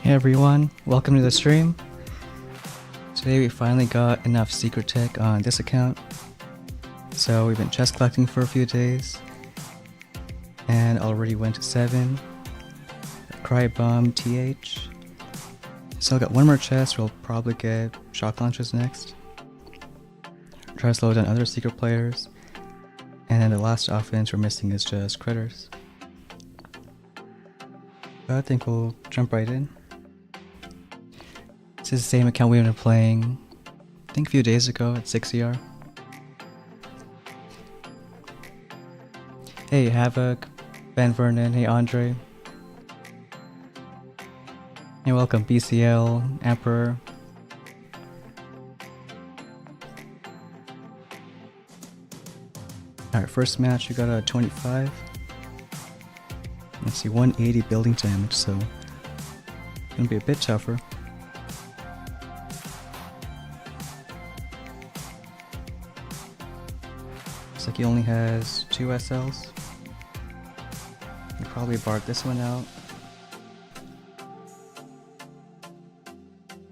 Hey everyone, welcome to the stream. Today we finally got enough secret tech on this account. So we've been chest collecting for a few days and already went to 7. Cry Bomb TH. Still got one more chest, we'll probably get shock launches next. Try to slow down other secret players. And then the last offense we're missing is just critters. But I think we'll jump right in. This is the same account we've been playing, I think a few days ago at 6ER. Hey Havoc, Ben Vernon, hey Andre. Hey welcome BCL, Emperor. Alright, first match we got a 25. Let's see, 180 building damage, so gonna be a bit tougher. Looks like he only has 2 SLs. He probably barred this one out.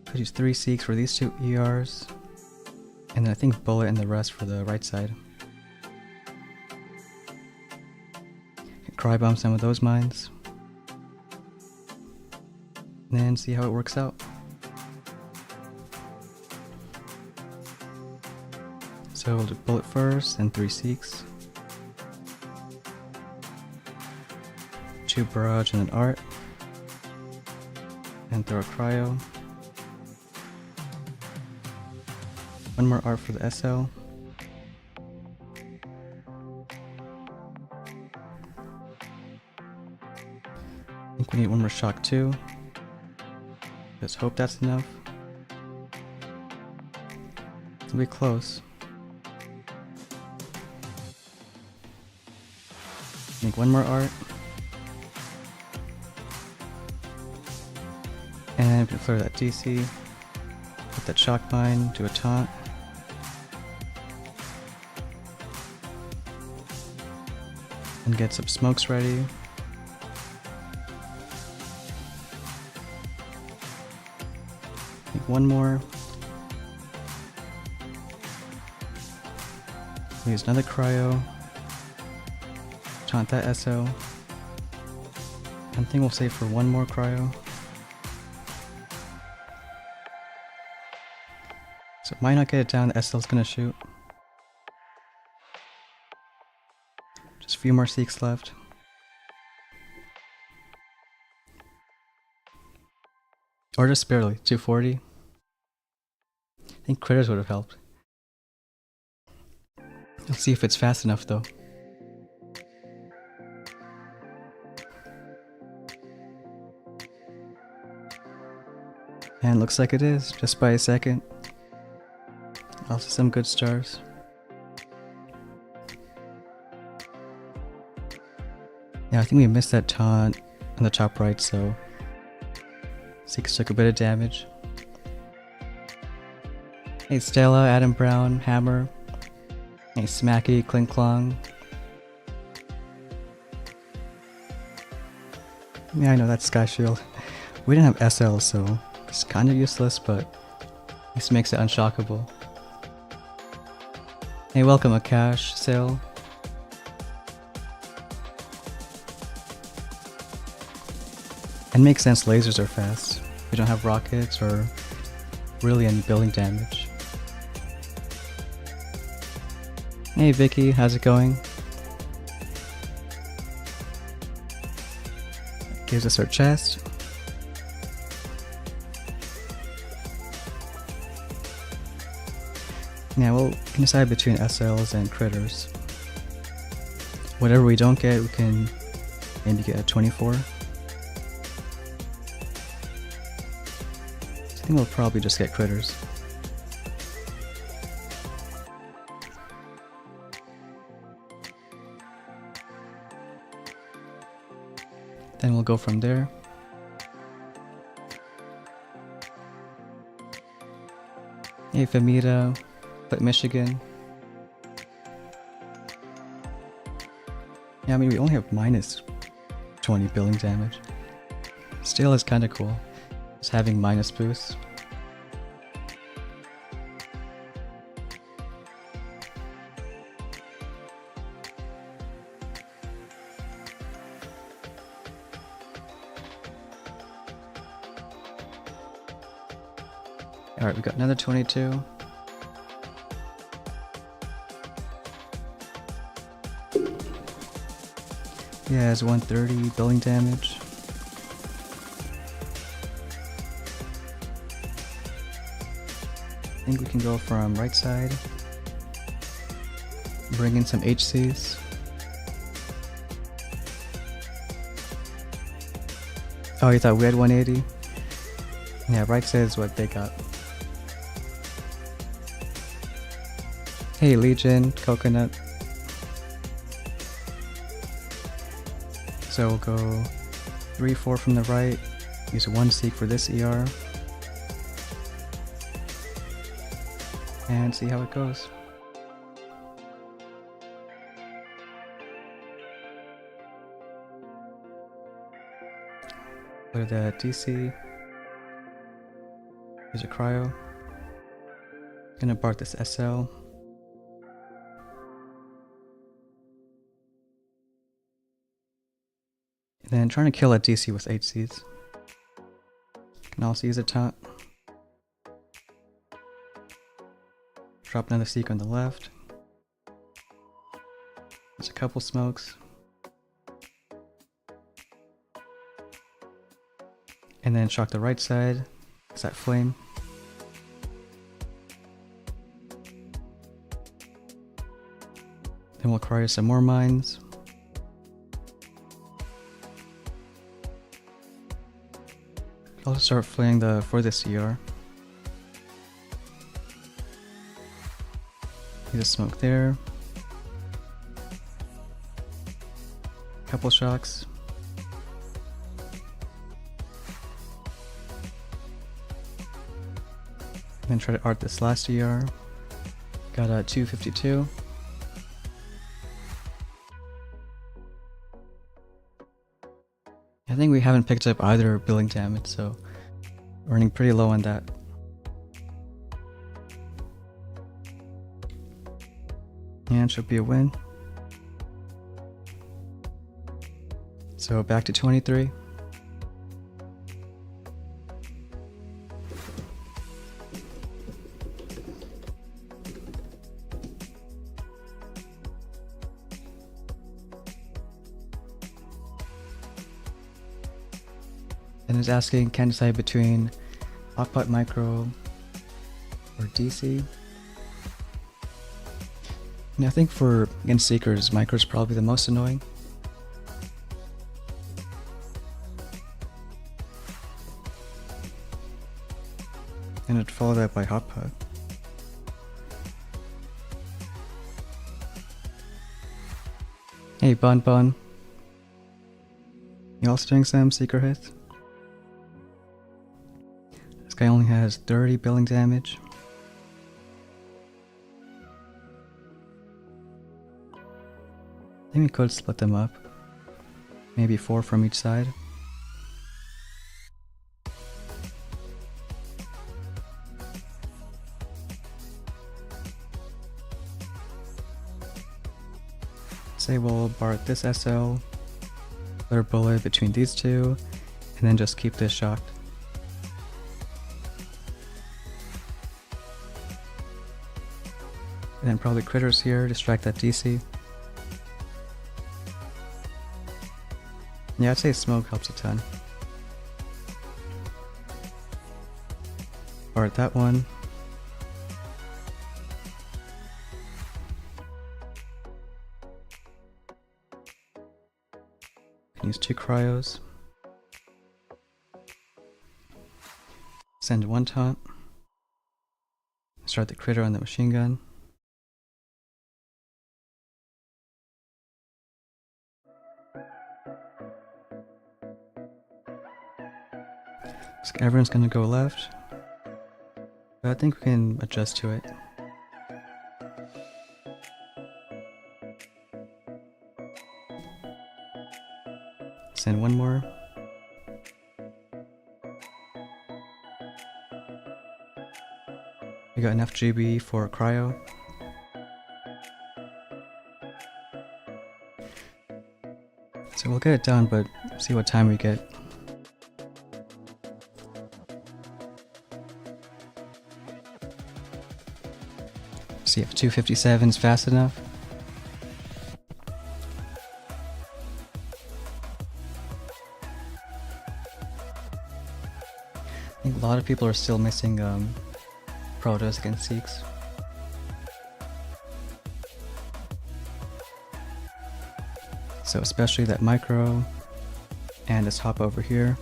Could use 3 Seeks for these 2 ERs. And then I think Bullet and the rest for the right side. Cry Bomb some of those mines. And then see how it works out. So we'll do Bullet first, then 3 Seeks. 2 Barrage and an Art. And throw a Cryo. 1 more Art for the SL. I think we need 1 more Shock too. Just hope that's enough. It's gonna be close. Make 1 more Art. And we can flare that DC. Put that Shock Mine, do a taunt. And get some smokes ready. Make 1 more. Use another Cryo. Taunt that SO. I think we'll save for 1 more Cryo. So might not get it down, the SL's gonna shoot. Just a few more Seeks left. Or just barely, 240. I think critters would have helped. Let's see if it's fast enough though. And looks like it is, just by a second. Also some good stars. Yeah, I think we missed that taunt on the top right, so Seeks took a bit of damage. Hey Stella, Adam Brown, Hammer. Hey Smacky, Kling Klong. Yeah, I know that's Sky Shield. We didn't have SL, so it's kind of useless, but this makes it unshockable. Hey, welcome Akash, Sale. And makes sense, lasers are fast. We don't have rockets or really any building damage. Hey Vicky, how's it going? Gives us our chest. Yeah, we'll decide between SLs and critters. Whatever we don't get, we can maybe get a 24. So I think we'll probably just get critters. Then we'll go from there. Hey Famita, Flip Michigan. Yeah, I mean we only have minus 20 building damage. Still is kinda cool. Just having minus boost. Alright, we got another 22. Yeah, it has 130 building damage. I think we can go from right side. Bring in some HCs. Oh, you thought we had 180? Yeah, right side is what they got. Hey, Legion, Coconut. So we'll go 3-4 from the right. Use 1 Seek for this ER. And see how it goes. Go to the DC. Use a cryo. Gonna bark this SL. And then trying to kill a DC with HCs. Can also use a taunt. Drop another Seek on the left. There's a couple smokes. And then shock the right side. It's that flame. Then we'll acquire some more mines. I'll just start flaying the furthest CR. Use a smoke there. Couple shocks. Then try to art this last ER. Got a 252. I think we haven't picked up either building damage, so we're running pretty low on that. And should be a win. So back to 23. And it's asking, can decide between Hotpot Micro or DC. And I think for against Seekers, Micro is probably the most annoying. And I'd follow that by Hotpot. Hey Bon Bon. You also doing some Seeker hits? This guy only has 30 building damage. I think we could split them up. Maybe 4 from each side. Say we'll bark this SL, put a bullet between these two, and then just keep this shocked. And then probably critters here, distract that DC. Yeah, I'd say smoke helps a ton. Bark that one. Use 2 cryos. Send 1 taunt. Start the critter on the machine gun. So everyone's gonna go left, but I think we can adjust to it. Send 1 more. We got enough GB for cryo. So we'll get it done, but see what time we get. See if 257 is fast enough. I think a lot of people are still missing Protoss against Sikhs. So especially that micro and this hop over here.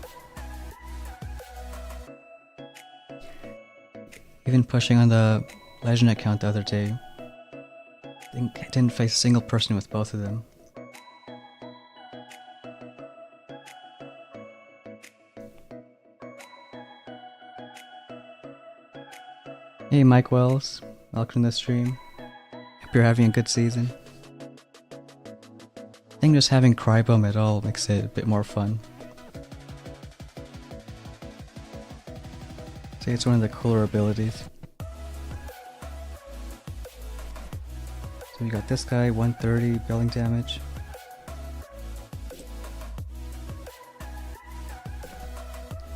Even pushing on the Legend account the other day, I didn't face a single person with both of them. Hey Mike Wells, welcome to the stream. Hope you're having a good season. I think just having Crybomb at all makes it a bit more fun. See, it's one of the cooler abilities. So we got this guy, 130 belling damage.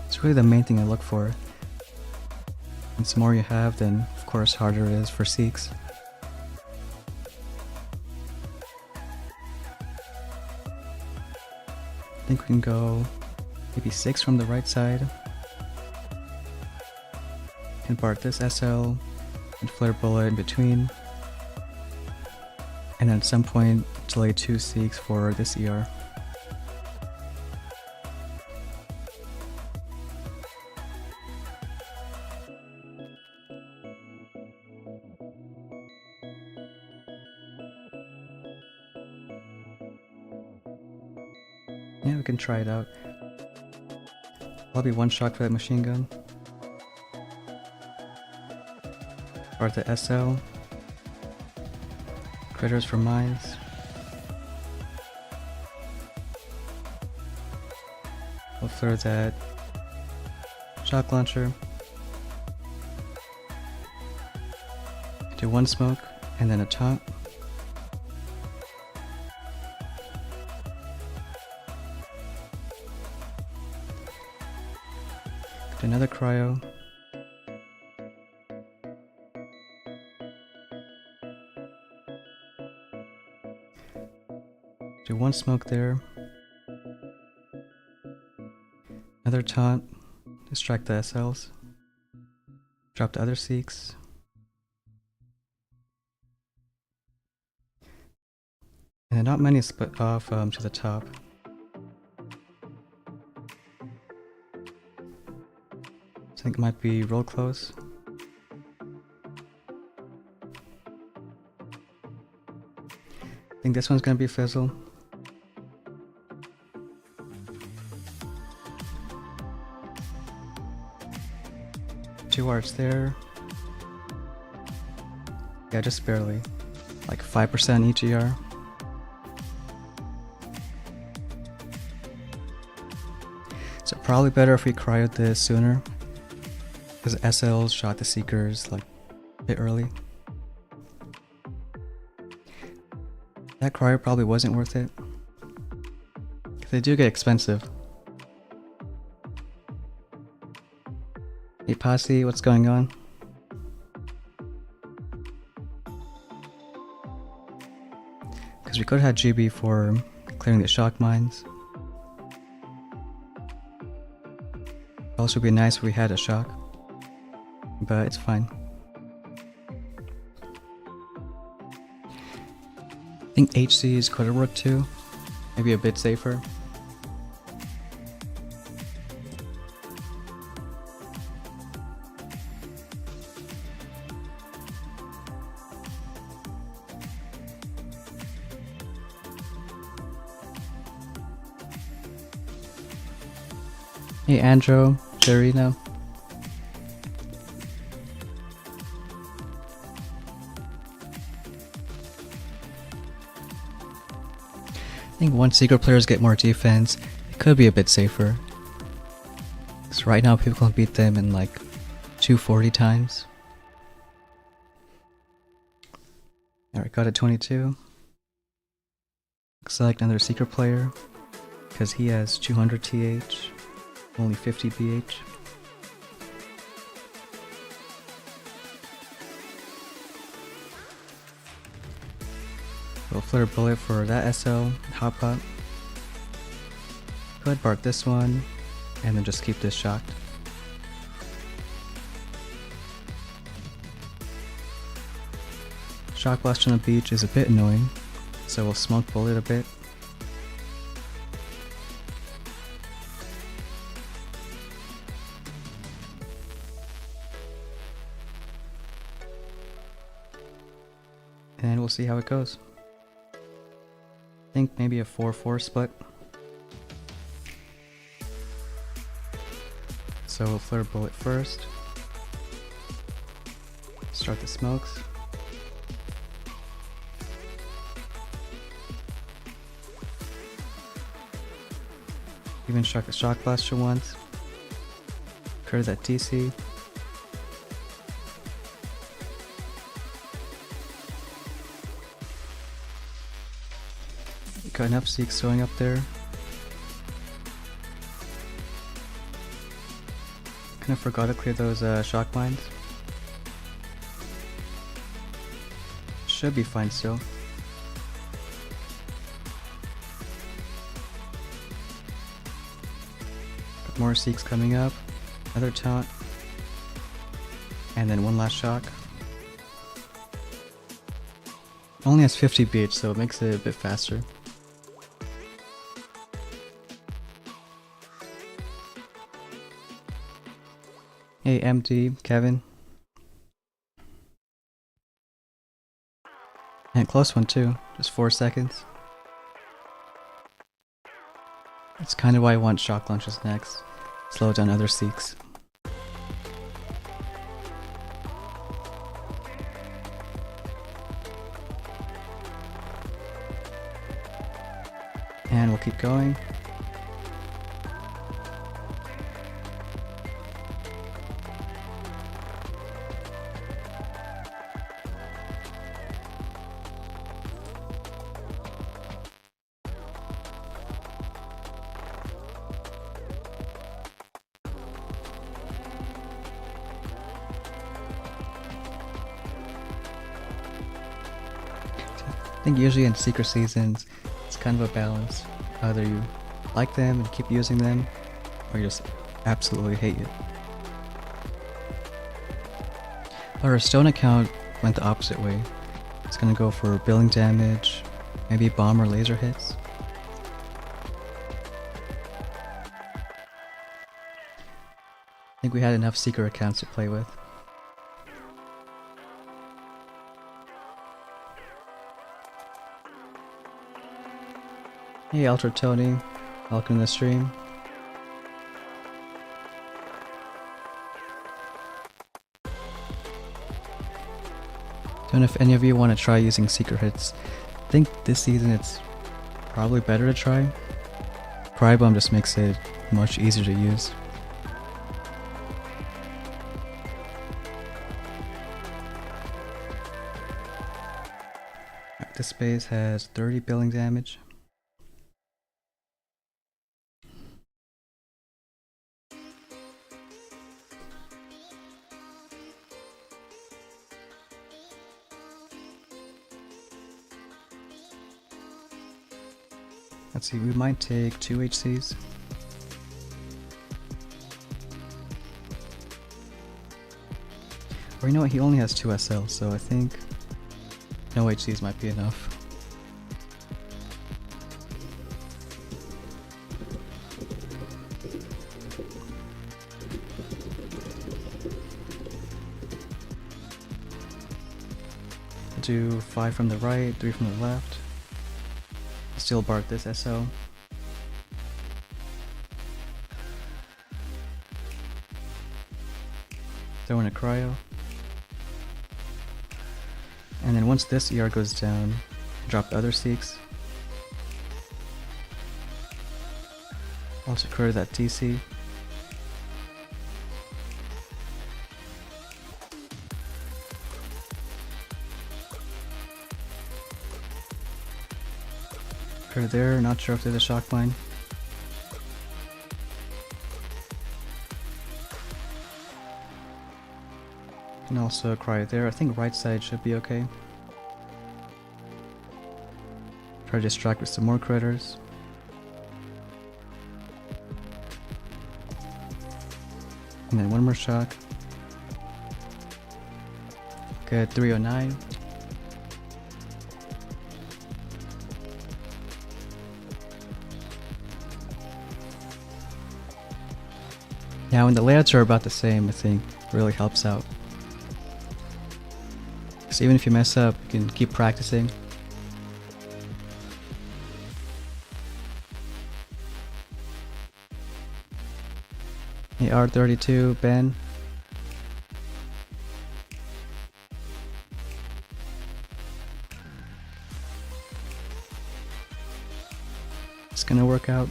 It's really the main thing I look for. And the more you have, then of course harder it is for Sikhs. I think we can go maybe 6 from the right side. And part this SL and Flare Bullet in between. And at some point delay 2 Sikhs for this ER. Yeah, we can try it out. I'll be one shot for that machine gun. Start the SL. Critters for mines. We'll throw that shock launcher. Do one smoke and then a taunt. Do another cryo. Do one smoke there. Another taunt. Distract the SLs. Drop the other Sikhs. And not many split off to the top. I think it might be real close. I think this one's gonna be Fizzle. Two arts there. Yeah, just barely. Like 5% each ER. So probably better if we cryoed this sooner. Because SLs shot the Seekers like a bit early. That cryo probably wasn't worth it. They do get expensive. Hey Posse, what's going on? Because we could have had GB for clearing the shock mines. Also would be nice if we had a shock. But it's fine. I think HCs could have worked too. Maybe a bit safer. Hey Andrew, Jarina. I think once secret players get more defense, it could be a bit safer. Because right now people can beat them in like 240 times. Alright, got a 22. Select another secret player, because he has 200 TH, only 50 BH. We'll flare bullet for that SL, Hotpot. Go ahead, bark this one, and then just keep this shocked. Shock Blast on the beach is a bit annoying, so we'll smoke bullet a bit. And we'll see how it goes. I think maybe a 4-4 split. So we'll flare bullet first. Start the smokes. Even shock the shock blaster once. Curve that TC. Got enough Seeks going up there. Kinda forgot to clear those shock mines. Should be fine still. Got more Seeks coming up. Another taunt. And then one last shock. Only has 50 BH, so it makes it a bit faster. Hey MD, Kevin. And close one too, just 4 seconds. That's kind of why I want shock launches next. Slow down other Seeks. And we'll keep going. I think usually in secret seasons, it's kind of a balance. Either you like them and keep using them, or you just absolutely hate it. Our stone account went the opposite way. It's gonna go for billing damage, maybe bomb or laser hits. I think we had enough secret accounts to play with. Hey Ultra Tony, welcome to the stream. Don't know if any of you want to try using secret hits. I think this season it's probably better to try. Pry Bomb just makes it much easier to use. This base has 30 billing damage. Let's see, we might take 2 HCs. Or you know what, he only has 2 SL, so I think no HCs might be enough. Do 5 from the right, 3 from the left. Still bark this SO. Throw in a cryo. And then once this ER goes down, drop the other Seeks. Also clear that TC. Clear there, not sure if there's a shock mine. And also a cryo there. I think right side should be okay. Try to distract with some more critters. And then one more shock. Good, 309. Now when the layouts are about the same, I think really helps out. So even if you mess up, you can keep practicing. Hey, R32, Ben. It's gonna work out.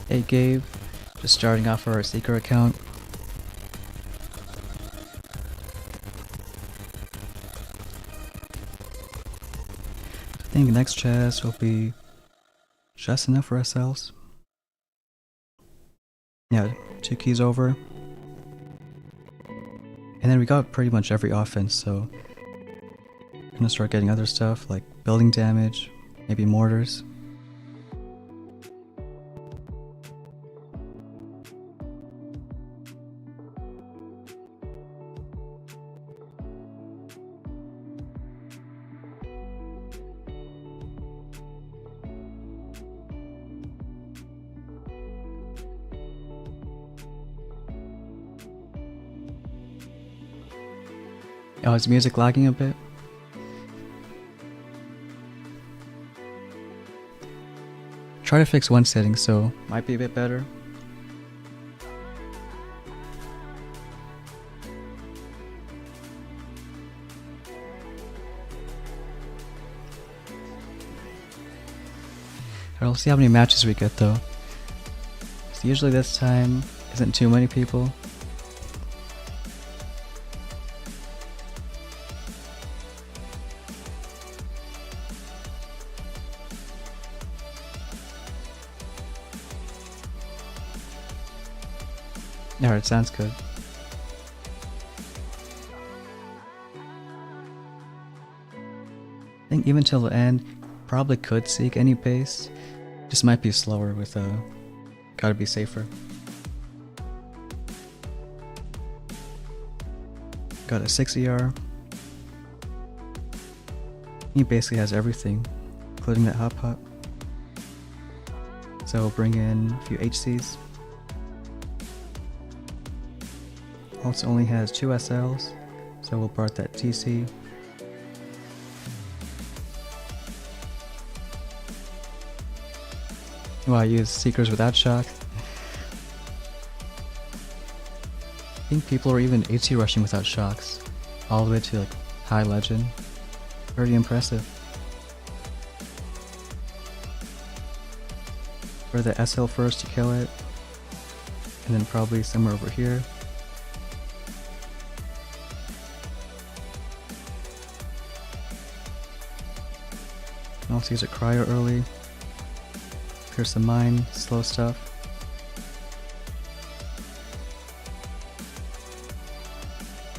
Hey Gabe, just starting off our Seeker account. I think next chest will be just enough for ourselves. Yeah, 2 keys over. And then we got pretty much every offense, so I'm gonna start getting other stuff like building damage, maybe mortars. Oh, is music lagging a bit? Try to fix one setting, so might be a bit better. Alright, we'll see how many matches we get though. So usually this time isn't too many people. Alright, sounds good. I think even till the end, probably could seek any base. Just might be slower with gotta be safer. Got a 6 ER. He basically has everything, including that hop hop. So we'll bring in a few HCs. Also only has 2 SLs, so we'll BART that TC. Well, I use Seekers without shock. I think people are even HC rushing without shocks, all the way to like high legend. Pretty impressive. For the SL first to kill it, and then probably somewhere over here. Also use a cryo early. Clear some mine, slow stuff.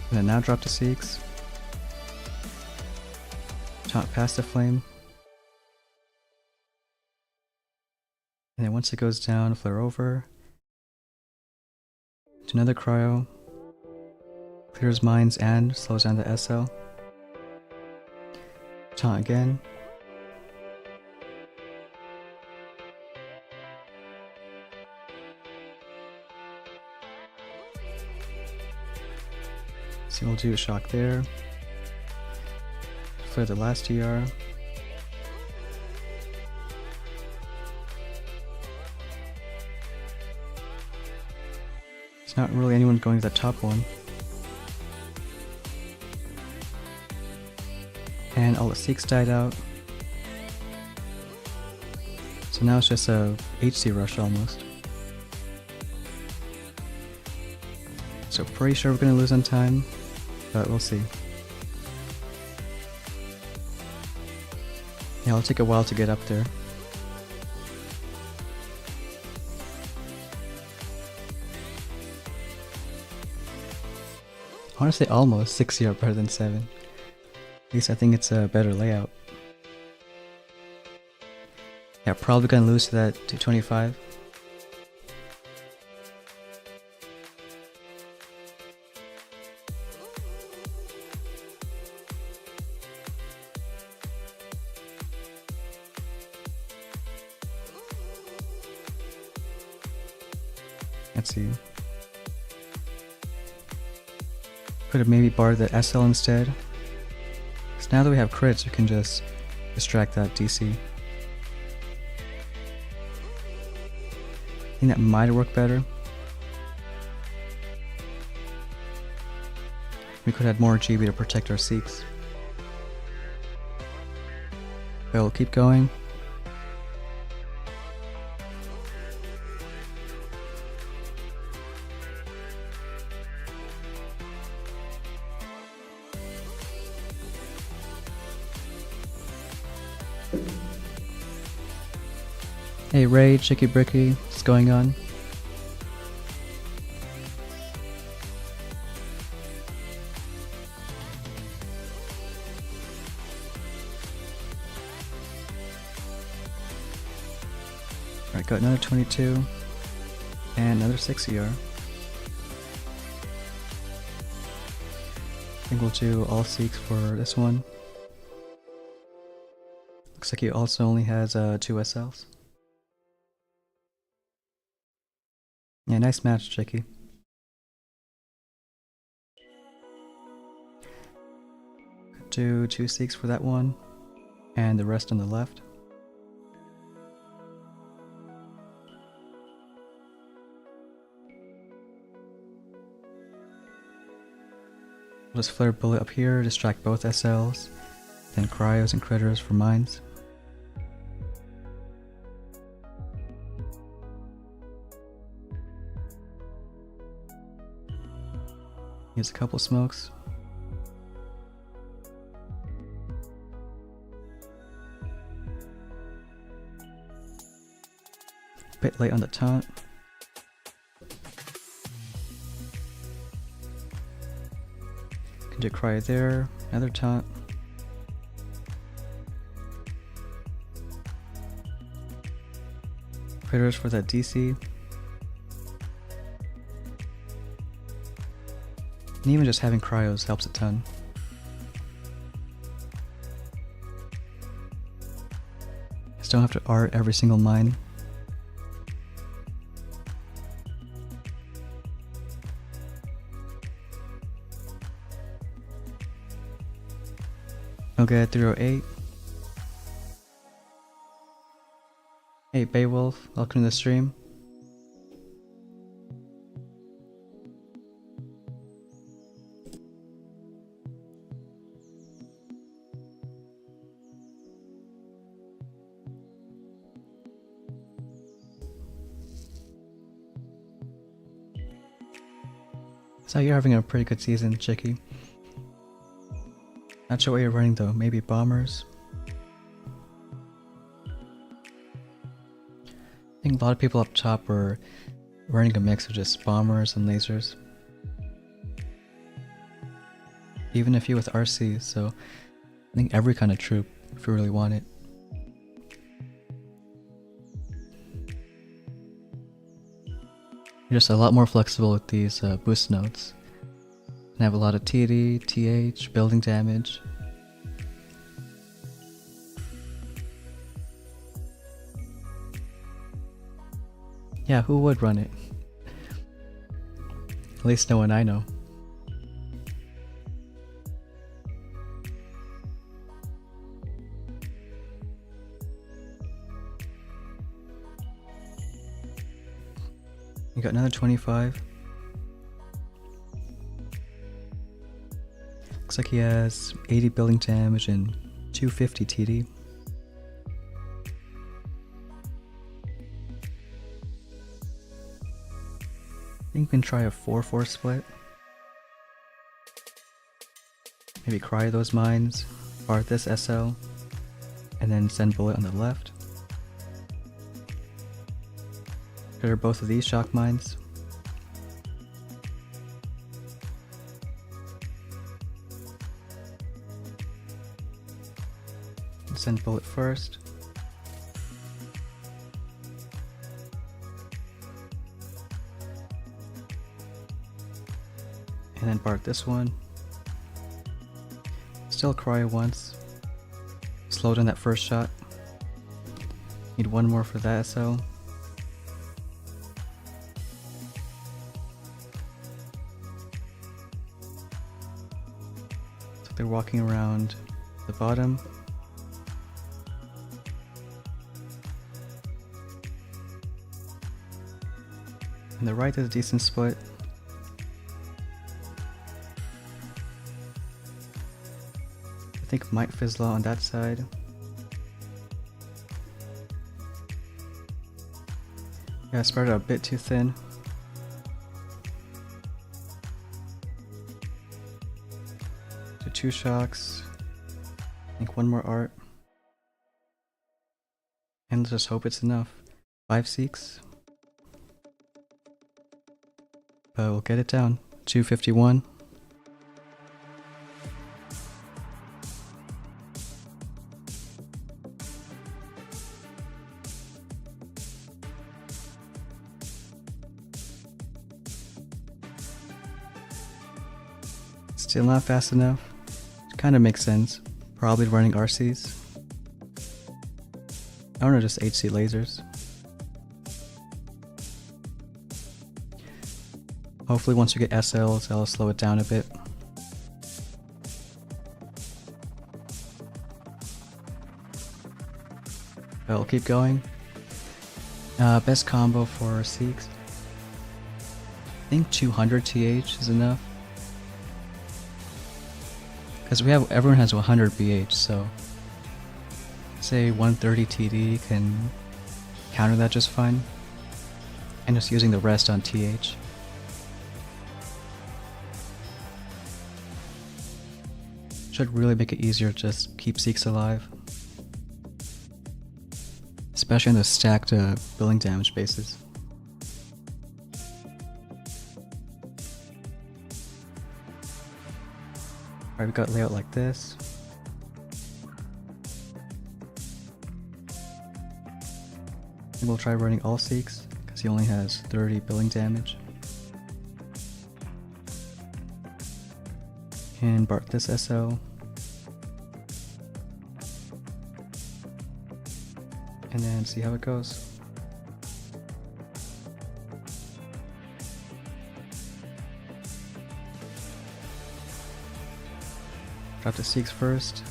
And then now drop to Seeks. Taunt past the flame. And then once it goes down, flare over. To another cryo. Clears mines and slows down the SL. Taunt again. So we'll do a shock there. For the last TR. It's not really anyone going to the top one. and all the Seeks died out. So now it's just a HC rush almost. So pretty sure we're gonna lose on time, but we'll see. Yeah, it'll take a while to get up there. I want to say almost 6 CR better than 7. At least I think it's a better layout. Yeah, probably gonna lose to that 225. Let's see. Could have maybe barred the SL instead. So now that we have crits, we can just distract that DC. I think that might have worked better. We could have had more GB to protect our Seeks. But we'll keep going. Hey Ray, Chicky Bricky, what's going on? Alright, got another 22 and another 6 ER. I think we'll do all Seeks for this one. Looks like he also only has 2 SLs. Yeah, nice match, Chicky. Do 2 Seeks for that one, and the rest on the left. We'll just flare bullet up here, distract both SLs, then cryos and critters for mines. Use a couple smokes. Bit late on the taunt. Can do cryo there, another taunt. Critters for that DC. And even just having cryos helps a ton. Just don't have to art every single mine. Okay, 308. Hey Beowulf, welcome to the stream. So you're having a pretty good season, Chicky. Not sure what you're running though, maybe bombers? I think a lot of people up top are running a mix of just bombers and lasers. Even a few with RC, so I think every kind of troop if you really want it. You're just a lot more flexible with these boost nodes. And have a lot of TD, TH, building damage. Yeah, who would run it? At least no one I know. You got another 25. Looks like he has 80 building damage and 250 TD. I think we can try a 4-4 split. Maybe cry those mines, art this SL, and then send bullet on the left. Clear both of these shock mines. Send bullet first. And then bark this one. Still cry once. Slow down that first shot. Need one more for that SL. So they're walking around the bottom. On the right there's a decent split. I think might fizzle on that side. Yeah, I spread it a bit too thin. So 2 shocks. I think 1 more art. And let's just hope it's enough. 5 seeks. But we'll get it down. 251. Still not fast enough. It kind of makes sense. Probably running RCs. I don't know, just HC lasers. Hopefully once you get SLs, that'll slow it down a bit. But we'll keep going. Best combo for Seeks. I think 200 TH is enough. Because everyone has 100 BH, so say 130 TD can counter that just fine. And just using the rest on TH. Should really make it easier to just keep Seeks alive. Especially on the stacked building damage bases. Alright, we got layout like this. And we'll try running all Seeks, because he only has 30 building damage. And bark this SL. And then see how it goes. Drop the Seeks first.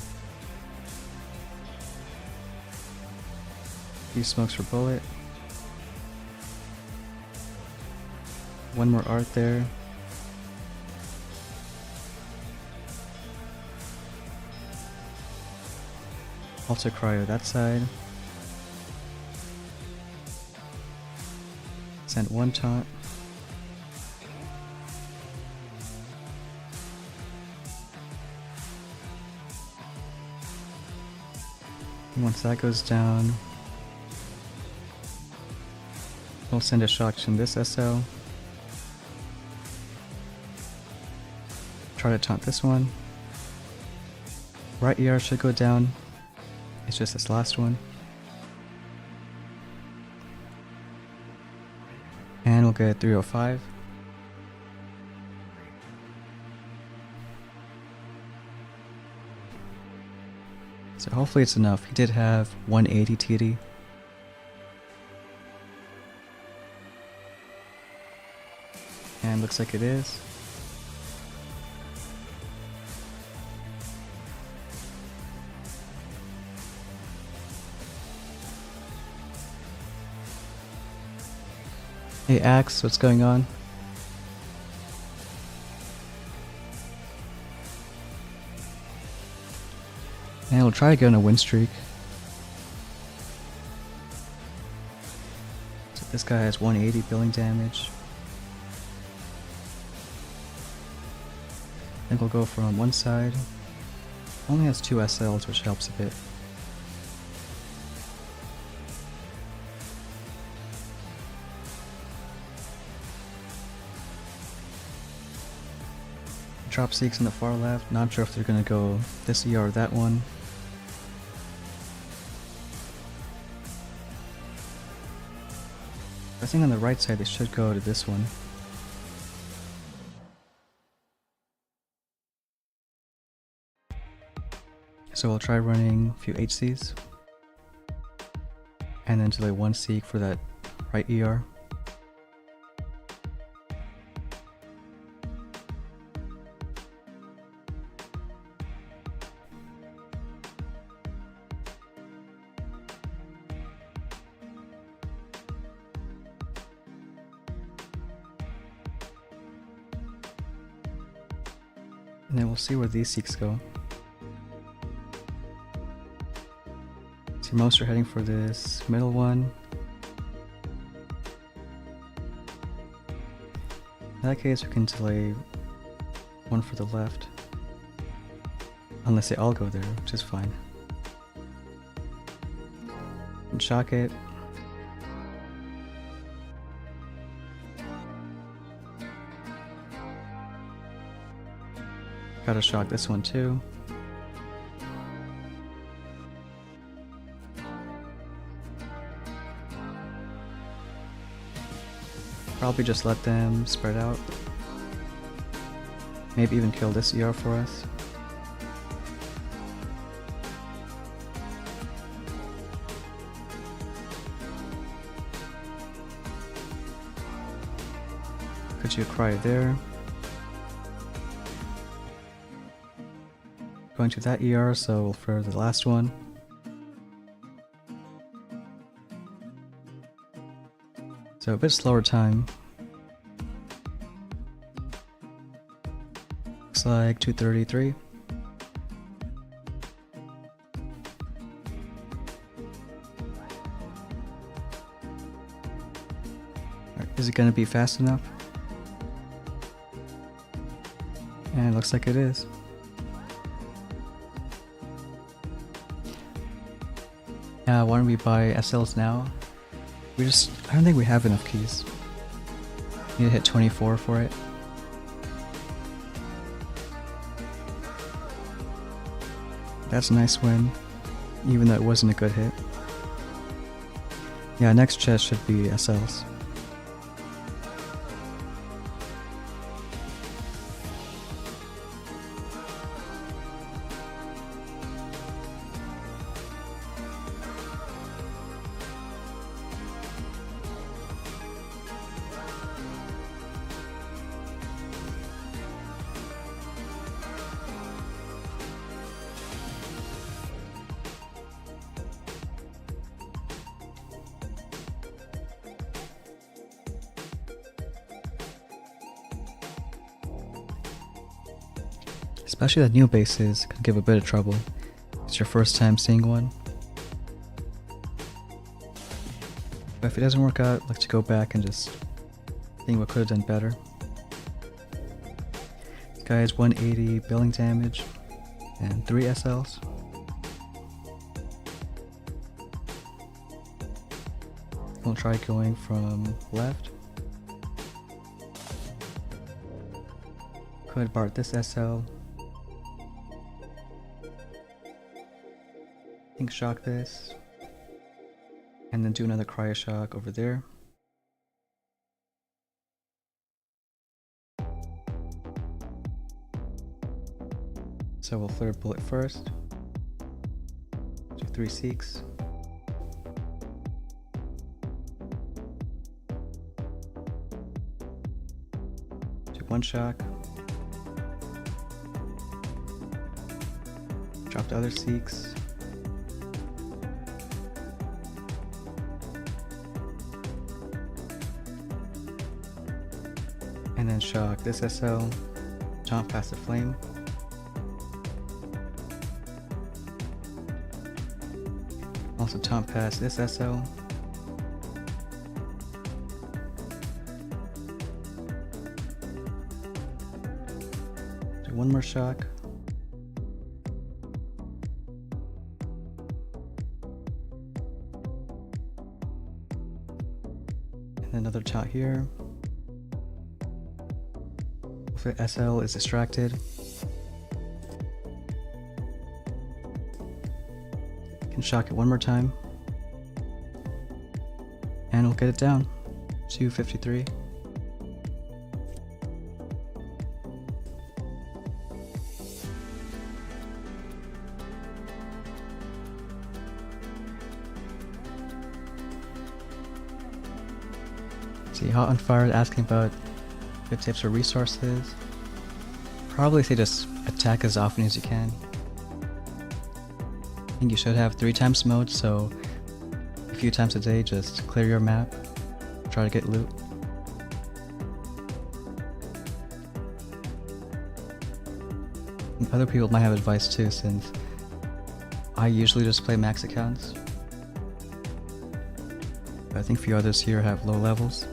Few smokes for bullet. One more art there. Also cryo that side. Send 1 taunt. And once that goes down, we'll send a shock in this SL. Try to taunt this one. Right ER should go down. It's just this last one. And we'll get 305. So hopefully it's enough. He did have 180 TD. And looks like it is. Hey Axe, what's going on? And we'll try to get on a win streak. So this guy has 180 billing damage. I think we'll go from one side. Only has 2 SLs, which helps a bit. Drop Seeks on the far left. Not sure if they're gonna go this ER or that one. I think on the right side they should go to this one. So we'll try running a few HCs. And then delay 1 Seek for that right ER. And then we'll see where these Seeks go. See, most are heading for this middle one. In that case, we can delay 1 for the left. Unless they all go there, which is fine. And shock it. Gotta shock this one too. Probably just let them spread out. Maybe even kill this ER for us. Could you cry there? Going to that ER, so for the last one. So a bit slower time. Looks like 233. Is it going to be fast enough? And it looks like it is. Why don't we buy SLs now? I don't think we have enough keys. Need to hit 24 for it. That's a nice win, even though it wasn't a good hit. Yeah, next chest should be SLs. Especially the new bases can give a bit of trouble. It's your first time seeing one. But if it doesn't work out, let's go back and just think what could have done better. This guy has 180 billing damage and 3 SLs. We'll try going from left. Could BART this SL. I think shock this. And then do another Cryoshock over there. So we'll third bullet first. Do 3 Seeks. Do 1 shock. Drop the other Seeks. And then shock this SL, jump past the flame. Also taunt past this SL. Do one more shock. And another taunt here. Hopefully SL is distracted. Can shock it one more time. And we'll get it down. 253. See, Hot on Fire is asking about good tips for resources. Probably say just attack as often as you can. I think you should have 3 times mode, so a few times a day just clear your map, try to get loot. And other people might have advice too, since I usually just play max accounts. But I think a few others here have low levels.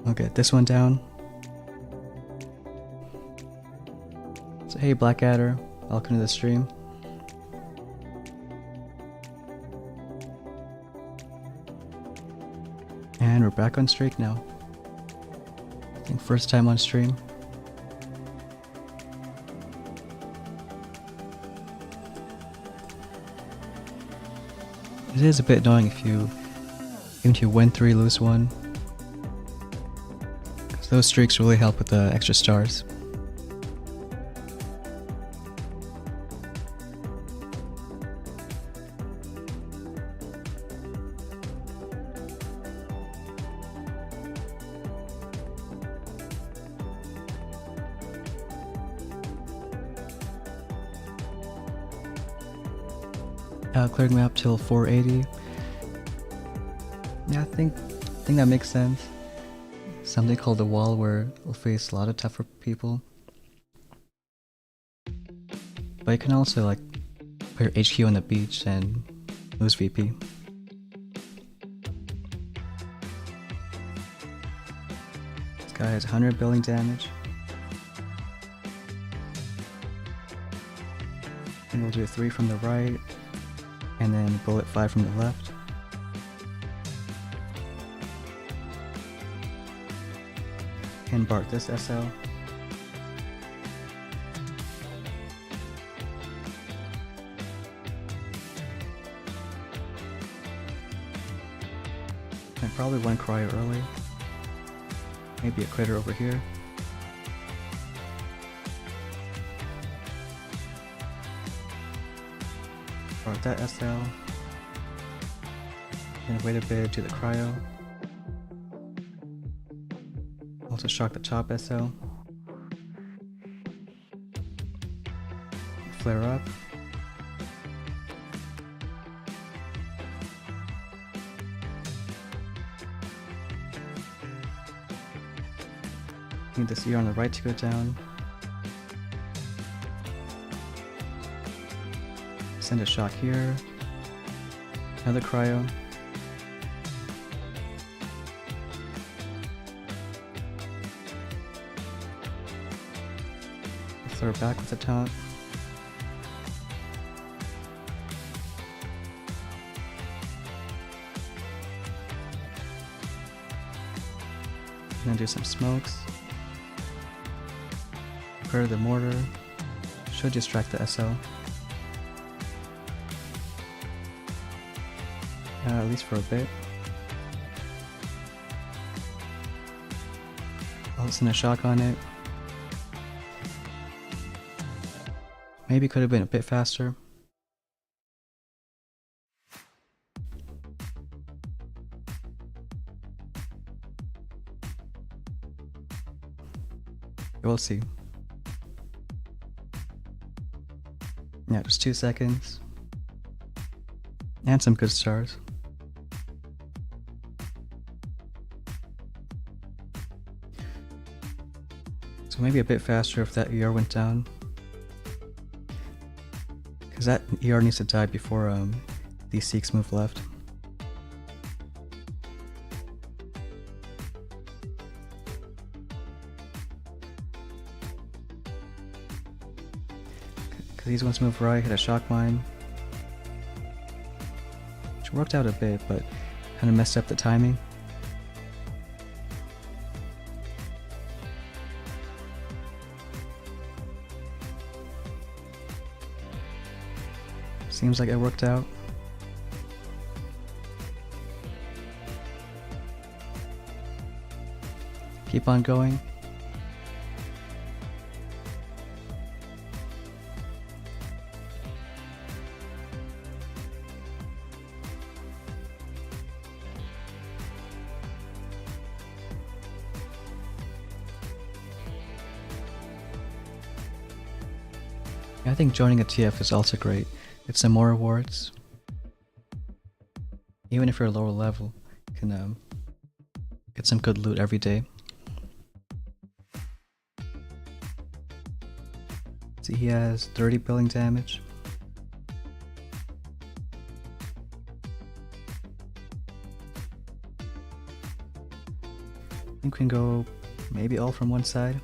I'll get this one down. So hey Blackadder, welcome to the stream. And we're back on streak now. I think first time on stream. It is a bit annoying even if you win 3, lose 1. Those streaks really help with the extra stars. Cleared map till 480. Yeah, I think that makes sense. Something called the wall where we'll face a lot of tougher people. But you can also like put your HQ on the beach and lose VP. This guy has 100 building damage. And we'll do a 3 from the right, and then bullet 5 from the left. And Bart this SL. And probably one cryo early. Maybe a critter over here. Bart that SL. And wait a bit, do the cryo. Also shock the top SL. Flare up. Need this ear on the right to go down. Send a shock here. Another cryo. Throw it back with the top. And then do some smokes. Prepare the mortar. Should distract the SL. At least for a bit. I'll send a shock on it. Maybe could have been a bit faster. We'll see. Yeah, just 2 seconds. And some good stars. So maybe a bit faster if that ER went down. Because that ER needs to die before these Seeks move left. Because these ones move right, hit a shock mine. Which worked out a bit, but kind of messed up the timing. Seems like it worked out. Keep on going. I think joining a TF is also great. It's some more rewards. Even if you're lower level, you can get some good loot every day. See, he has 30 billing damage. I think we can go maybe all from one side.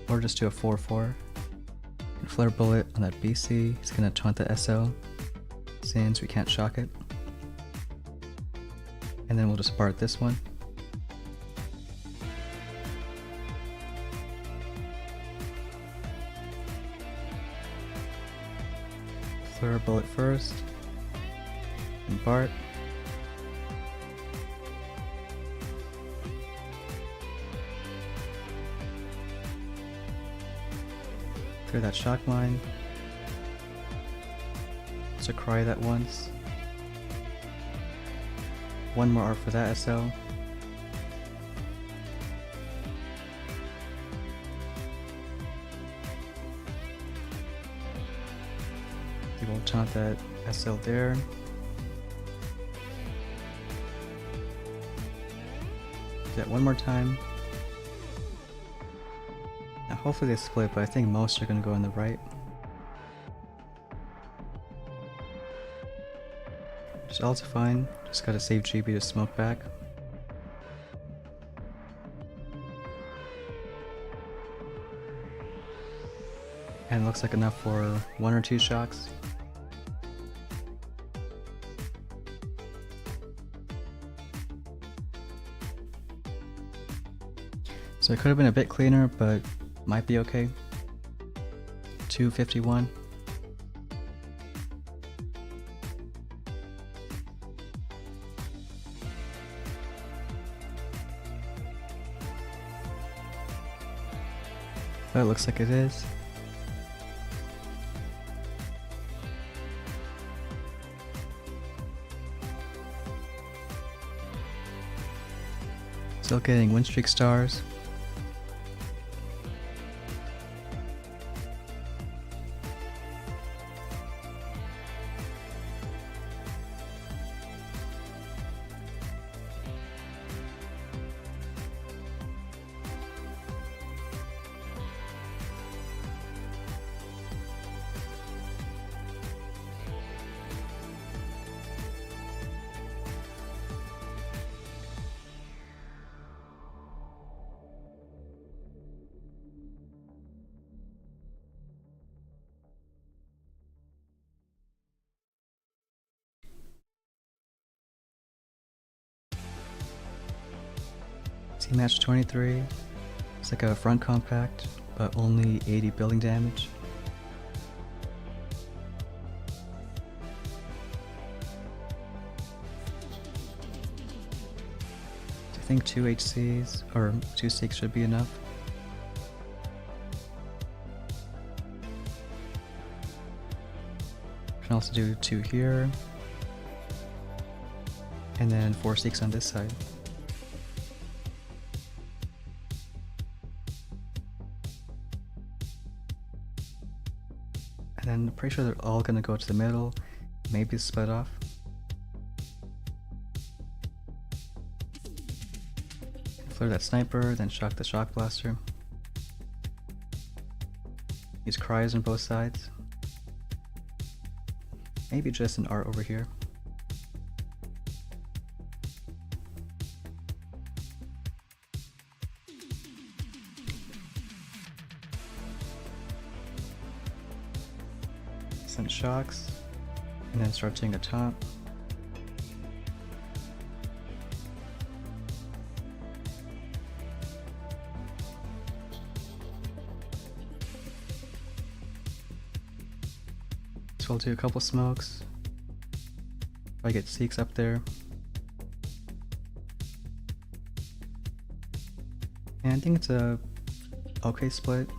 Or just do a 4-4. And flare bullet on that BC. He's gonna taunt the SL since we can't shock it. And then we'll just BART this one. Flare bullet first. And BART. Clear that shock mine. So cry that once. One more R for that SL. He will taunt that SL there. Do that one more time. Now hopefully they split, but I think most are going to go on the right. Which is also fine, just gotta save GB to smoke back. And it looks like enough for 1 or 2 shocks. So it could have been a bit cleaner, but might be okay. 251. But it looks like it is. Still getting win streak stars. Team match 23. It's like a front compact, but only 80 building damage. I think 2 HCs or 2 Seeks should be enough. Can also do 2 here, and then 4 Seeks on this side. And then I'm pretty sure they're all gonna go to the middle, maybe split off. Clear that sniper, then shock the shock blaster. Use cryos on both sides. Maybe just an art over here. Send shocks, and then start taking a top. So I'll do a couple smokes. Try to get Seeks up there. And I think it's a okay split.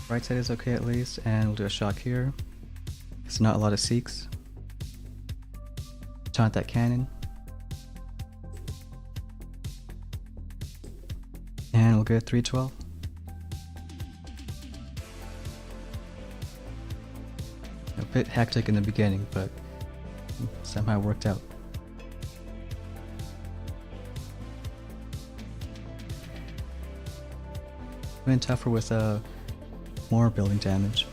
Right side is okay at least, and we'll do a shock here. It's not a lot of Seeks. Taunt that cannon. And we'll get 312. A bit hectic in the beginning, but somehow worked out. Been tougher with more building damage.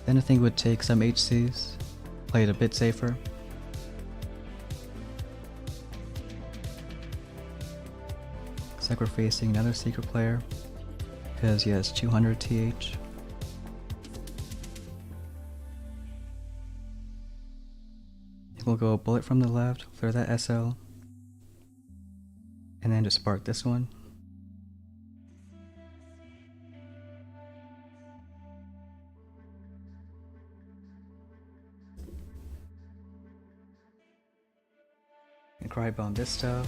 Then I think it would take some HCs, play it a bit safer. Looks like we're facing another secret player, because he has 200 TH. We'll go bullet from the left, clear that SL, and then just spark this one. And cry bomb this stuff.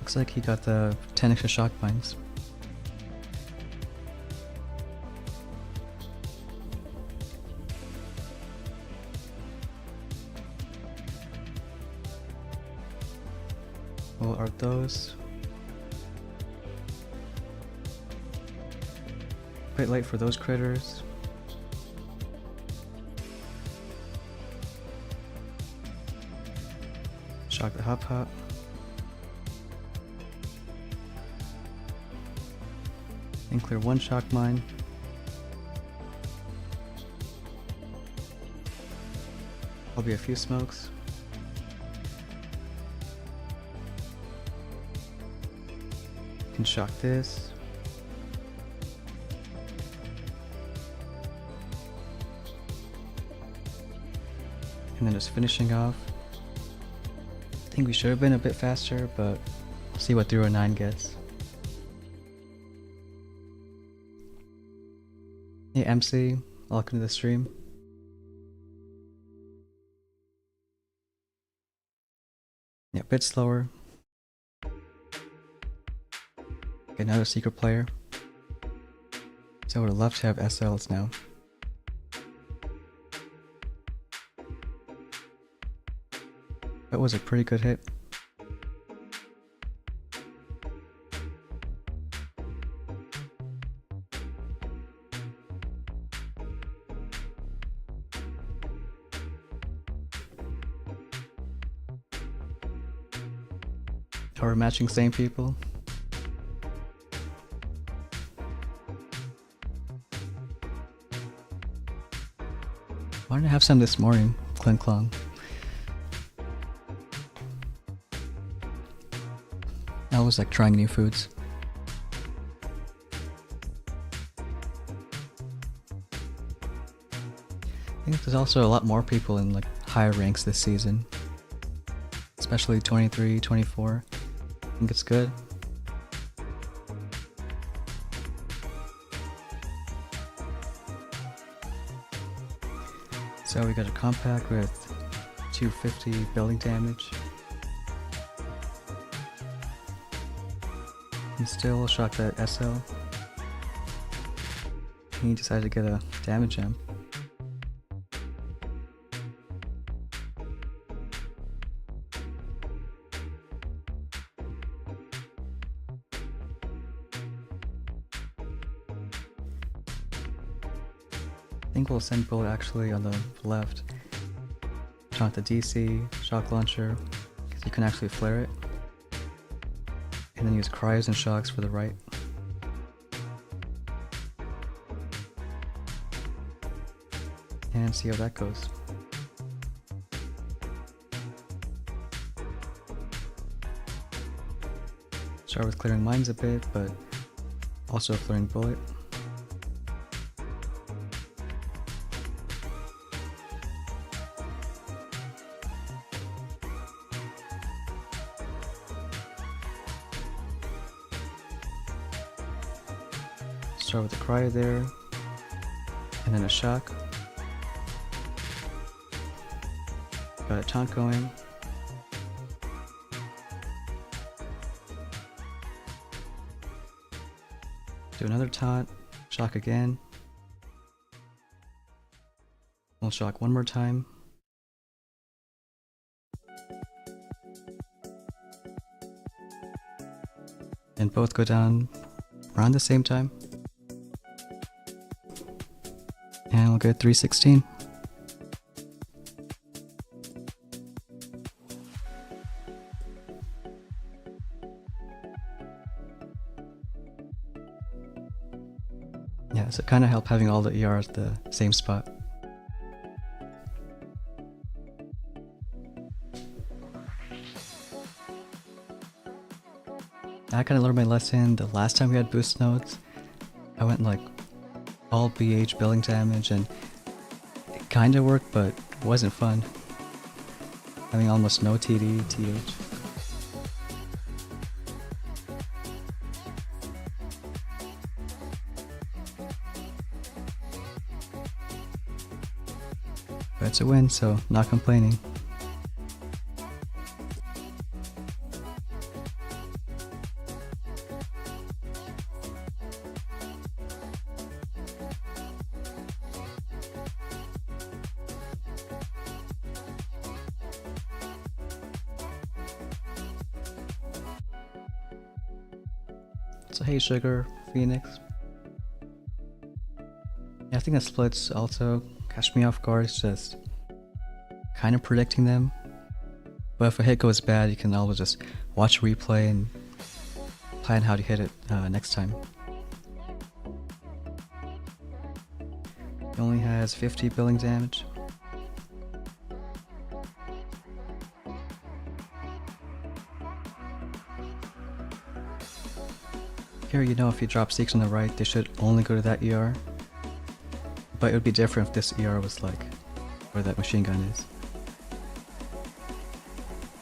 Looks like he got the 10 extra shock binds. We'll art those. Quite late for those critters. Shock the hop hop. And clear one shock mine. There'll be a few smokes. Can shock this. And then just finishing off. I think we should have been a bit faster, but we'll see what 309 gets. Hey MC, welcome to the stream. Yeah, a bit slower. Another secret player. So I would love to have SLs now. That was a pretty good hit. Are we matching same people? Why didn't I have some this morning? Clink Clong. I always like trying new foods. I think there's also a lot more people in like higher ranks this season. Especially 23, 24. I think it's good. So we got a compact with 250 building damage. And still shock that SL. He decided to get a damage jump. think we'll send bullet actually on the left. Taunt the DC, shock launcher, because you can actually flare it. And then use cryos and shocks for the right. And see how that goes. Start with clearing mines a bit, but also flaring bullet. Start with a cryo there, and then a shock. Got a taunt going. Do another taunt, shock again. We'll shock one more time. And both go down around the same time. And we'll get 316. Yeah, so it kind of helped having all the ERs at the same spot. I kind of learned my lesson the last time we had boost nodes. I went like all BH billing damage and it kind of worked, but it wasn't fun. Having almost no TD, TH. But it's a win, so not complaining. So hey Sugar, Phoenix. Yeah, I think the splits also catch me off guard. It's just kind of predicting them. But if a hit goes bad, you can always just watch a replay and plan how to hit it next time. He only has 50 billing damage. Here, you know, if you drop Seeks on the right, they should only go to that ER. But it would be different if this ER was like where that machine gun is.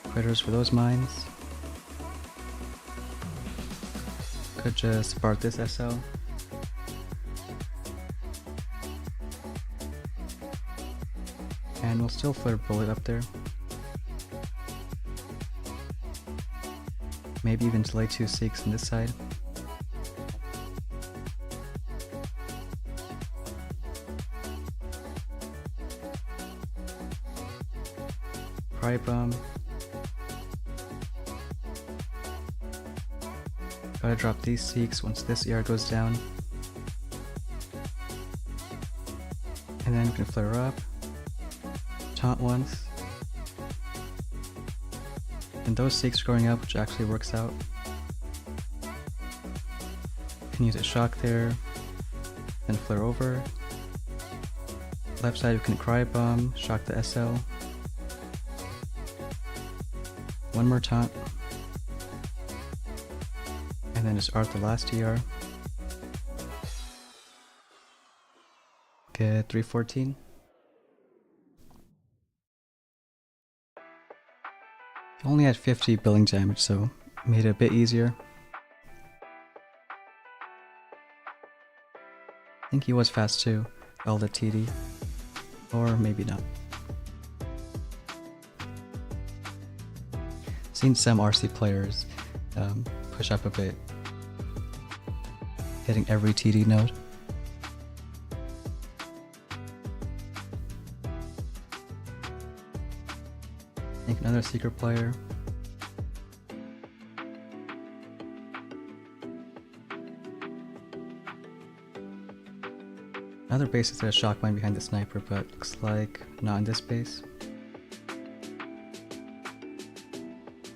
Critters for those mines. Could just spark this SL. And we'll still flare bullet up there. Maybe even delay 2 Seeks on this side. Cryo bomb. Gotta drop these Seeks once this ER goes down. And then we can flare up. Taunt once. And those Seeks are going up, which actually works out. Can use a shock there. Then flare over. Left side we can cryo bomb, shock the SL. One more taunt. And then just art the last ER. Get 314. Only had 50 billing damage, so made it a bit easier. I think he was fast too, all the TD. Or maybe not. Seen some RC players push up a bit, hitting every TD node. I think another secret player. Another base is a shock mine behind the sniper, but looks like not in this base.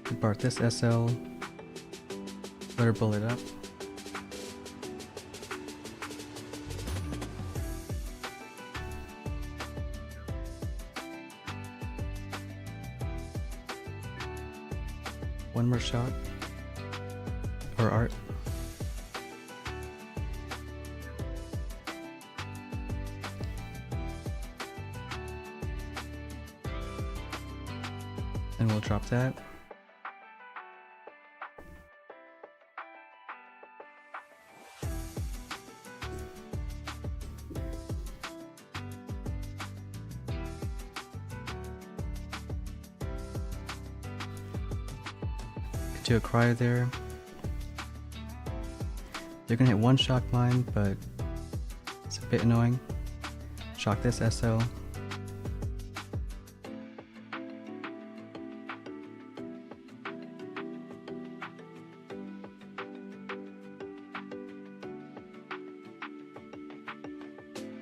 Depart this SL. Let her bullet up. One more shot. Or art. And we'll drop that. Do a cryo there. You're gonna hit one shock mine, but it's a bit annoying. Shock this SL.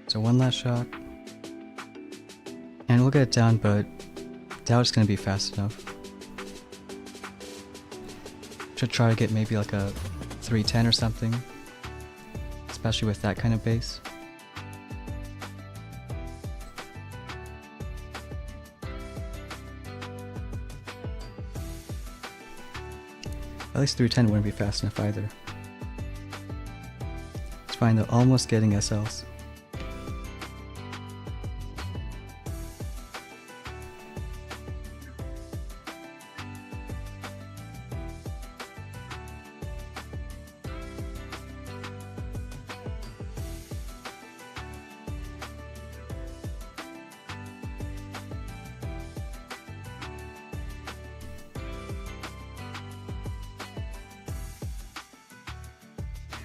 So one last shock. And we'll get it down, but that was gonna be fast enough. Should try to get maybe like a 310 or something, especially with that kind of base. At least 310 wouldn't be fast enough either. It's fine though, almost getting SLs.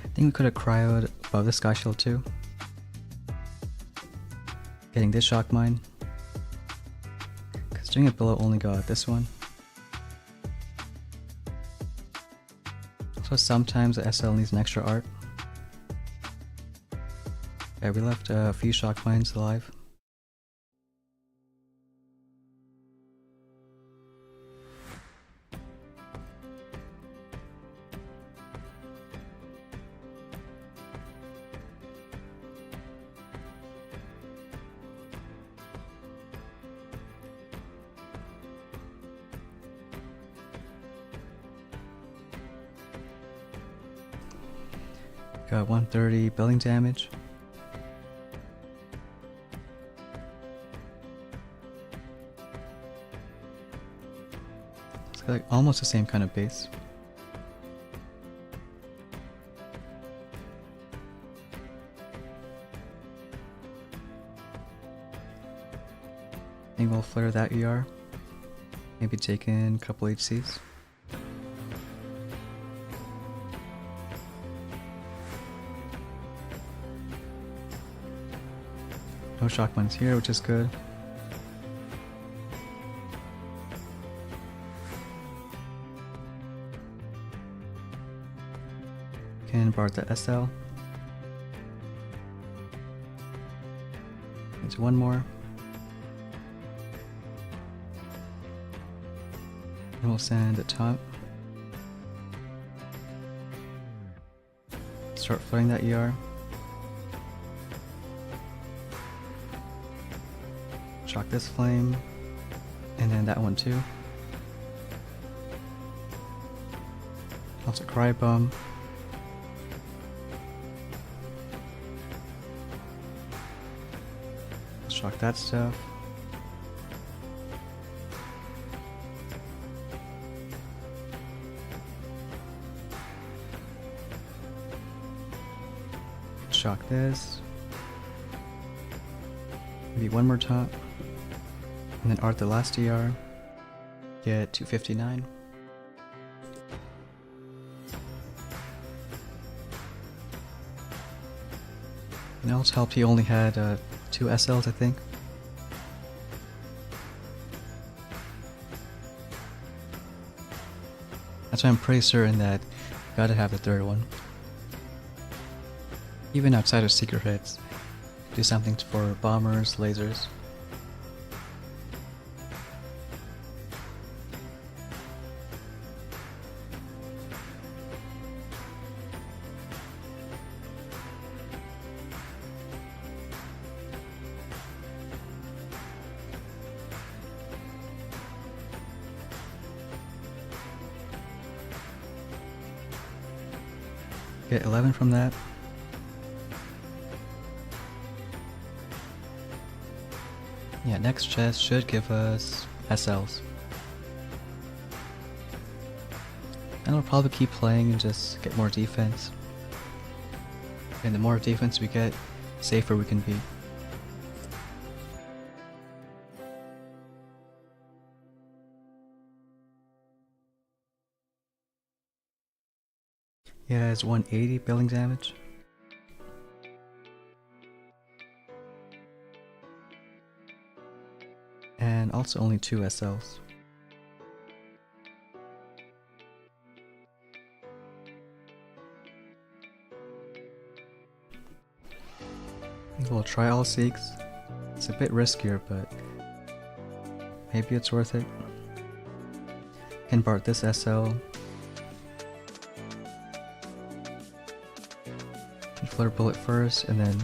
I think we could have cryoed above the sky shield too. Getting this shock mine. Because doing it below only got this one. So sometimes the SL needs an extra art. Yeah, we left a few shock mines alive. Got 130 building damage. It's like almost the same kind of base. I think we'll flare that ER. Maybe take in a couple HCs. No shock mines here, which is good. Can bar the SL. There's one more. And we'll send a top. Start flooding that ER. Shock this flame, and then that one too. Also cry bomb. Shock that stuff. Shock this. Maybe one more top. And then art the last ER. Get 259. And else helped he only had 2 SLs, I think. That's why I'm pretty certain that you gotta have the third one. Even outside of secret hits, do something for bombers, lasers. Get 11 from that. Yeah, next chest should give us SLs. And we'll probably keep playing and just get more defense. And the more defense we get, safer we can be. Yeah, it's 180 building damage. And also only 2 SLs. We'll try all Seeks. It's a bit riskier, but maybe it's worth it. Convert this SL. Flare bullet first, and then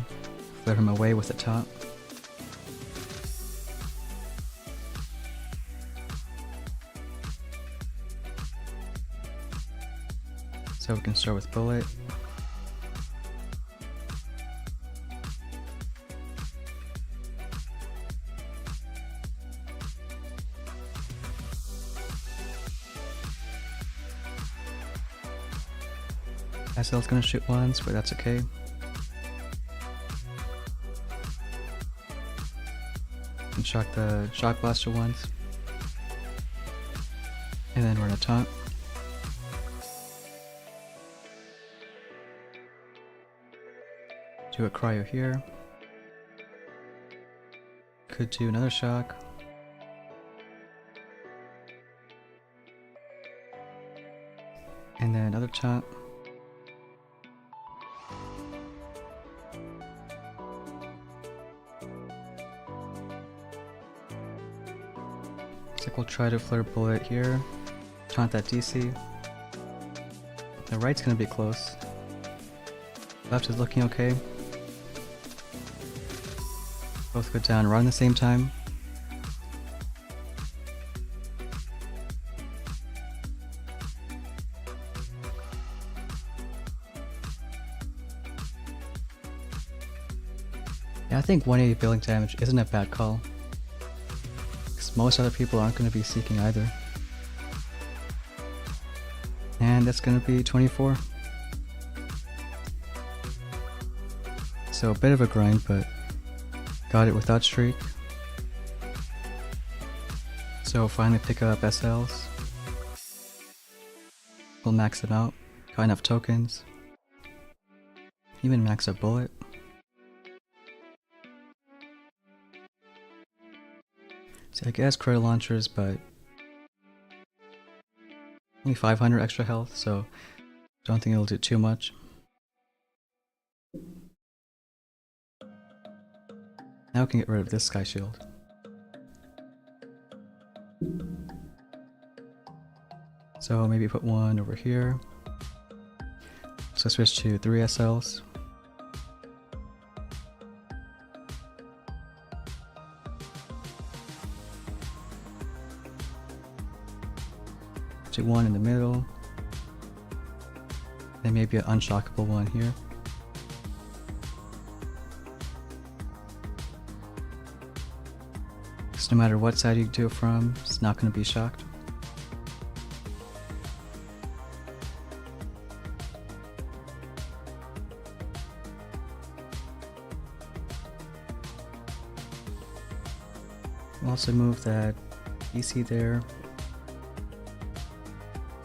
flare him away with the top. So we can start with bullet. SL's gonna shoot once, but that's okay. And shock the shock blaster once. And then run a taunt. Do a cryo here. Could do another shock. And then another taunt. We'll try to flare bullet here, taunt that DC. The right's gonna be close. Left is looking okay. Both go down around the same time. Yeah, I think 180 building damage isn't a bad call. Most other people aren't going to be seeking either. And that's going to be 24. So a bit of a grind, but got it without streak. So finally pick up SLs. We'll max them out. Got enough tokens. Even max a bullet. So I guess credit launchers, but only 500 extra health, so don't think it'll do too much. Now we can get rid of this sky shield. So maybe put one over here. So switch to 3 SLs. One in the middle, and maybe an unshockable one here. Because no matter what side you do it from, it's not going to be shocked. We'll also move that DC there.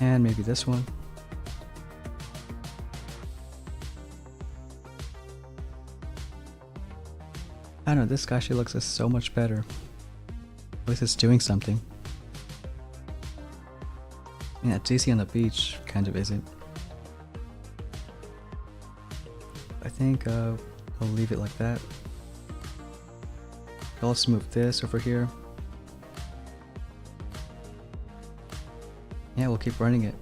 And maybe this one. I don't know, this guy, she looks so much better. At least it's doing something. Yeah, DC on the beach kind of isn't. I think we'll leave it like that. I'll also move this over here. Yeah, we'll keep running it.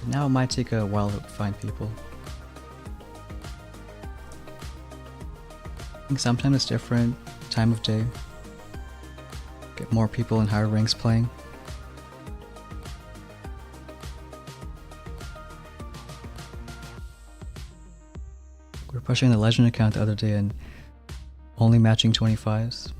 Now it might take a while to find people. I think sometimes it's different time of day. Get more people in higher ranks playing. We were pushing the legend account the other day and only matching 25s.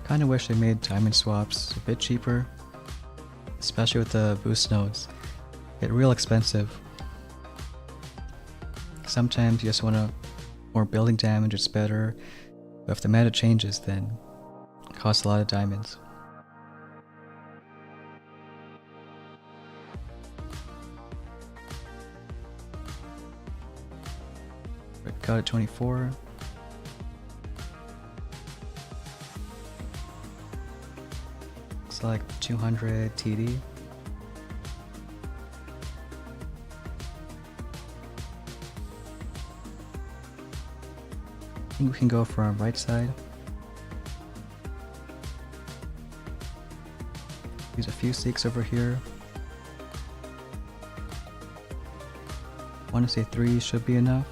Kinda wish they made diamond swaps a bit cheaper, especially with the boost nodes. Get real expensive. Sometimes you just want more building damage, it's better, but if the meta changes then it costs a lot of diamonds. Got it 24. It's like 200 TD. I think we can go from right side. Use a few seeks over here. I want to say 3 should be enough,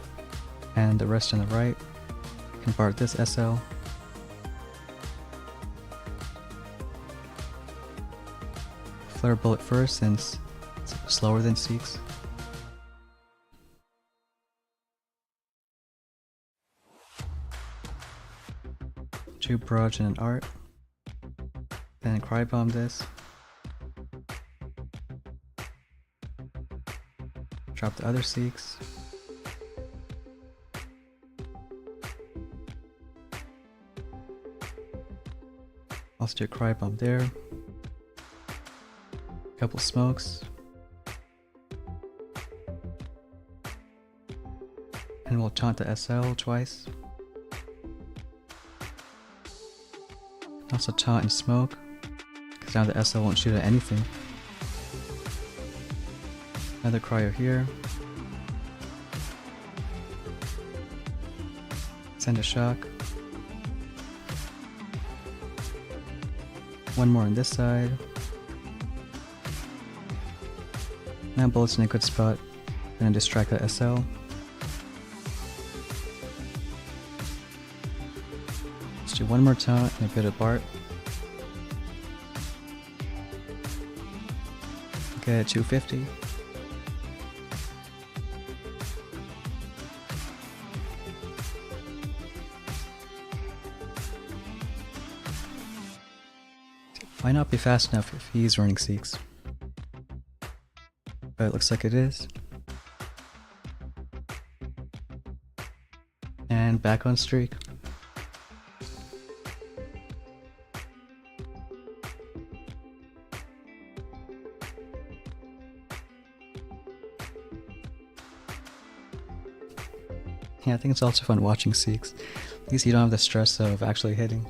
and the rest on the right. Convert this SL. Flare bullet first since it's slower than seeks. Two barrage and an art. Then cry bomb this. Drop the other seeks. Also do a cry bomb there. Couple smokes. And we'll taunt the SL twice. Also taunt and smoke, because now the SL won't shoot at anything. Another cryo here. Send a shock. One more on this side. Now bullets in a good spot. Gonna distract the SL. Let's do one more taunt and a bit of Bart. Okay, 250. Might not be fast enough if he's running seeks. But it looks like it is. And back on streak. Yeah, I think it's also fun watching seeks. At least you don't have the stress of actually hitting.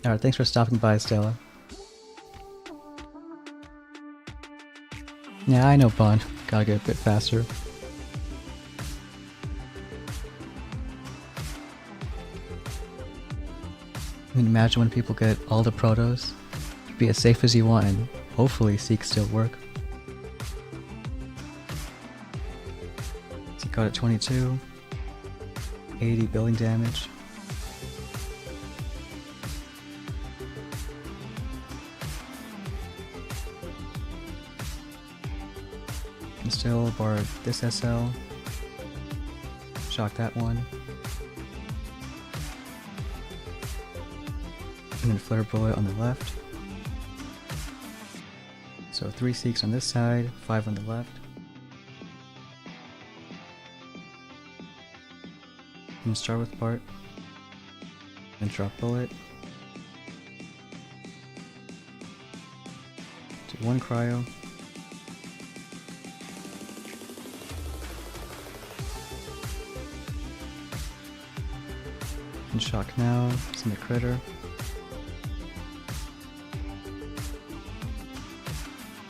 Alright, thanks for stopping by, Stella. Yeah, I know, Bond. Gotta get a bit faster. I mean, imagine when people get all the protos. Be as safe as you want, and hopefully seeks still work. So got it 22. 80 building damage. Still bar this SL. Shock that one. And then flare bullet on the left. So 3 Seeks on this side, 5 on the left. And start with Bart. And drop bullet. Do 1 cryo. And shock now, send a critter.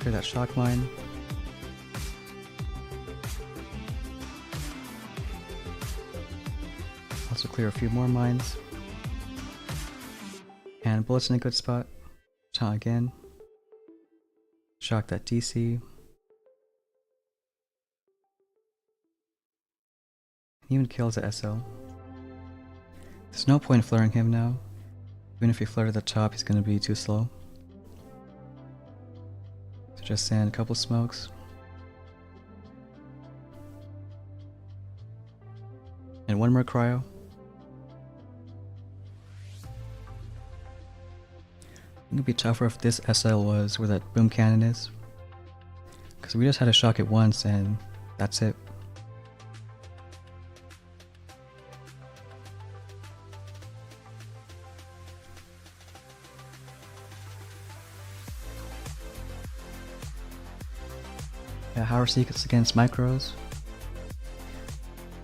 Clear that shock line. Also clear a few more mines. And bullets in a good spot. Taunt again. Shock that DC. Even kills the SL. There's no point in flaring him now. Even if you flare to the top, he's gonna be too slow. So just sand a couple smokes. And 1 more cryo. It would be tougher if this SL was where that boom cannon is. Because we just had to shock it once and that's it. Yeah, how are secrets against micros?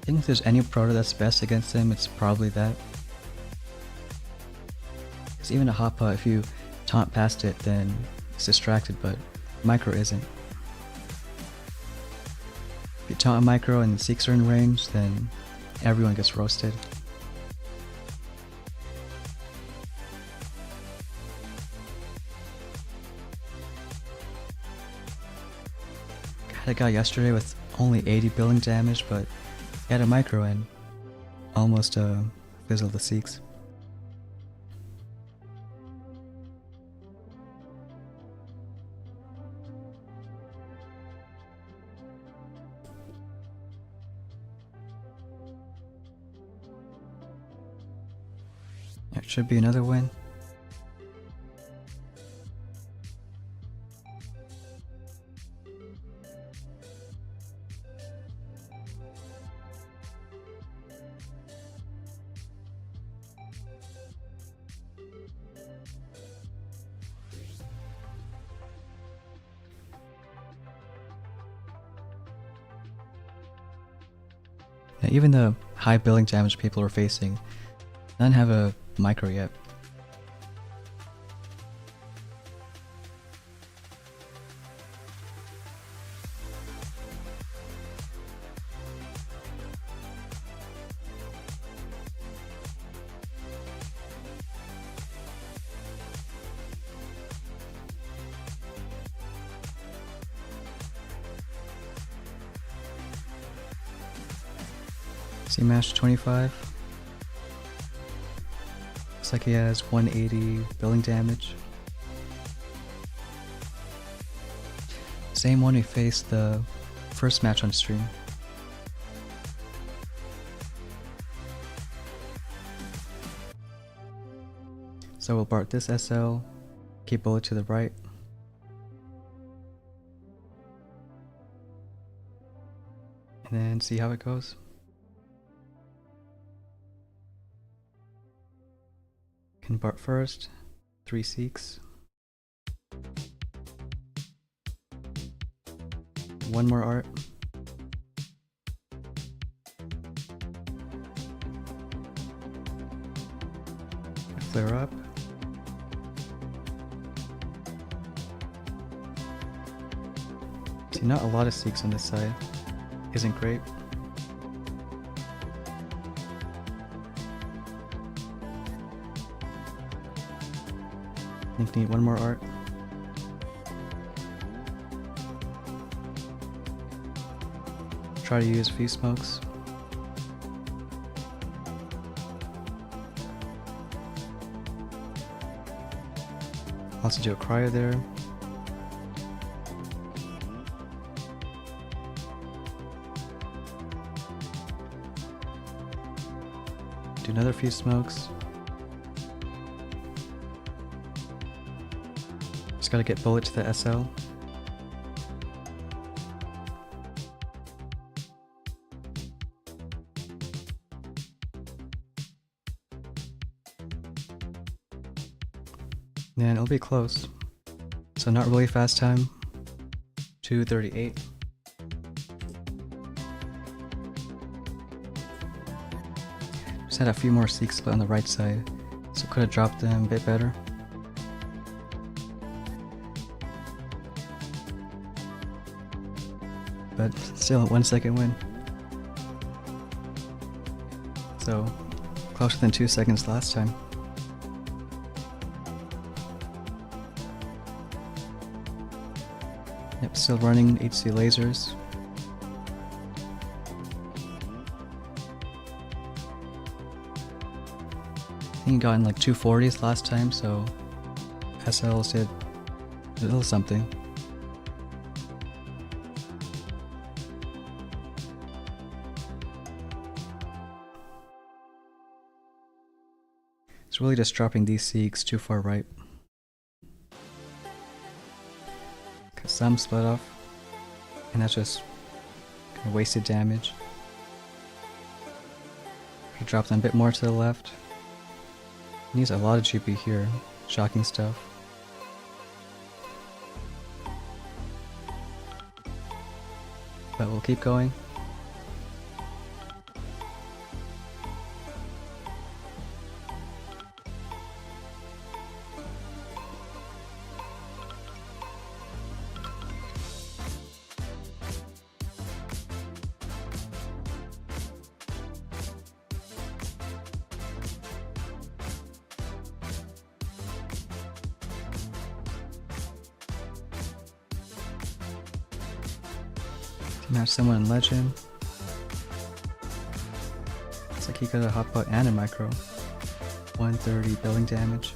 I think if there's any proto that's best against them, it's probably that. Because even a hot pot, if you taunt past it, then it's distracted, but micro isn't. If you taunt a micro and the Seeks are in range, then everyone gets roasted. I had a guy yesterday with only 80 building damage, but he had a micro and almost fizzled the Seeks. It should be another win. Yeah, even the high building damage people are facing, none have a micro yet. See match 25. Looks like he has 180 building damage. Same one we faced the first match on stream. So we'll Bart this SL, keep bullet to the right. And then see how it goes. Can Bart first, 3 Seeks. 1 more art. Flare up. See, not a lot of Seeks on this side. Isn't great. I think need 1 more art. Try to use a few smokes. Also do a cryo there. Do another few smokes. Just gotta get bullet to the SL. And it'll be close. So not really fast time. 2:38. Just had a few more seeks split on the right side, so could have dropped them a bit better. But still a 1 second win. So closer than 2 seconds last time. Yep, still running HC lasers. I think he got in like 240s last time, so SLs did a little something. It's really just dropping these seeks too far right. Cause some split off, and that's just kind of wasted damage. Could drop them a bit more to the left. Needs a lot of GP here, shocking stuff. But we'll keep going. Match someone in legend. Looks like he got a hotpot and a micro. 130 building damage.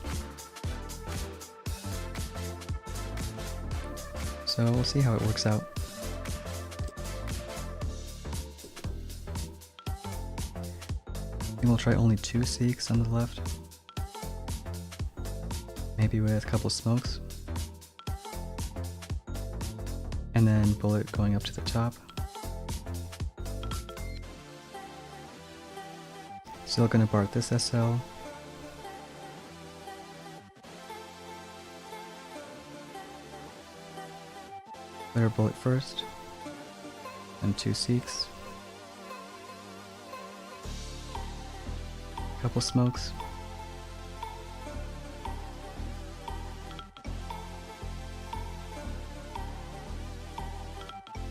So we'll see how it works out. I think we'll try only 2 seeks on the left. Maybe with a couple smokes. And then bullet going up to the top. Still gonna BART this SL. Better bullet first. Then 2 seeks. Couple smokes.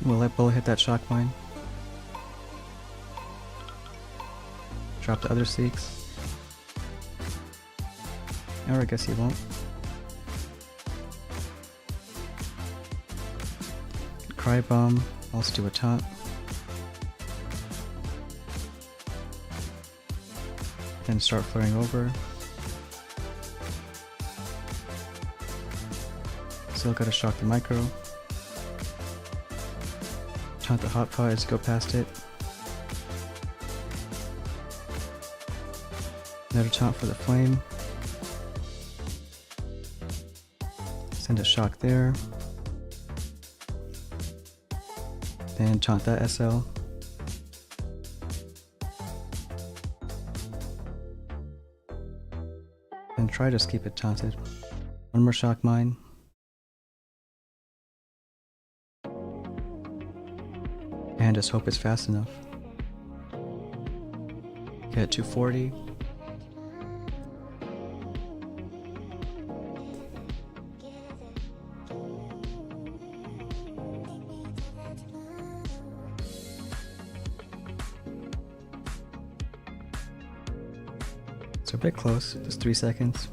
We'll let bullet hit that shock mine. Drop the other seeks. Or I guess he won't. Cry bomb. Also do a taunt. Then start flaring over. Still gotta shock the micro. Taunt the hotpot as you go past it. Another taunt for the flame. Send a shock there. Then taunt that SL. And try to just keep it taunted. One more shock mine. And just hope it's fast enough. Get 240. It's a bit close, just 3 seconds.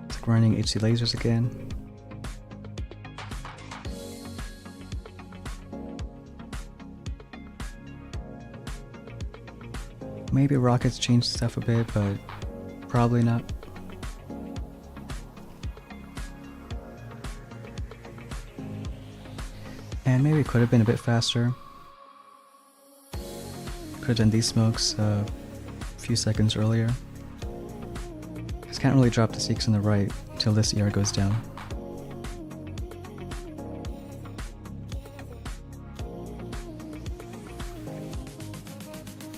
It's like running HC lasers again. Maybe rockets changed stuff a bit, but probably not. And maybe it could have been a bit faster. Could have done these smokes a few seconds earlier. Just can't really drop the Seeks on the right till this ER goes down.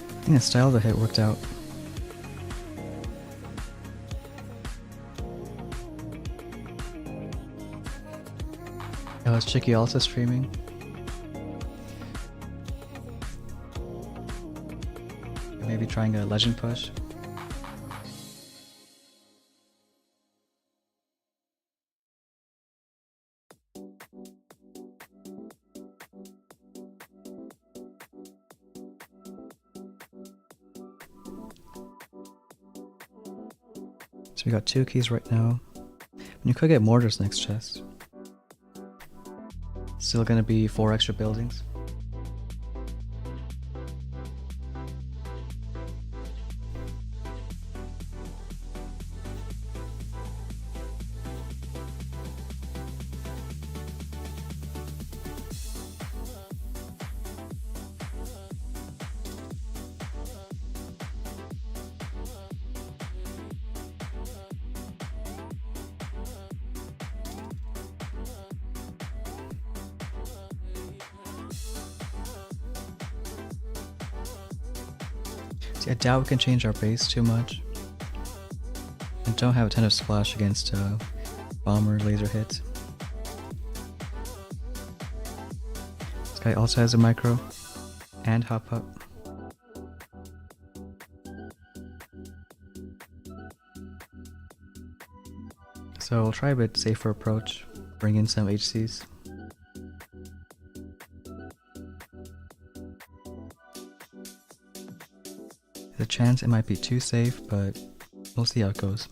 I think the style of the hit worked out. Oh, is Chicky also streaming? Maybe trying a legend push? So we got 2 keys right now. And you could get mortars next chest. Still gonna be 4 extra buildings. See, I doubt we can change our base too much. I don't have a ton of splash against bomber laser hits. This guy also has a micro and hop up. So we'll try a bit safer approach, bring in some HCs. There's a chance it might be too safe, but we'll see how it goes.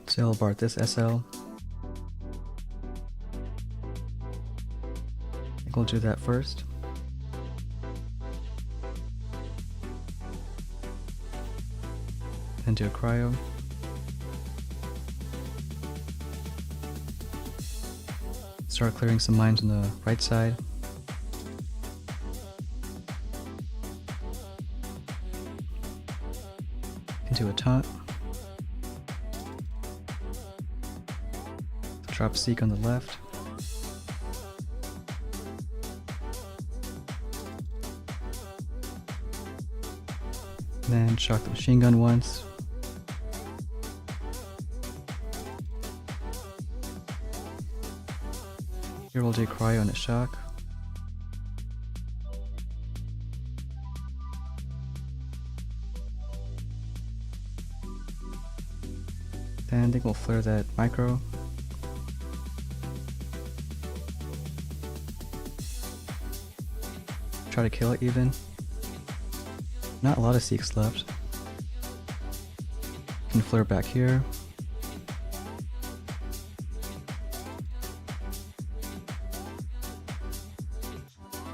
So I'll BART this SL. I think we'll do that first. Then do a cryo. Start clearing some mines on the right side. Into a taunt. Drop Seek on the left. Then shock the machine gun once. Here we'll do cryo on a shock. Then I think we'll flare that micro. Try to kill it even. Not a lot of Seeks left. Can flare back here.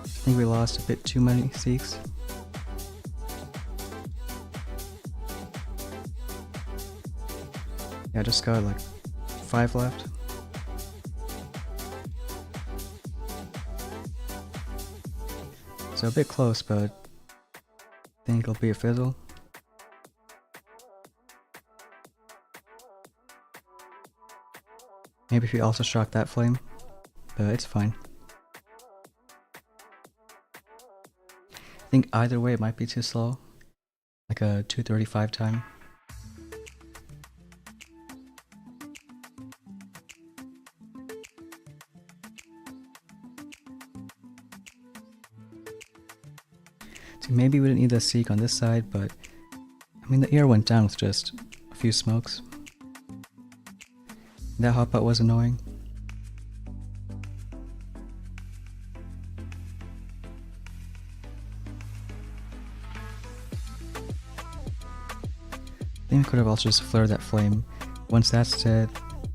I think we lost a bit too many Seeks. Yeah, I just got like 5 left. So a bit close, but I think it'll be a fizzle. Maybe if we also shock that flame, but it's fine. I think either way it might be too slow, like a 2:35 time. So maybe we didn't need the Seek on this side, but I mean the ear went down with just a few smokes. That hop out was annoying. I think we could have also just flared that flame. Once that's dead,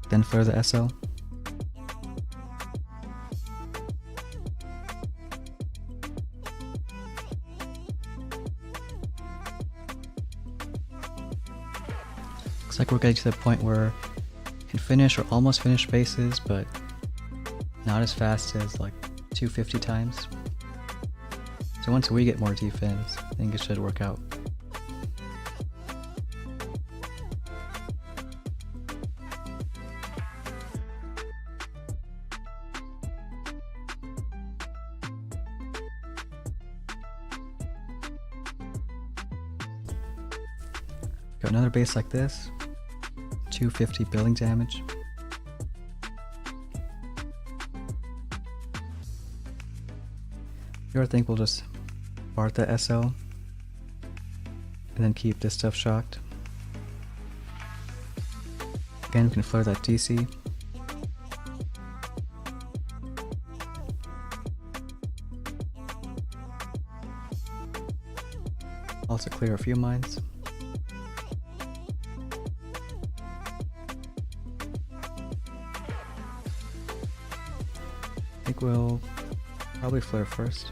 then flare the SL. Looks like we're getting to the point where we can finish or almost finish bases, but not as fast as like 250 times. So once we get more defense, I think it should work out. Got another base like this, 250 building damage. Here I think we'll just Bart the SL and then keep this stuff shocked. Again, we can flare that DC. Also clear a few mines. I think we'll probably flare first.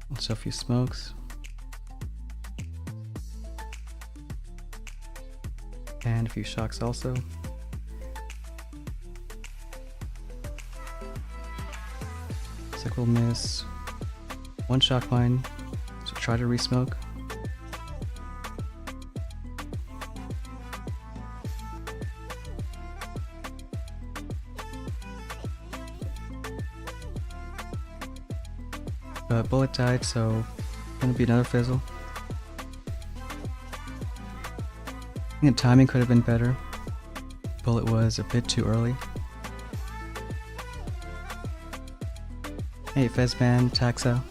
Also a few smokes. And a few shocks also. Looks like we'll miss one shock mine, so try to re-smoke. Bullet died, so gonna be another fizzle. I think the timing could have been better. Bullet was a bit too early. Hey, Fezman, Taxa.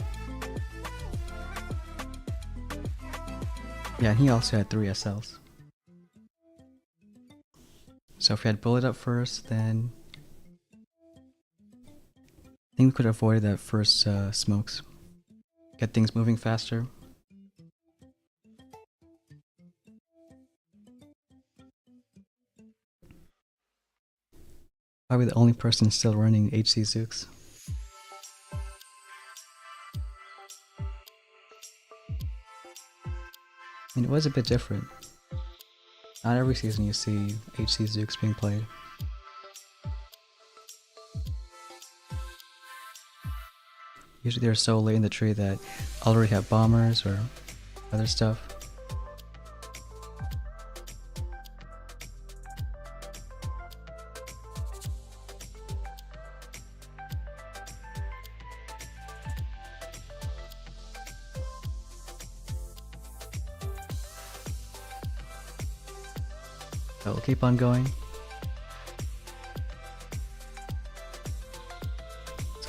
Yeah, and he also had 3 SLs. So if we had Bullet up first, then I think we could have avoided that first smokes. Get things moving faster. Probably the only person still running HC Zooks. I mean, it was a bit different. Not every season you see HC Zooks being played. Usually they're so late in the tree that I already have bombers or other stuff. So we'll keep on going.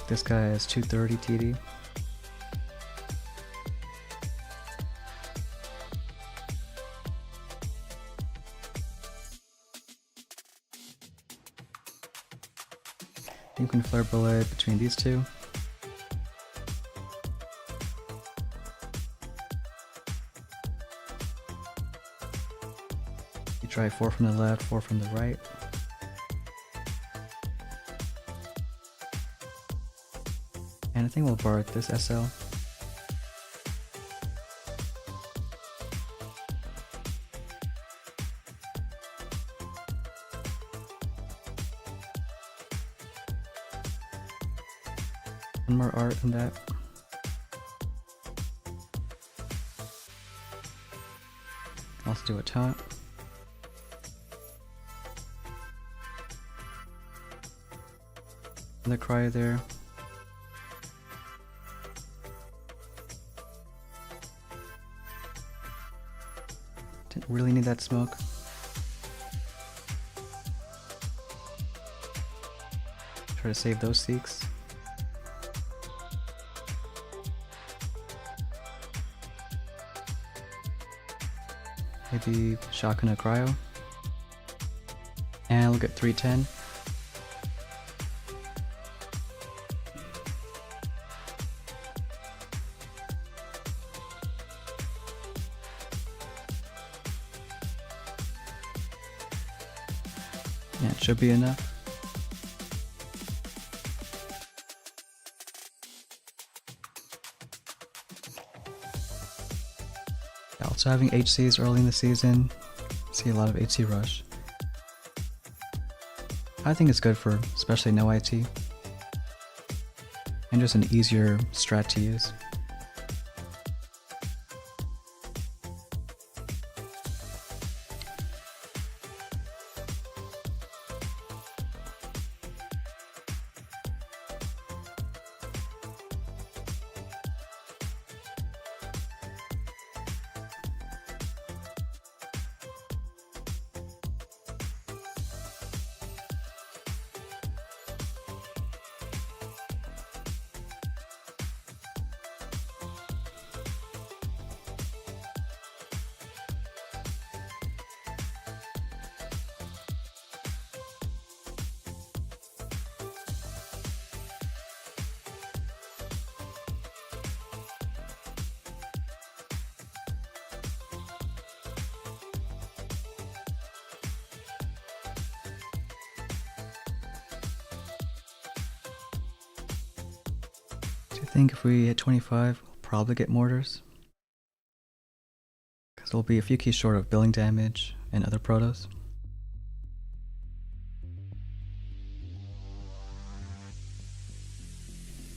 This guy has 230 TD. You can flare bullet between these two. You try 4 from the left, 4 from the right. And I think we'll Bart this SL. One more art in that. Also do a taunt. Another cryo there. Didn't really need that smoke. Try to save those Seeks. Maybe shotgun a cryo. And look at 310. Yeah, it should be enough. Also having HCs early in the season, see a lot of HC rush. I think it's good for especially no IT, and just an easier strat to use. I think if we hit 25, we'll probably get mortars, because we'll be a few keys short of billing damage and other protos.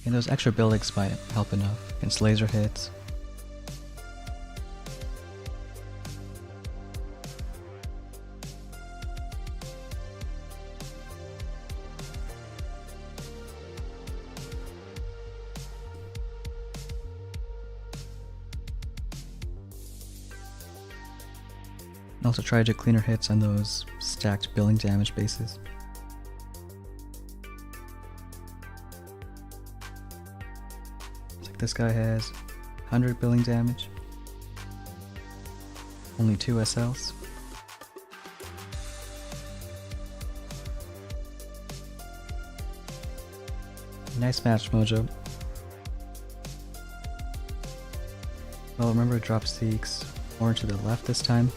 And those extra buildings might help enough against laser hits. And also try to do cleaner hits on those stacked billing damage bases. It's like this guy has 100 billing damage, only 2 SLs. Nice match, Mojo. Well, remember to drop Seeks more to the left this time.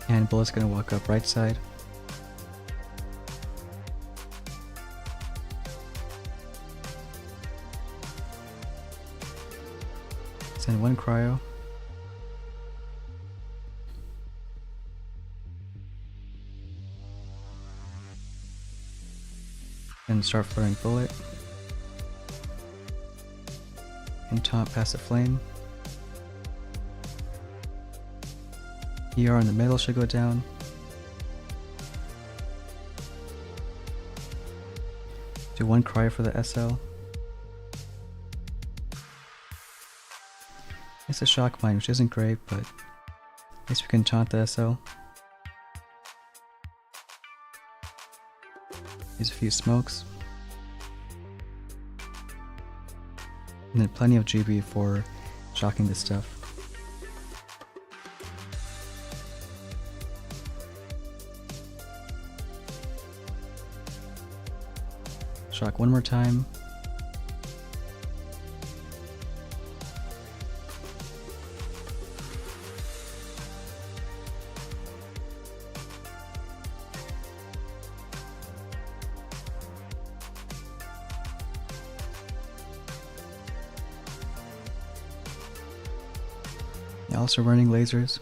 And Bullet's gonna walk up right side. Send 1 cryo. And start firing Bullet. And taunt past the flame. ER in the middle should go down. Do 1 cryo for the SL. It's a shock mine, which isn't great, but at least we can taunt the SL. Use a few smokes. And then plenty of GB for shocking this stuff. Shock 1 more time. Also running lasers.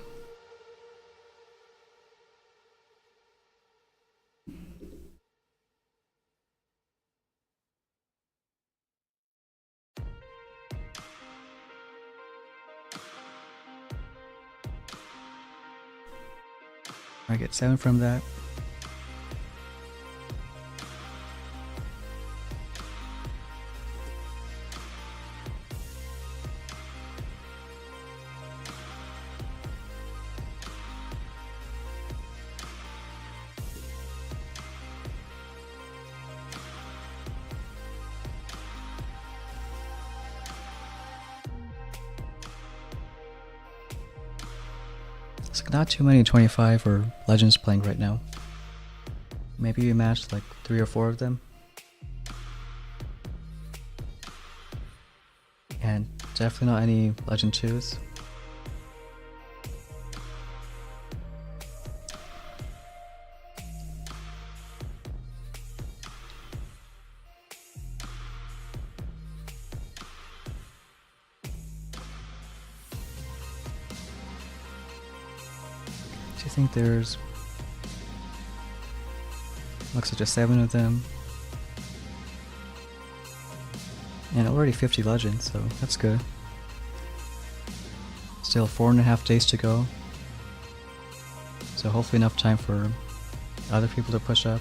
I get 7 from that. It's not too many 25 or Legends playing right now. Maybe we matched like 3 or 4 of them. And definitely not any Legend 2s. I think there's looks like just 7 of them. And already 50 legends, so that's good. Still 4.5 days to go. So hopefully enough time for other people to push up.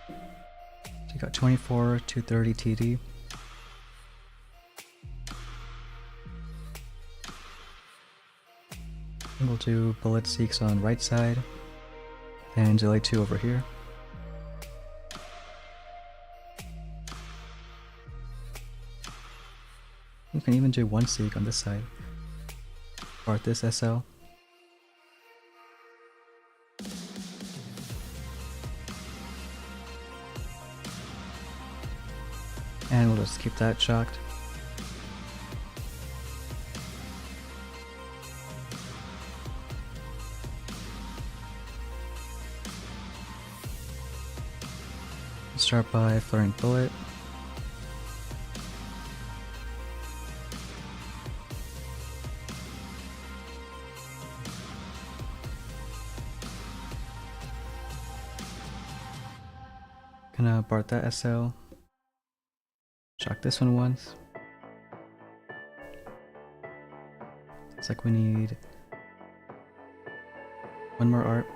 So you got 24, 230 TD. And we'll do bullet seeks on right side and delay 2 over here. You can even do 1 seek on this side. Or this SL. And we'll just keep that shocked. Start by flaring bullet. Gonna BART that SL. Shock this one once. Looks like we need 1 more art.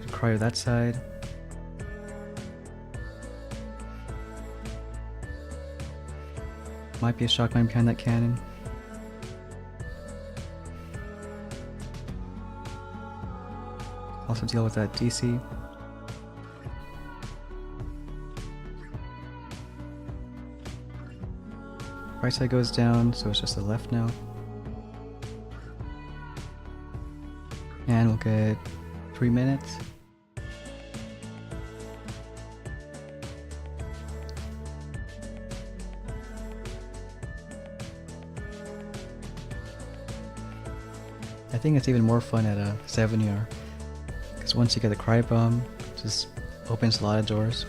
Cryo that side. Might be a shockmine behind that cannon. Also deal with that DC. Right side goes down, so it's just the left now. And we'll get 3 minutes. I think it's even more fun at a 7ER, because once you get the cryo bomb, it just opens a lot of doors.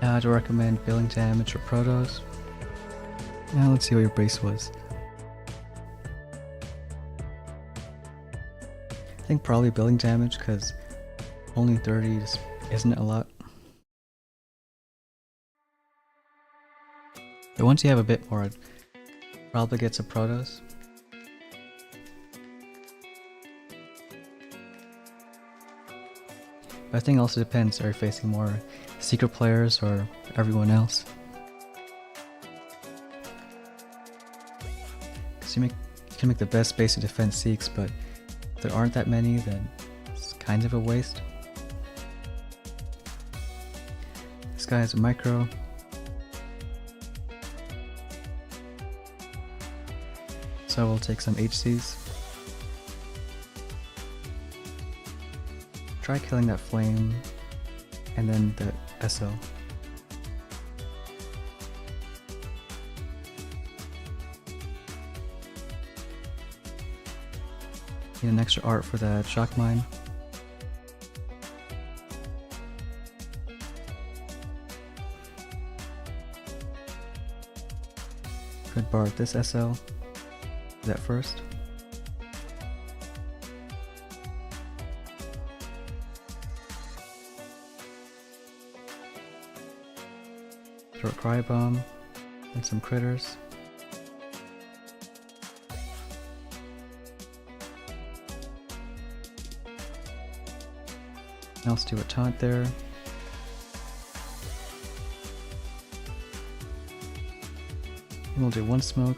I'd recommend Billing Damage or Protos. Now let's see what your base was. I think probably Billing Damage, because only 30 just isn't a lot. But once you have a bit more, I'd probably get some Protos. But I think it also depends, are you facing more secret players or everyone else? Because you can make the base basic defense seeks, but if there aren't that many, then it's kind of a waste. This guy has a micro. So we'll take some HCs. Try killing that flame and then the SL. Need an extra art for that shock mine. Could BART this SL. Do that first. Throw a cryo bomb and some critters. Now let's do a taunt there. And we'll do 1 smoke.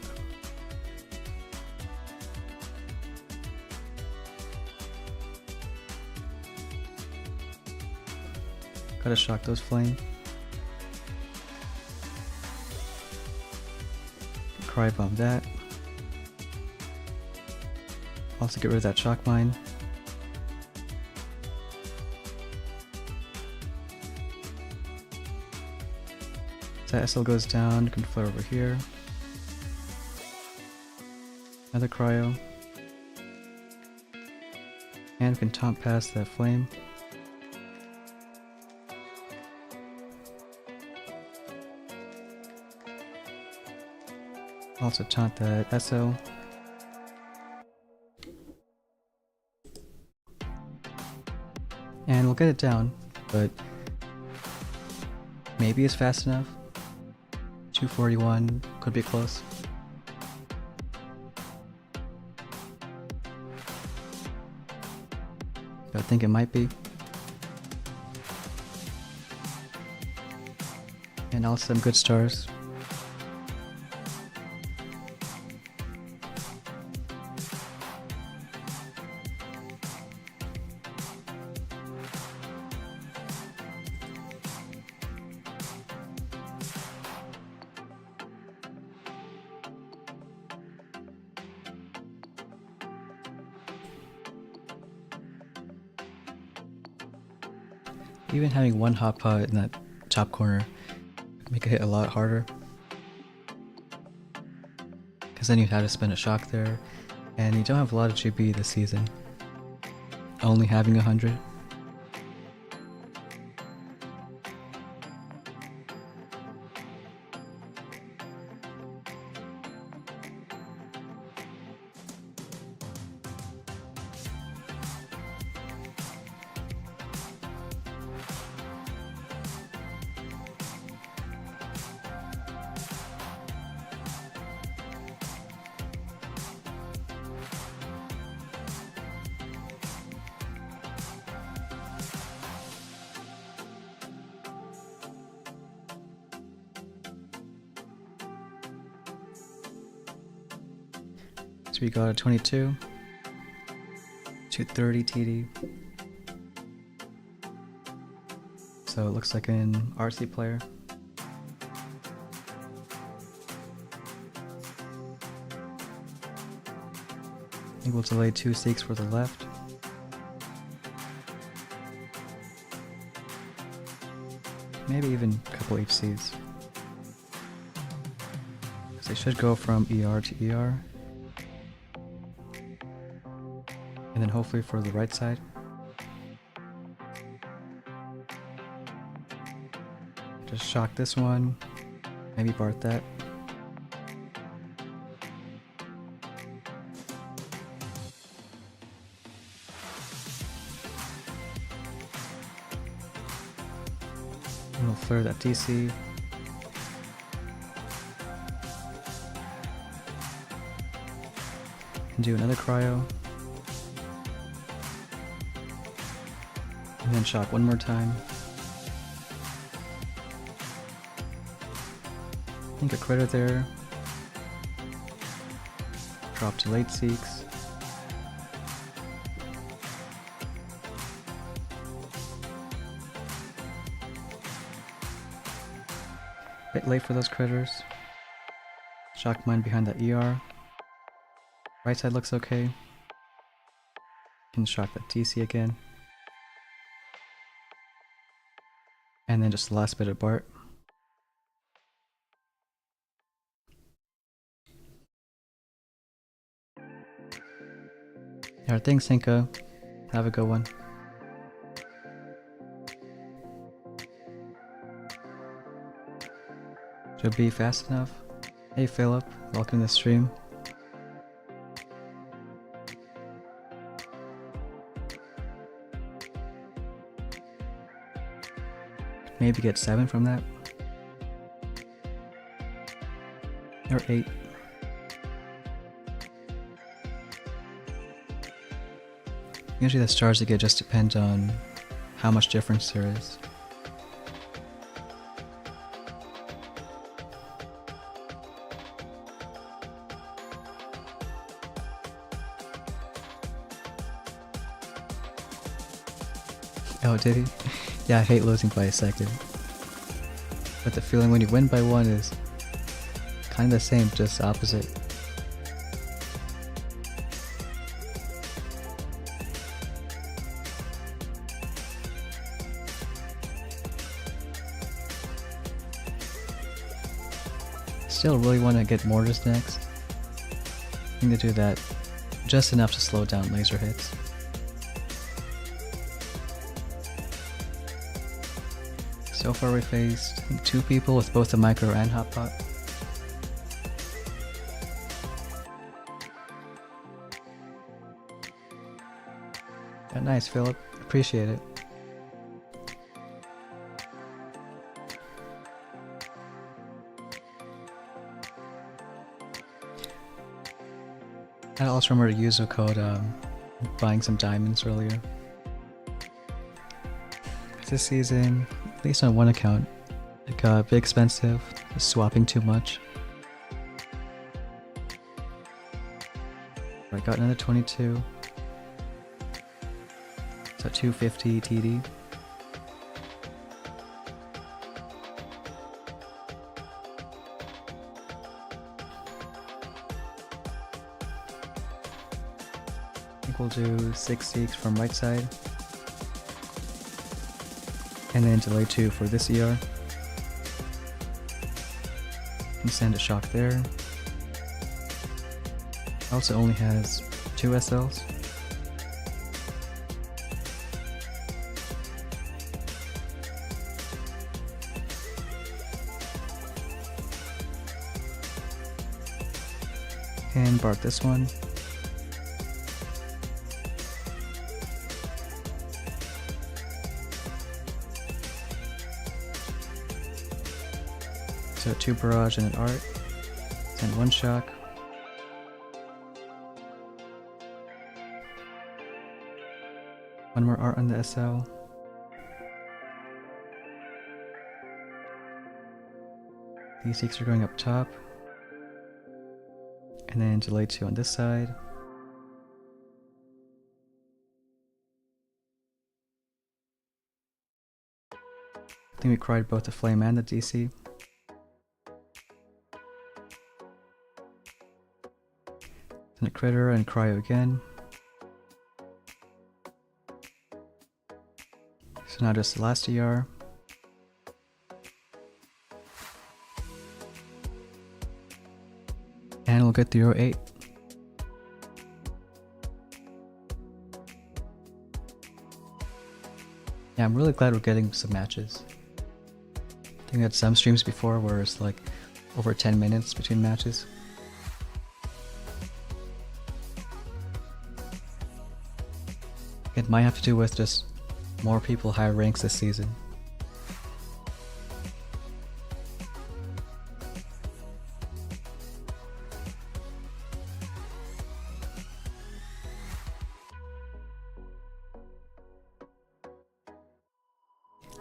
Gotta shock those flame. Cry Bomb that. Also get rid of that Shock Mine. So that SL goes down, you can flare over here. Another Cryo. And we can taunt past that Flame. Also taunt that SL. And we'll get it down, but maybe it's fast enough. 241 could be close. But I think it might be. And also some good stars. Even having one hot pot in that top corner would make it hit a lot harder. Because then you'd have to spend a shock there, and you don't have a lot of GB this season. Only having 100. So we got a 22, 230 TD. So it looks like an RC player. I think we'll delay 2 Seeks for the left. Maybe even a couple HCs. Because they should go from ER to ER. And then hopefully for the right side. Just shock this one. Maybe Bart that. And we'll flare that DC. And do another cryo. And then shock one more time. I think a critter there. Drop to late Seeks. Bit late for those critters. Shock mine behind that ER. Right side looks okay. Can shock that TC again. And then just the last bit of Bart. Alright, thanks Inka. Have a good one. Should be fast enough. Hey Philip, welcome to the stream. Maybe get 7 from that. Or 8. Usually the stars you get just depend on how much difference there is. Oh, did he? Yeah, I hate losing by a second. But the feeling when you win by 1 is Kinda the same, just opposite. Still really want to get Mortis next. I need to do that just enough to slow down laser hits. So far we faced, I think, 2 people with both the micro and hot pot. Yeah, nice, Philip. Appreciate it. I also remember to use a code buying some diamonds earlier. This season, at least on one account, it got a bit expensive, just swapping too much. I got another 22. So 250 TD. I think we'll do 6 Seeks from right side. And then delay 2 for this ER. And send a shock there. Also only has 2 SLs. And bark this one. So 2 barrage and an art. And 1 shock. One more art on the SL. These Seeks are going up top. And then delay 2 on this side. I think we cried both the flame and the DC. Then a critter and cryo again. So now just the last ER. And we'll get the 08. Yeah, I'm really glad we're getting some matches. I think we had some streams before where it's like over 10 minutes between matches. It might have to do with just more people higher ranks this season.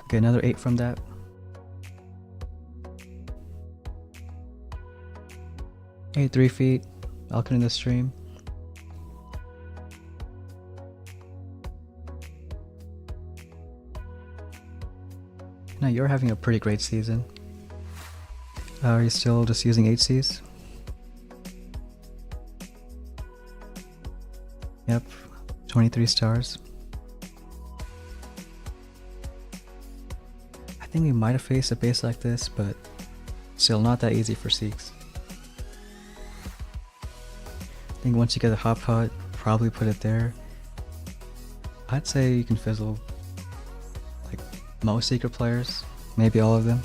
Get another 8 from that. Hey, 3 feet. Welcome to the stream. Now you're having a pretty great season. Are you still just using HCs? Yep, 23 stars. I think we might have faced a base like this, but still not that easy for Seeks. I think once you get a hot pot, probably put it there. I'd say you can fizzle like most secret players, maybe all of them.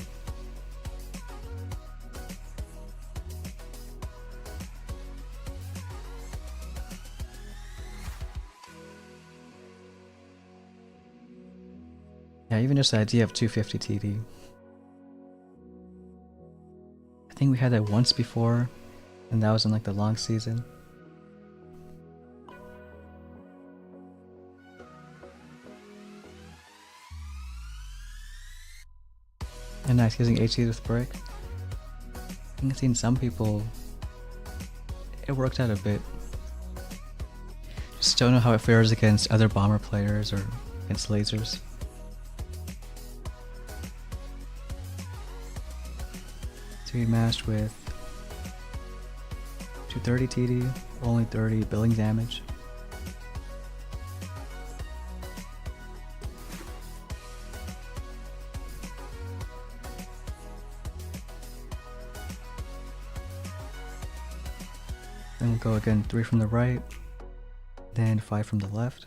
Yeah, even just the idea of 250 TD. I think we had that once before, and that was in like the long season. And nice, using HCs with brick. I think I've seen some people, it worked out a bit. Just don't know how it fares against other bomber players or against lasers. So we matched with 230 TD, only 30 billing damage. Then we'll go again 3 from the right, then 5 from the left.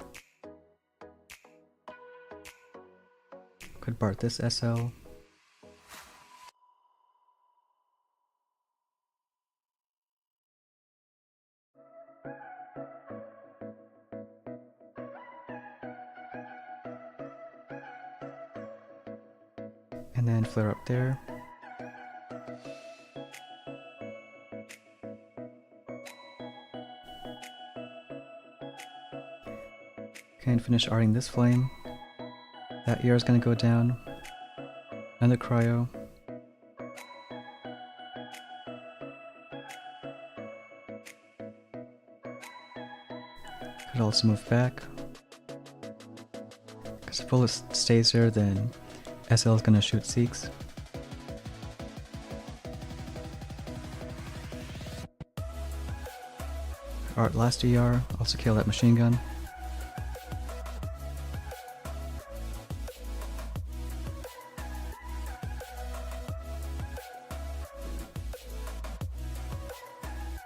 Could Bart this SL. And then flare up there. Okay, and finish arting this flame. That ear is going to go down. Another cryo. Could also move back. Because if Fullest stays there, then SL is going to shoot Seeks. Art last ER, also kill that machine gun.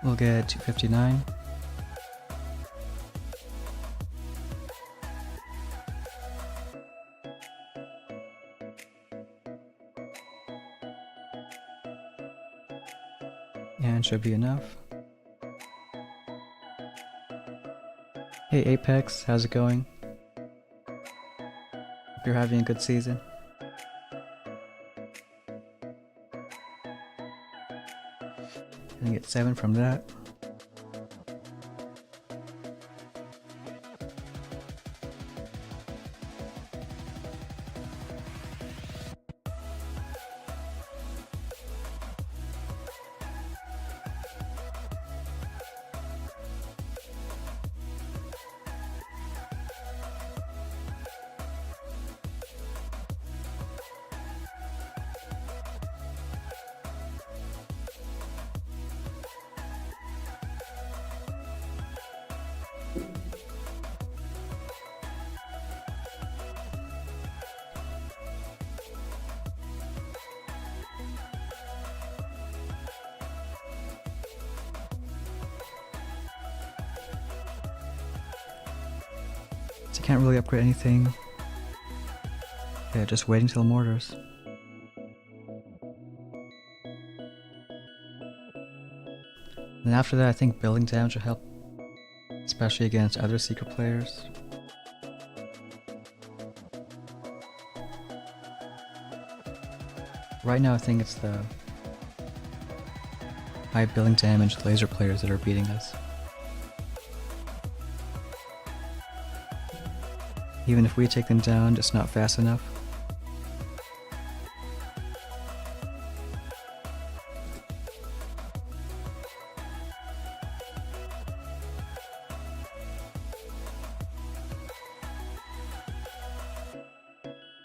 We'll get 259. And should be enough. Hey Apex, how's it going? Hope you're having a good season. Gonna get 7 from that. So you can't really upgrade anything. Yeah, just waiting till mortars. And after that, I think building damage will help, especially against other secret players. Right now I think it's the high building damage laser players that are beating us. Even if we take them down, just not fast enough.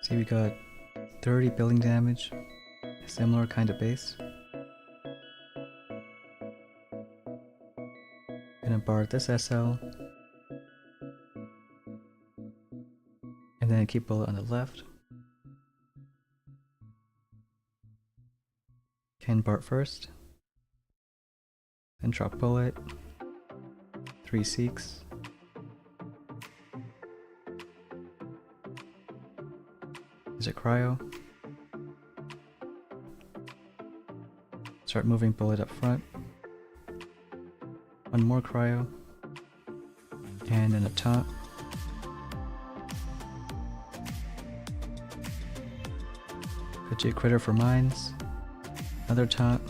See, we got 30 building damage, a similar kind of base. Gonna bar this SL. And then keep bullet on the left. Can Bart first. Then drop bullet. 3 Seeks. Is it cryo? Start moving bullet up front. One more cryo. And then a taunt. Put you a critter for mines. Another taunt.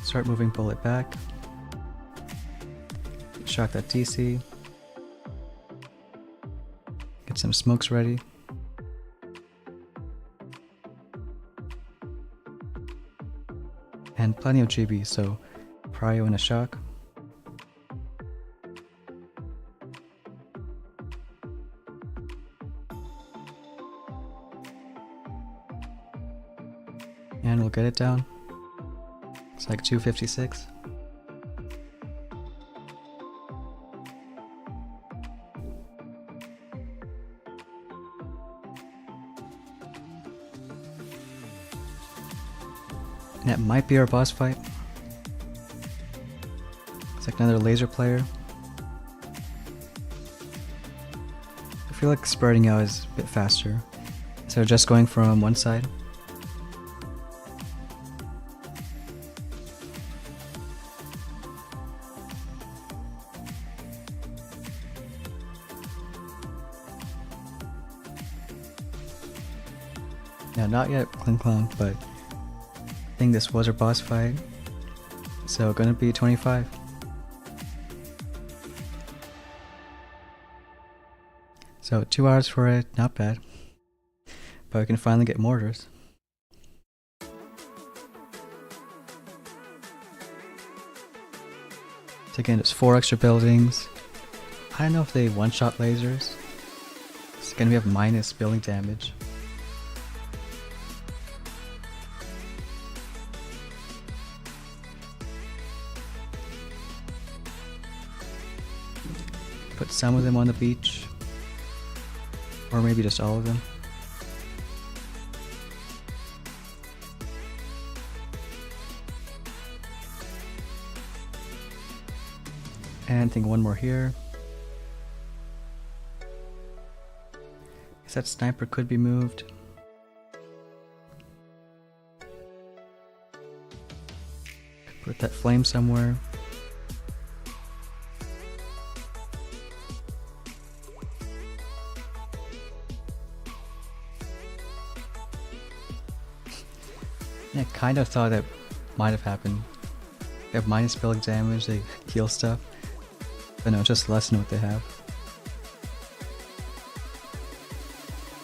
Start moving bullet back. Shock that DC. Get some smokes ready. And plenty of GB, so cryo and a shock. And we'll get it down. It's like 256. And that might be our boss fight. It's like another laser player. I feel like spreading out is a bit faster. So just going from one side. Yeah, not yet Kling Clong, but I think this was our boss fight. So gonna be 25. So 2 hours for it, not bad. But we can finally get mortars. So again, it's 4 extra buildings. I don't know if they one-shot lasers. It's gonna have minus building damage. Put some of them on the beach. Or maybe just all of them. And I think one more here. Guess that sniper could be moved. Put that flame somewhere. Yeah, I kind of thought that might have happened. They have minus building damage, they heal stuff. But no, just lessen what they have.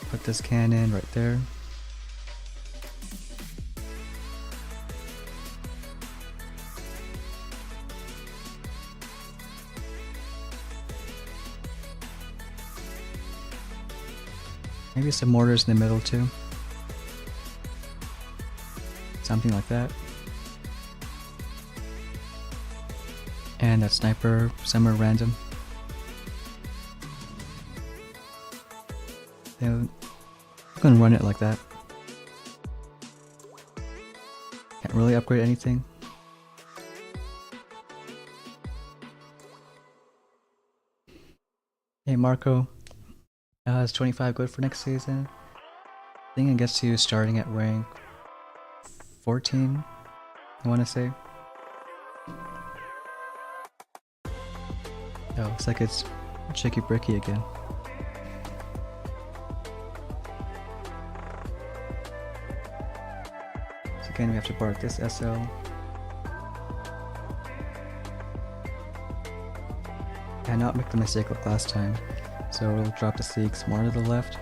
Put this cannon right there. Maybe some mortars in the middle too. Something like that. And that sniper somewhere random. I'm gonna run it like that. Can't really upgrade anything. Hey Marco, is 25 good for next season? I think it gets you starting at rank 14, I want to say. Oh, looks like it's Chicky Bricky again. So again, we have to bark this SL. And not make the mistake like last time. So we'll drop the Seeks more to the left.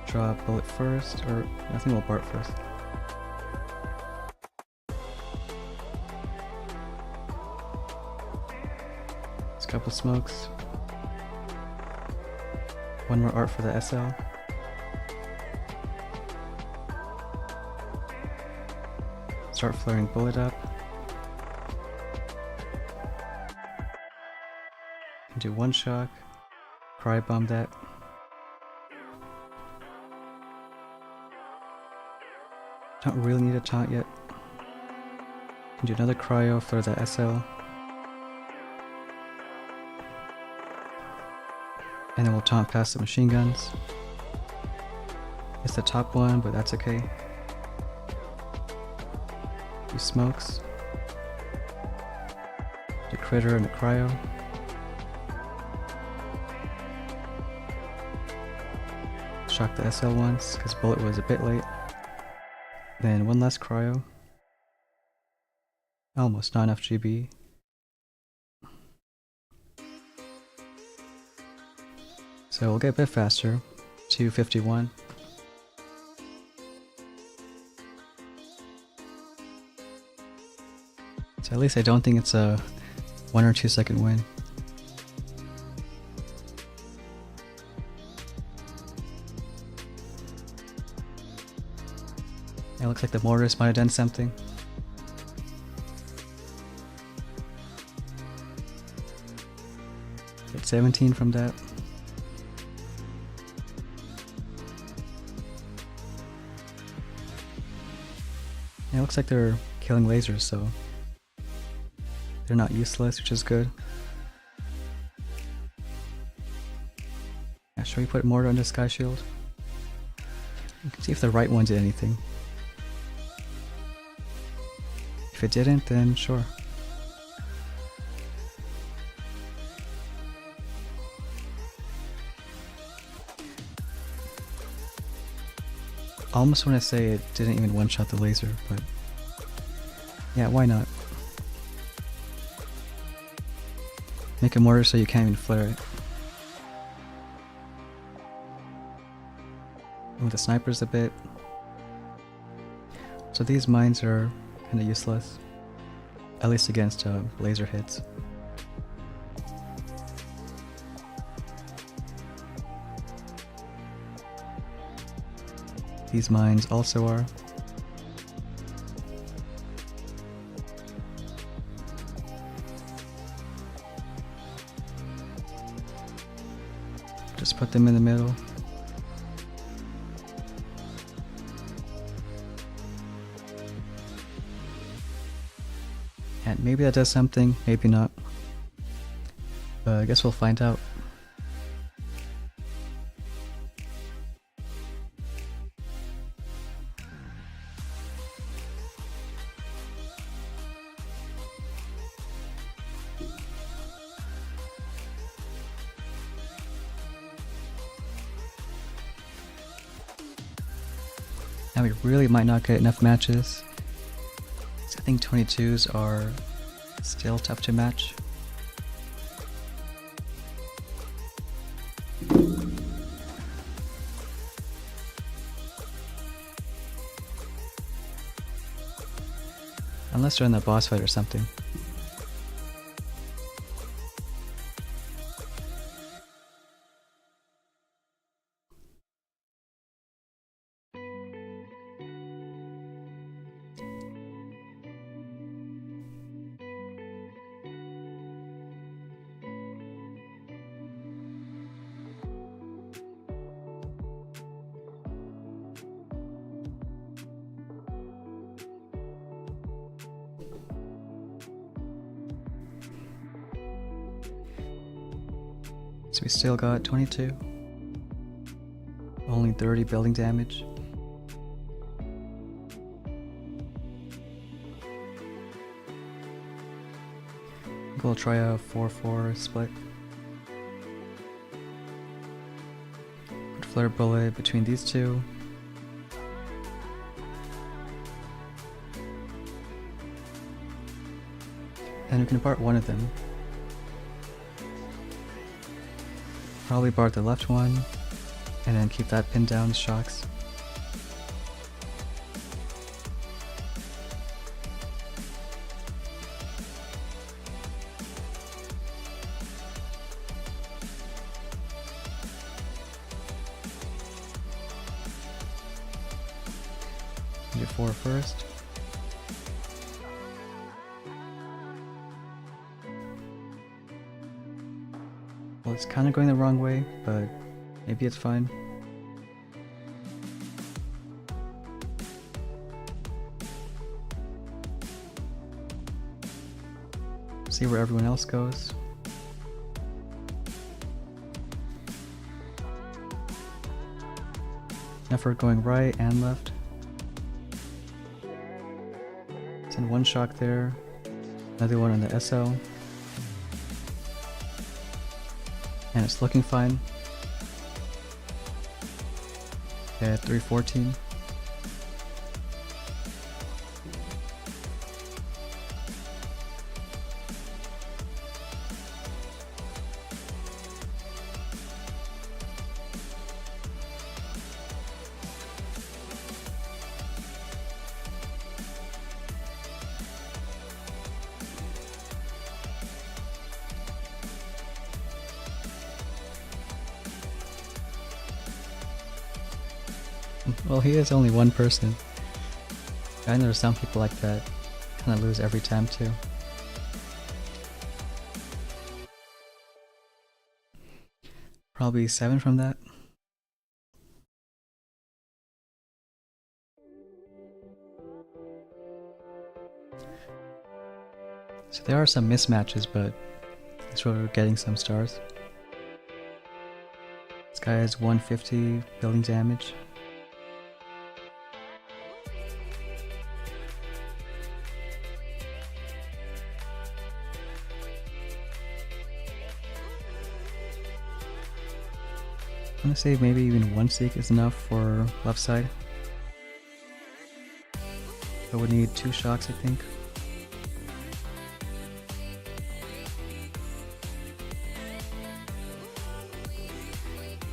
Draw a bullet first, or I think we'll Bart first. There's a couple smokes. One more art for the SL. Start flaring bullet up. Do one shock. Cry bomb that. Don't really need a taunt yet. Do another cryo for the SL. And then we'll taunt past the machine guns. It's the top one, but that's okay. Do smokes. Do critter and the cryo. Shock the SL once, because bullet was a bit late. Then one last cryo. Almost not enough GB. So we'll get a bit faster. 251. So at least I don't think it's a 1 or 2 second win. It looks like the mortars might have done something. Get 17 from that. It looks like they're killing lasers, so they're not useless, which is good. Yeah, should we put mortar under Sky Shield? You can see if the right one did anything. If it didn't, then sure. I almost want to say it didn't even one-shot the laser, but yeah, why not? Make a mortar so you can't even flare it. Move the snipers a bit. So these mines are kind of useless, at least against laser hits. These mines also are. Just put them in the middle. And maybe that does something, maybe not. But I guess we'll find out. Now we really might not get enough matches. I think 22s are still tough to match. Unless they're in the boss fight or something. So we still got 22. Only 30 building damage. We'll try a 4-4 split. Put Flare Bullet between these two. And we can part one of them. Probably bar the left one, and then keep that pinned down with shocks. Do 4 first. Well, it's kind of going the wrong way, but maybe it's fine. See where everyone else goes. Effort going right and left. Send one shock there, another one on the SL. And it's looking fine. At 314. Well, he is only one person. I know some people like that kind of lose every time too. Probably 7 from that. So there are some mismatches, but at least we're getting some stars. This guy has 150 building damage. I'm gonna say maybe even 1 seek is enough for left side. But we need 2 shocks, I think.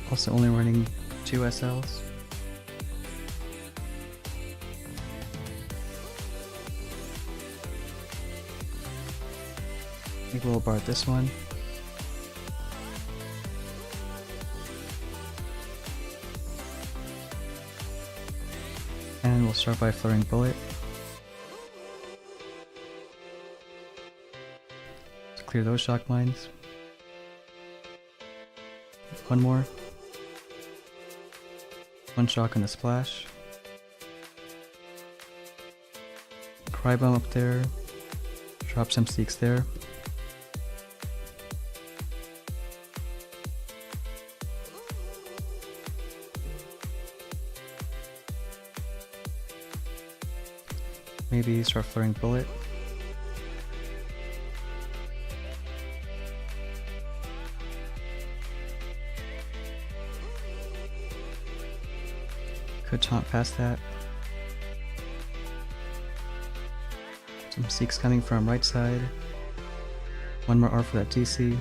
Also only running 2 SLs. I think we'll bar this one. And we'll start by Flaring Bullet. To clear those shock mines. One more. 1 shock on the splash. Cry Bomb up there. Drop some Seeks there. Maybe start Flaring Bullet. Could taunt past that. Some Seeks coming from right side. 1 more R for that TC.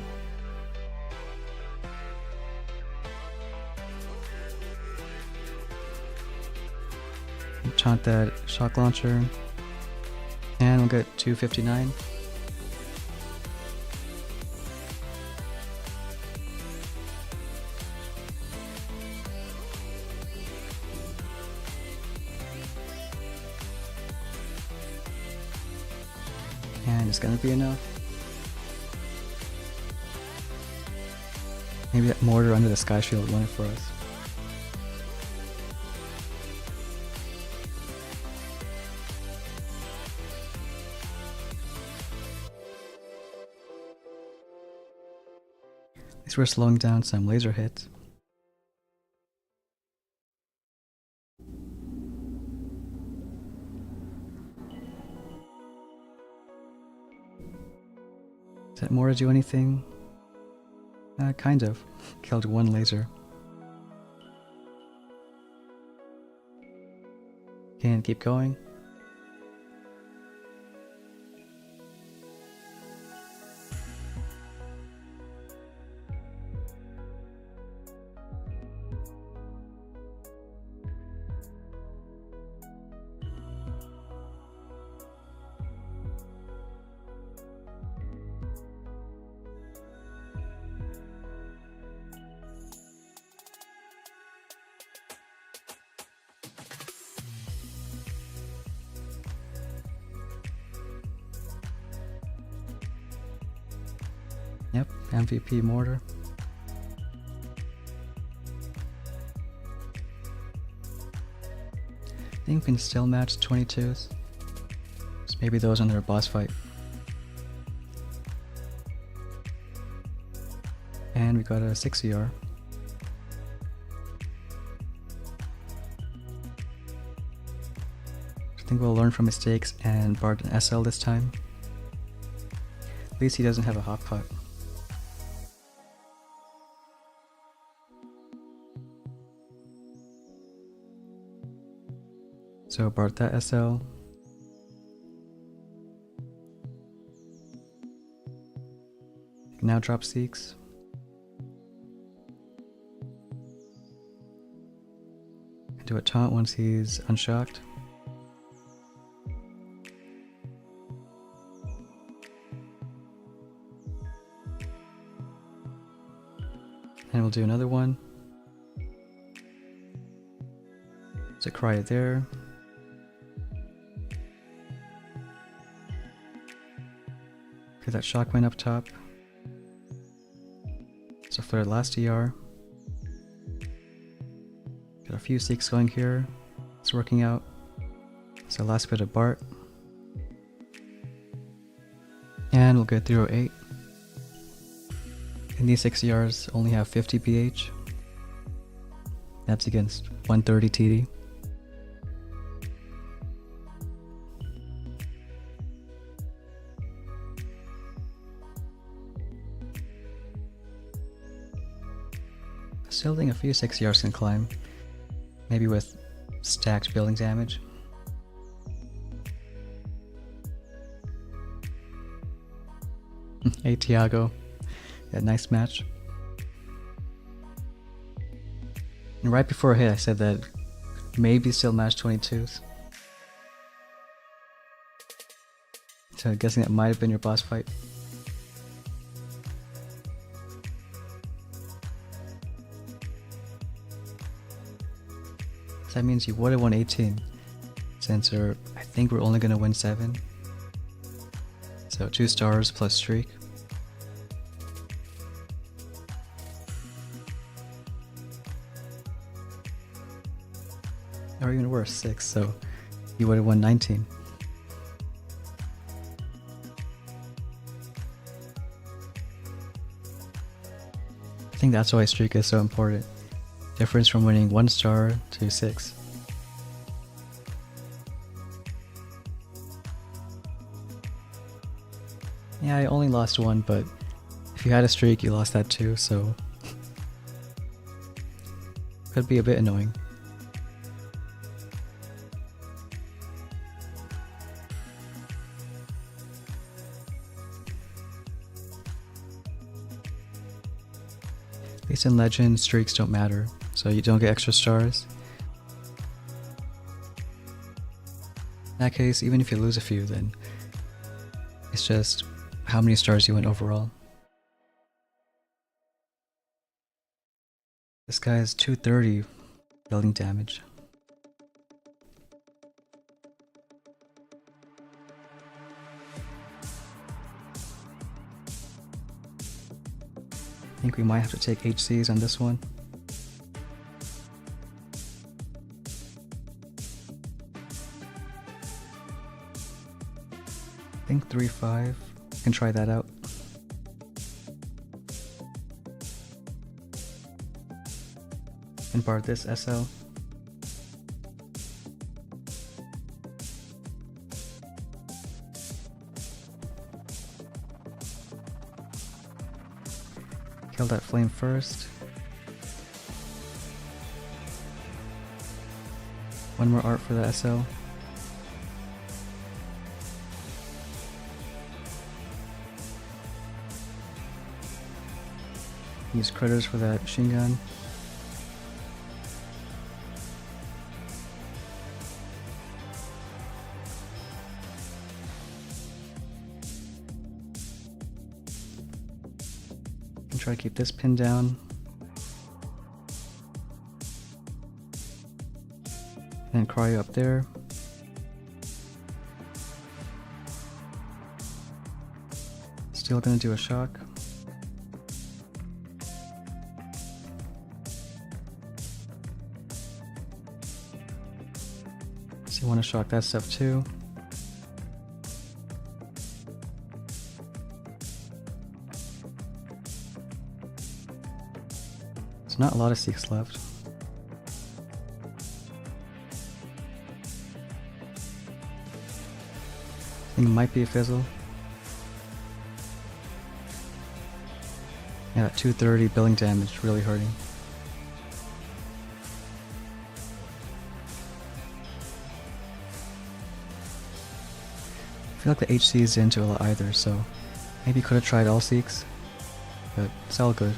Taunt that shock launcher. And we'll get 259. And it's gonna be enough. Maybe that mortar under the sky shield won it for us. At least we're slowing down some laser hits. Does that mortar do anything? Kind of. Killed 1 laser. Can keep going. Yep, MVP mortar. I think we can still match 22s. So maybe those under a boss fight. And we got a 6 ER. I think we'll learn from mistakes and Bard an SL this time. At least he doesn't have a hot pot. So Bard that SL. Now drop Seeks. Do a taunt once he's unshocked. And we'll do another one. So cry it there. Okay, that Shockman up top. So for the last ER. Got a few Seeks going here. It's working out. So last bit of Bart. And we'll get 308. And these 6 ERs only have 50 BH. That's against 130 TD. Still think a few 6 ERs can climb. Maybe with stacked building damage. Hey Tiago. Yeah, nice match. And right before I hit, I said that maybe still match 22s. So I'm guessing that might have been your boss fight. So that means you would have won 18, since I think we're only gonna win 7. So 2 stars plus streak. Or even worse, 6, so you would have won 19. I think that's why streak is so important. Difference from winning 1 star to 6. Yeah, I only lost 1, but if you had a streak, you lost that too, so could be a bit annoying. At least in Legend, streaks don't matter, so you don't get extra stars. In that case, even if you lose a few, then it's just how many stars you win overall. This guy has 230 building damage. I think we might have to take HCs on this one. I think 3-5. Can try that out. And bar this SL. Kill that flame first. One more art for the SL. Use critters for that machine gun. And try to keep this pinned down. And cryo up there. Still gonna do a shock. So you want to shock that stuff too. There's not a lot of Seeks left. I think it might be a fizzle. Yeah, 230 building damage, really hurting. I feel like the HC is into a lot either, so maybe could have tried all Seeks, but it's all good.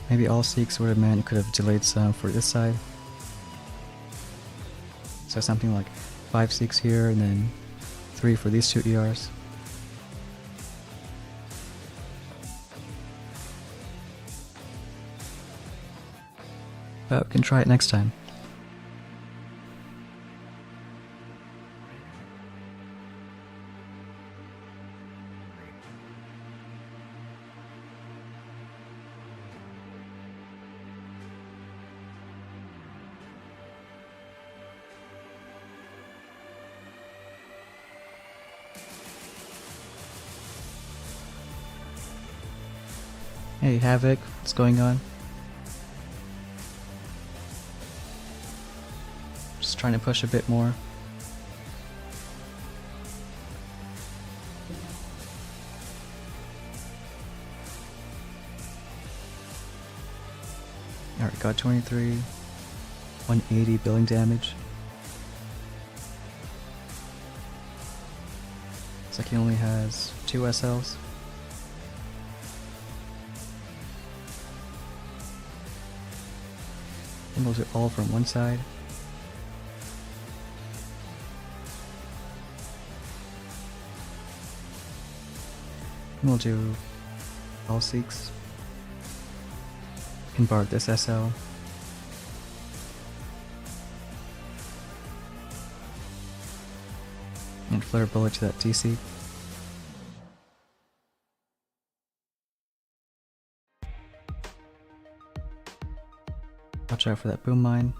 Maybe all Seeks would have meant you could have delayed some for this side. So something like 5 Seeks here and then 3 for these 2 ERs. But we can try it next time. Hey Havoc, what's going on? Just trying to push a bit more. Alright, got 23, 180 billing damage. Looks like he only has 2 SLs. And those are all from one side. And we'll do all Seeks. Can bar this SL. And flare bullet to that DC. Watch out for that boom mine.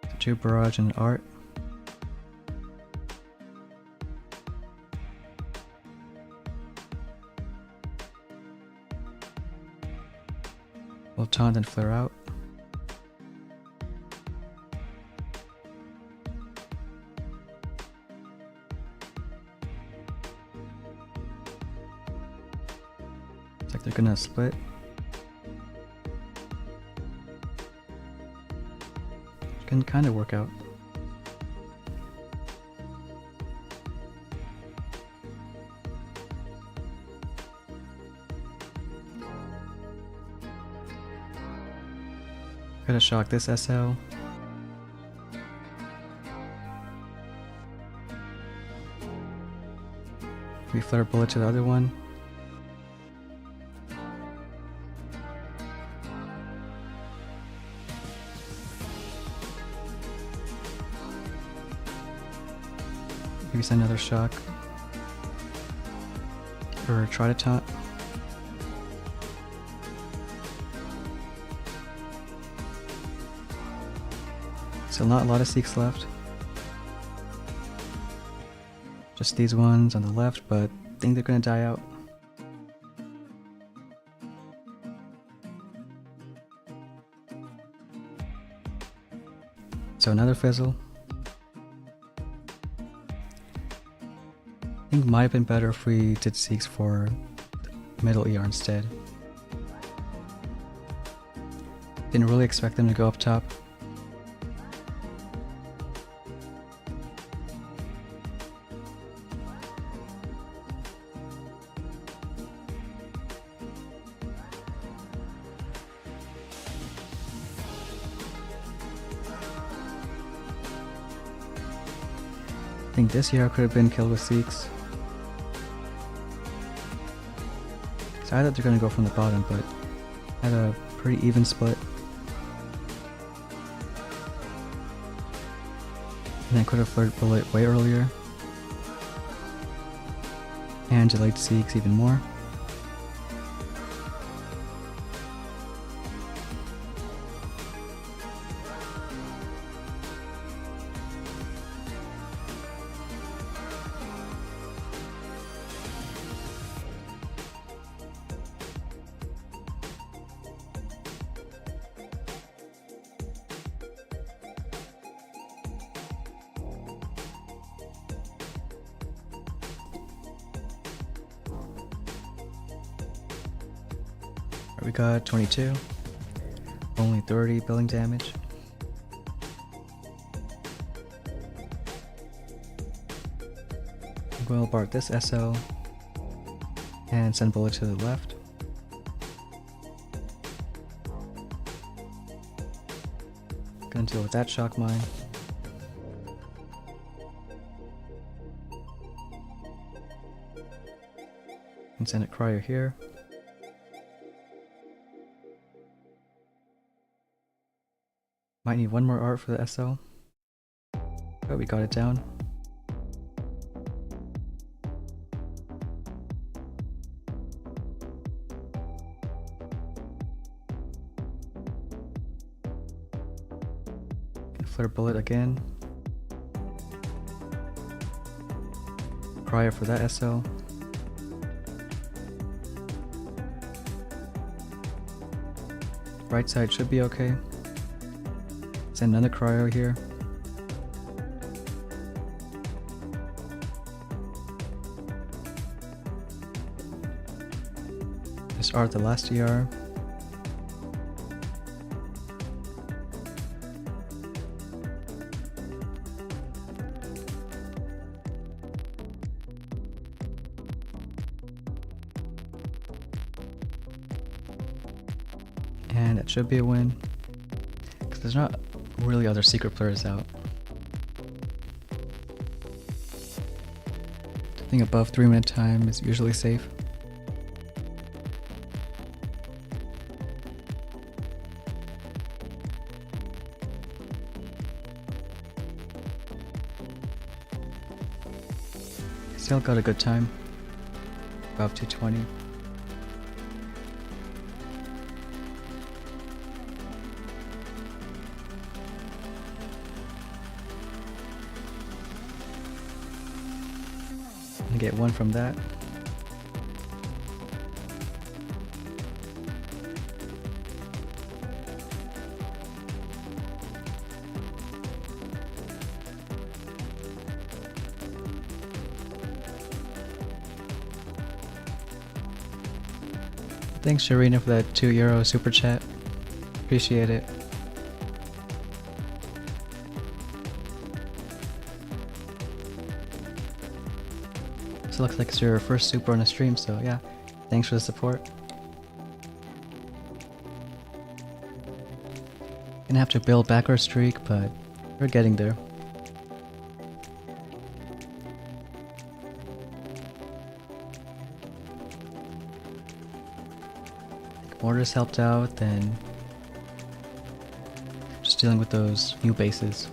The 2 barrage and art. We'll taunt and flare out. Looks like they're gonna split. Can kind of work out. Gotta shock this SL. We flare bullet to the other one. Maybe send another shock. Or try to taunt. So not a lot of Seeks left. Just these ones on the left, but I think they're gonna die out. So another fizzle. I think it might have been better if we did Seeks for the middle ER instead. Didn't really expect them to go up top. I think this ER could have been killed with Seeks. So I thought they're gonna go from the bottom, but had a pretty even split. And I could have flared bullet way earlier. And delayed Seeks even more. We got 22, only 30 billing damage. We'll bar this SL and send bullet to the left. Gonna deal with that shock mine. And send a cryo here. Might need one more art for the SL. But we got it down. Flare bullet again. Cryo for that SL. Right side should be okay. Send another cryo here. Just art the last ER. And it should be a win, because there's not really other secret players out. I think above 3-minute time is usually safe. Still got a good time, above 220. And get one from that. Thanks Sharina for that €2 super chat. Appreciate it. So it looks like it's your first super on a stream, so yeah, thanks for the support. Gonna have to build back our streak, but we're getting there. If Mortars helped out, then just dealing with those new bases.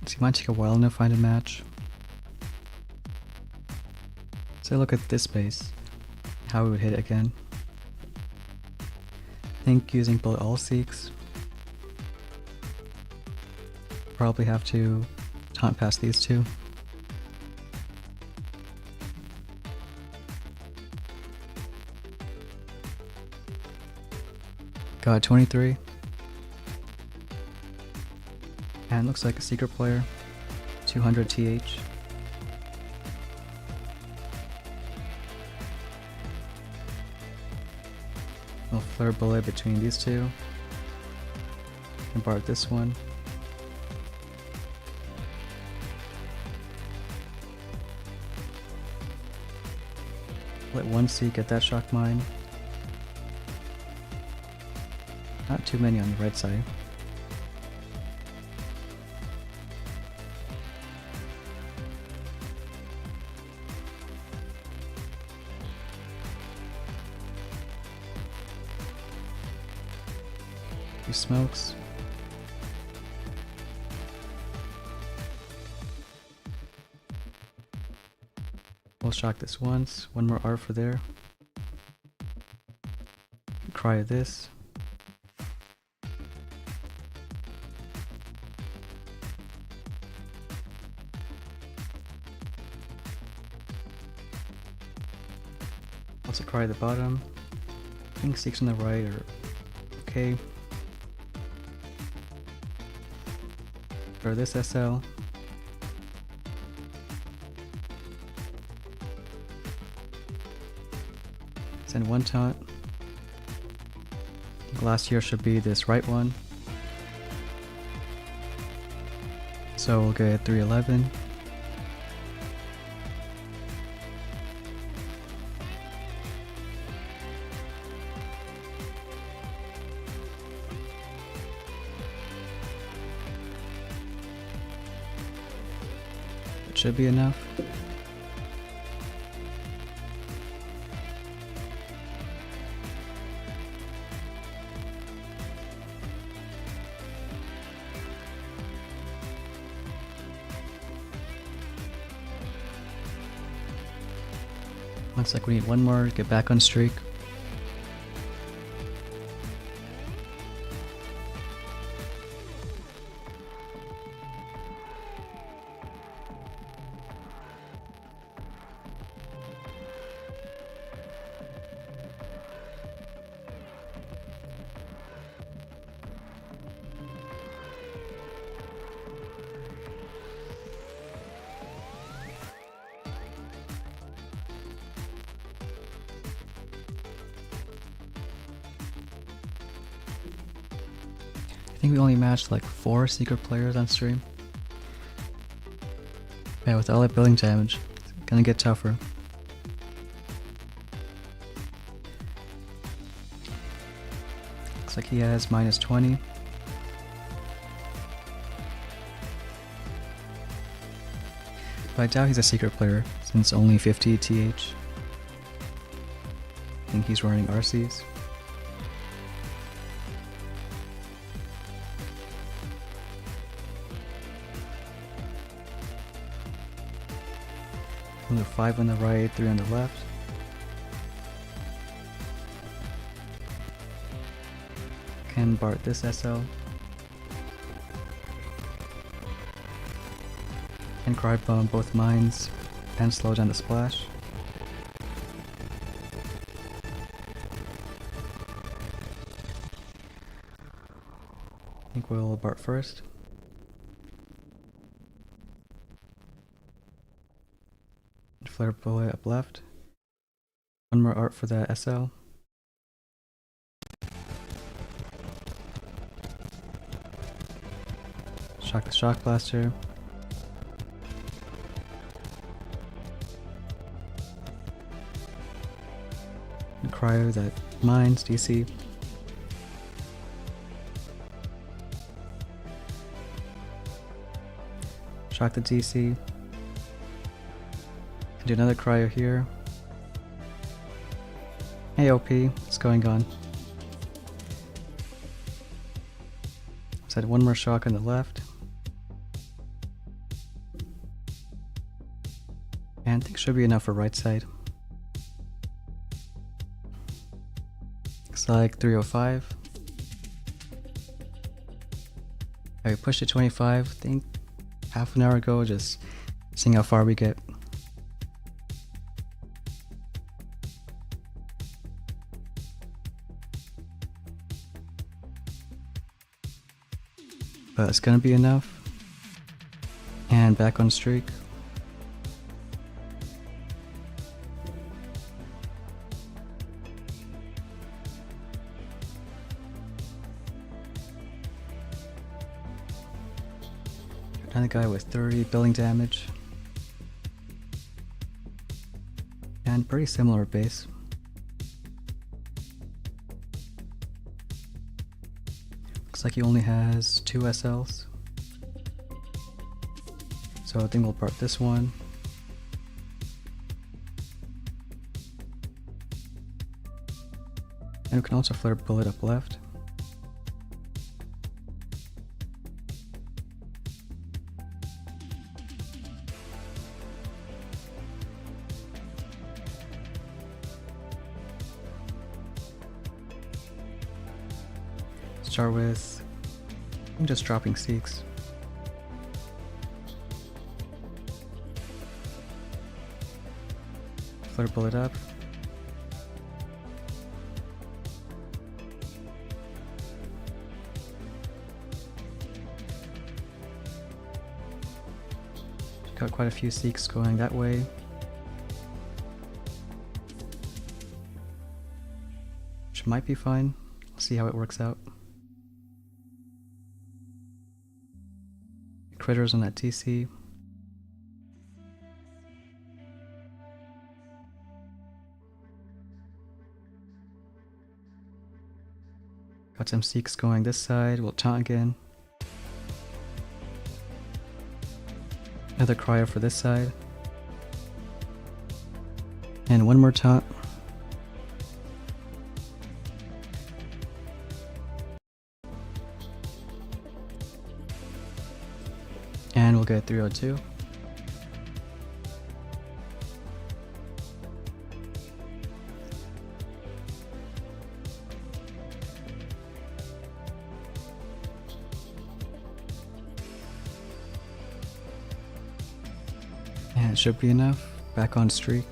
So it might take a while to find a match. So look at this base, how we would hit it again. I think using bullet all seeks. Probably have to taunt past these two. Got 23. And looks like a secret player. 200 TH. We'll flare bullet between these two. Embark this one. Let one seek get that shock mine. Not too many on the right side. Few smokes. We'll shock this once. One more art for there. Cryo this. Also cryo the bottom. I think 6 on the right are okay. For this SL. Send one taunt. Last here should be this right one. So we'll get 311. That should be enough. Looks like we need one more to get back on streak. I think we only matched like 4 secret players on stream. Yeah, with all that building damage, it's gonna get tougher. Looks like he has minus 20. But I doubt he's a secret player, since only 50 TH. I think he's running RCs. Another 5 on the right, 3 on the left. Can Bart this SL. And Cry Bomb both mines and slow down the splash. I think we'll Bart first. Flare bullet up left. One more art for that SL. Shock the shock blaster. And cryo that mines DC. Shock the DC. Do another cryo here. Hey OP, what's going on? Set one more shock on the left. And I think should be enough for right side. Looks like 305. I pushed to 25, I think half an hour ago, just seeing how far we get. But it's gonna be enough. And back on streak. Another guy with 30 building damage. And pretty similar base. Looks like he only has 2 SLs. So I think we'll part this one. And we can also flare bullet up left. start with, I'm just dropping Seeks. Flare Bullet up. Got quite a few Seeks going that way. Which might be fine. We'll see how it works out. Critters on that TC. Got some Seeks going this side. We'll taunt again. Another Crier for this side. And one more taunt. And we'll get 302. And it should be enough. Back on streak.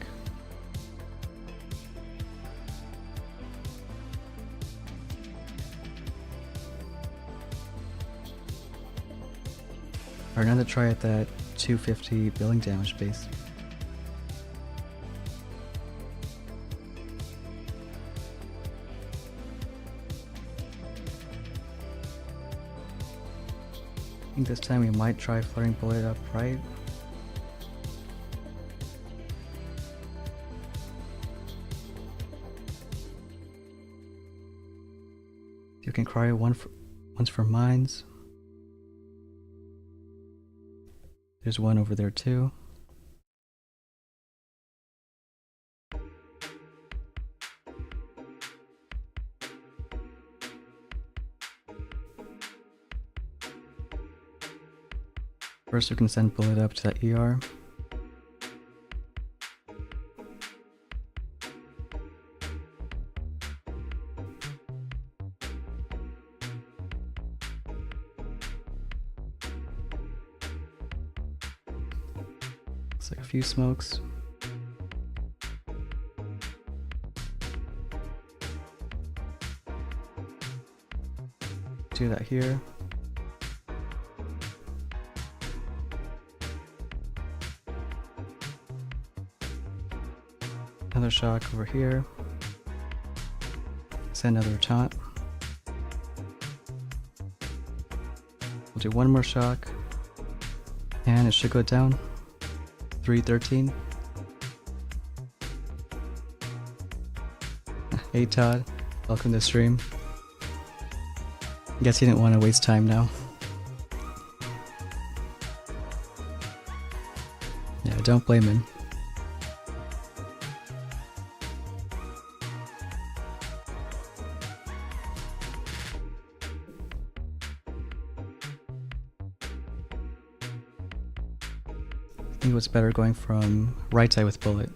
Or another try at that 250 billing damage base. I think this time we might try Flaring Bullet up right. You can cry once for mines. There's one over there too. First we can send Bullet up to that ER. Looks like a few smokes. Do that here. Another shock over here. Send another taunt. We'll do one more shock. And it should go down. 313. Hey Todd, welcome to the stream. Guess you didn't want to waste time now. Yeah, don't blame him. I think what's better going from right side with Bullet.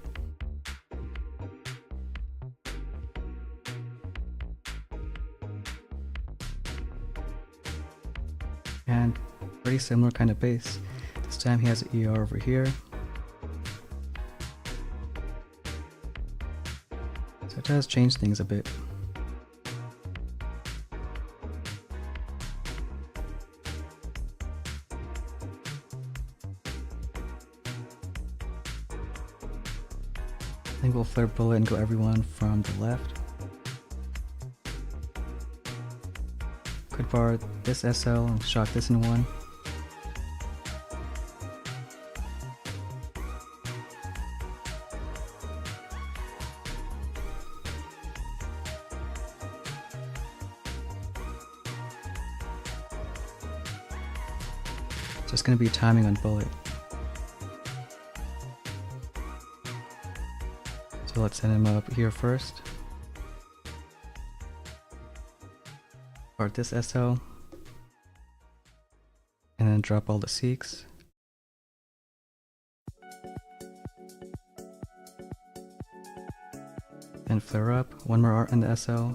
And pretty similar kind of base. This time he has an ER over here. So it does change things a bit. I think we'll Flare Bullet and go everyone from the left. Could bar this SL and shock this in one. Just gonna be timing on Bullet. So let's send him up here first. Start this SL. And then drop all the Seeks. Then flare up, one more art in the SL.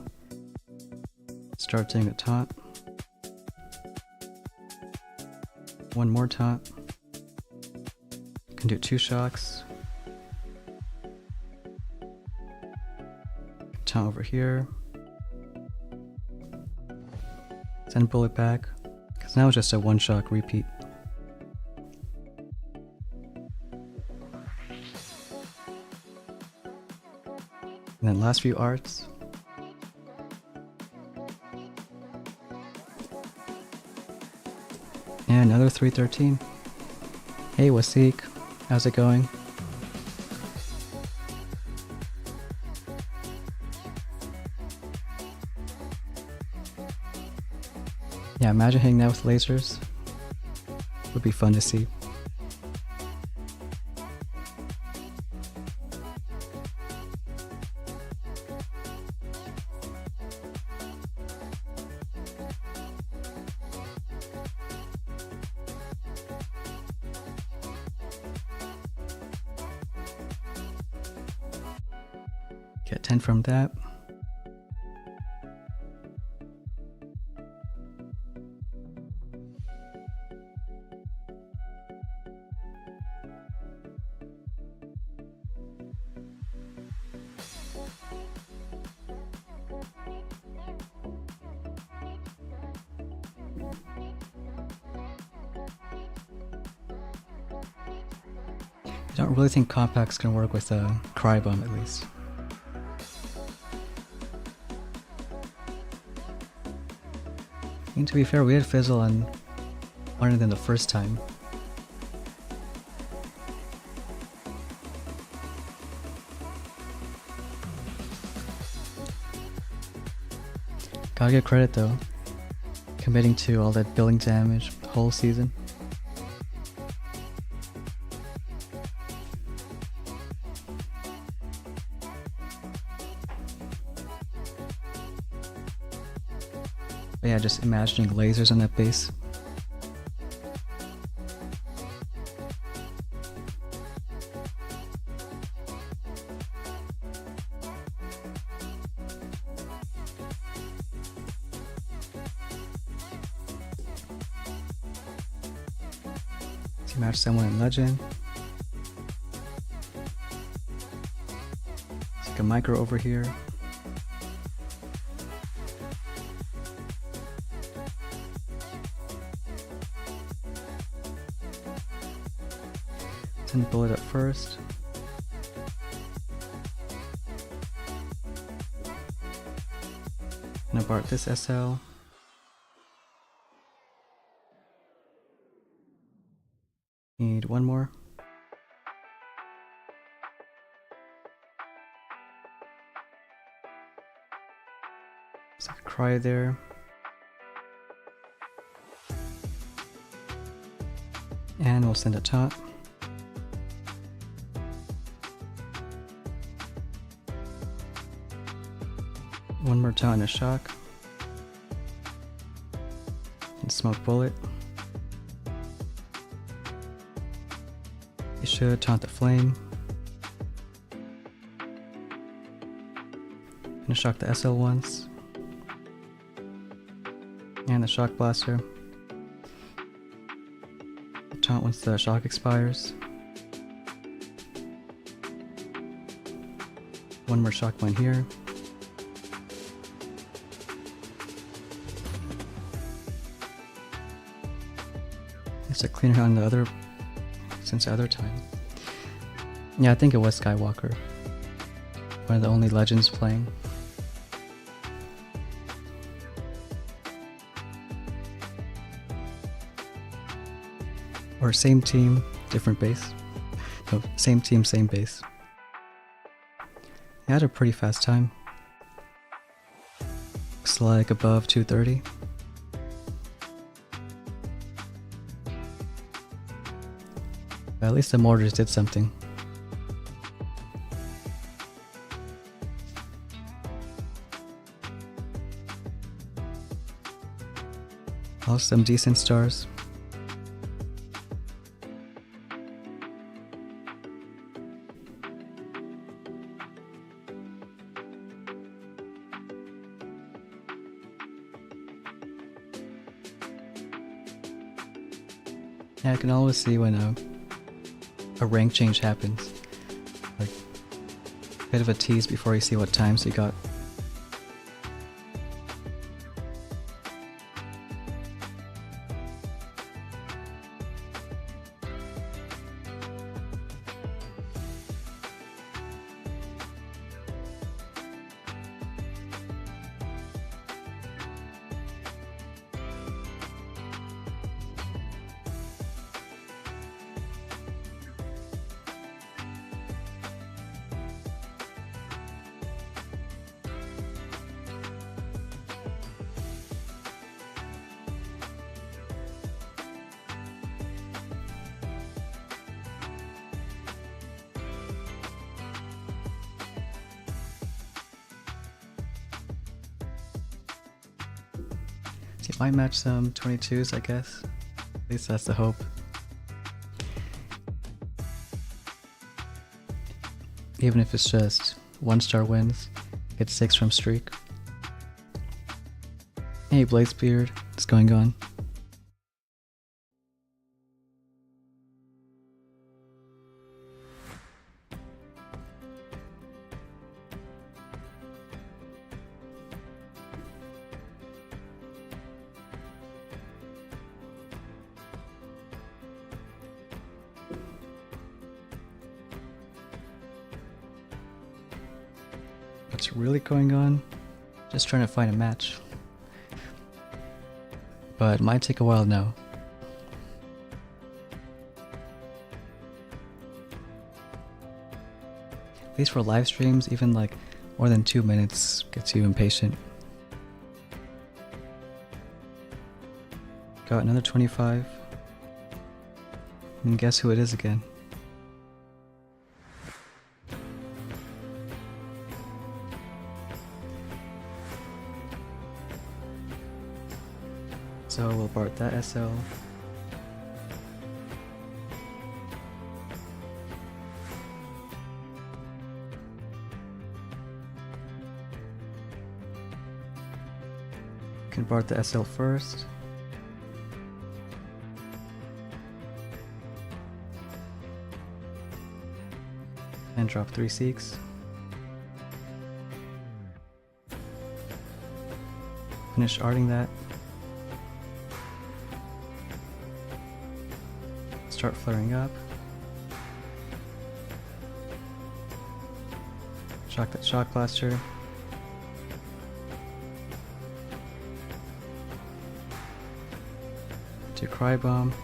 Start doing a taunt. One more taunt. Can do 2 shocks. Taunt over here. Send bullet back. Because now it's just a 1 shock repeat. And then last few arts. And another 313. Hey Wasik, how's it going? Yeah, imagine hitting that with lasers. Would be fun to see. Get 10 from that. I don't really think compacts can work with a Cry Bomb at least. I mean, to be fair, we had Fizzle on harder than the first time. Gotta get credit though, committing to all that billing damage the whole season. But yeah, just imagining lasers on that base. To match someone in Legend. It's like a micro over here. Send bullet up first. And abort this SL. Need one more. So Cry there. And we'll send a taunt. One more taunt and a shock. And smoke bullet. You should taunt the flame. And shock the SL once. And the shock blaster. Taunt once the shock expires. One more shock point here. It's a cleaner on the other since the other time. Yeah, I think it was Skywalker. One of the only legends playing. Or same team, different base. No, same team, same base. I had a pretty fast time. Looks like above 230. But at least the mortars did something. Also some decent stars. Yeah, I can always see when a rank change happens. Like, a bit of a tease before you see what times you got. So you might match some 22s, I guess. At least that's the hope. Even if it's just 1-star wins, get 6 from streak. Hey Bladesbeard, what's going on? What's really going on? Just trying to find a match. But it might take a while now. At least for live streams, even like more than 2 minutes gets you impatient. Got another 25. And guess who it is again? So we'll BART that SL. Can BART the SL first. And drop 3 Seeks. Finish arting that. Start flaring up. Shock that Shock Blaster. Do Cry Bomb.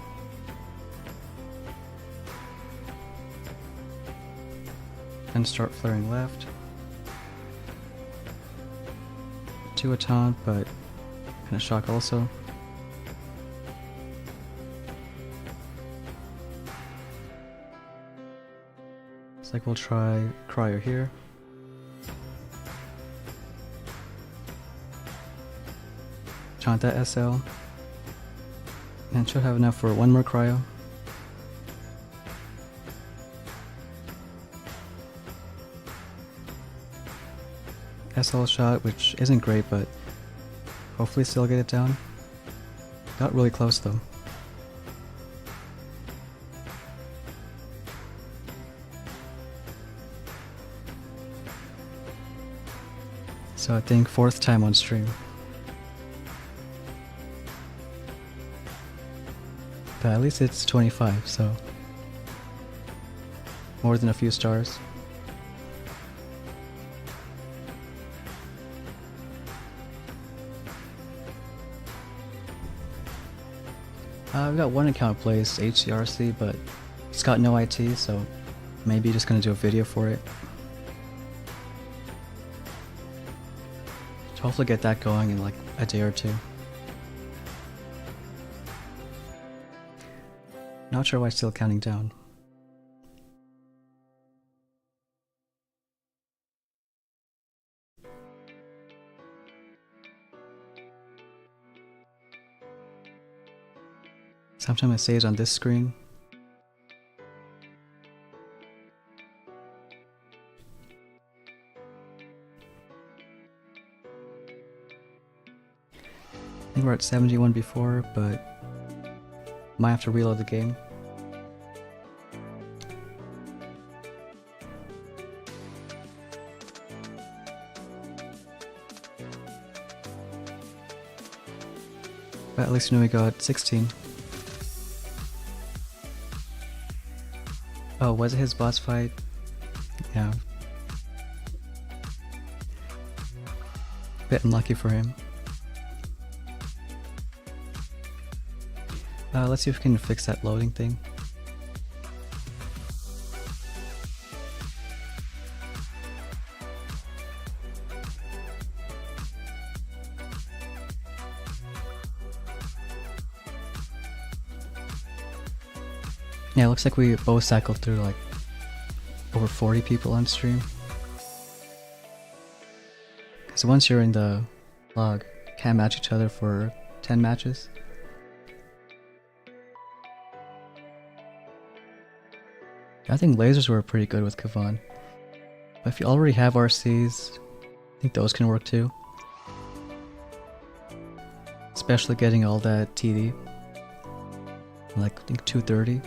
And start flaring left. Do a taunt, but kind of shock also. Looks like we'll try Cryer here. Taunt that SL. And should have enough for one more Cryo. SL shot, which isn't great, but hopefully still get it down. Got really close though. So I think 4th time on stream. But at least it's 25, so more than a few stars. I've got one account placed, HCRC, but it's got no IT, so maybe just gonna do a video for it. So hopefully get that going in like a day or two. Not sure why it's still counting down. Sometimes it saves on this screen. I think we're at 71 before, but Might have to reload the game. But at least we know we got 16. Oh, was it his boss fight? Yeah. Bit unlucky for him. Let's see if we can fix that loading thing. Yeah, it looks like we both cycled through like over 40 people on stream. Because once you're in the log, you can't match each other for 10 matches. I think lasers were pretty good with Kavan. But if you already have RCs, I think those can work too. Especially getting all that TD. Like, I think 230.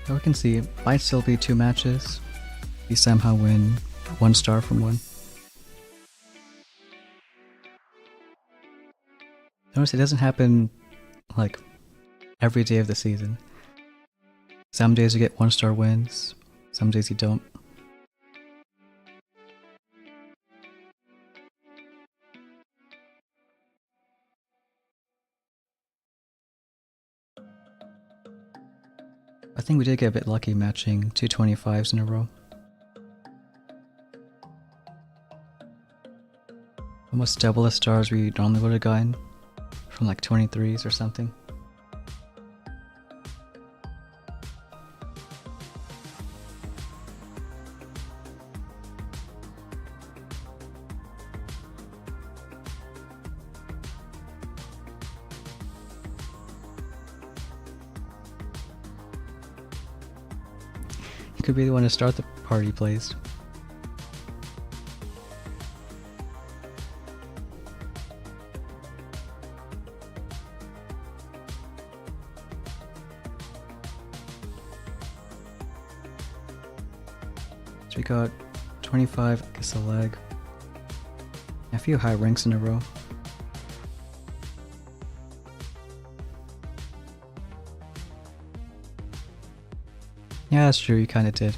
Now we can see it might still be 2 matches. We somehow win 1 star from one. Notice it doesn't happen like every day of the season. Some days you get 1 star wins, some days you don't. I think we did get a bit lucky matching 225s in a row. Almost double the stars we normally would have gotten from like 23s or something. You could be the one to start the party, please. So we got 25, I guess a leg. A few high ranks in a row. Yeah, that's true, you kinda did.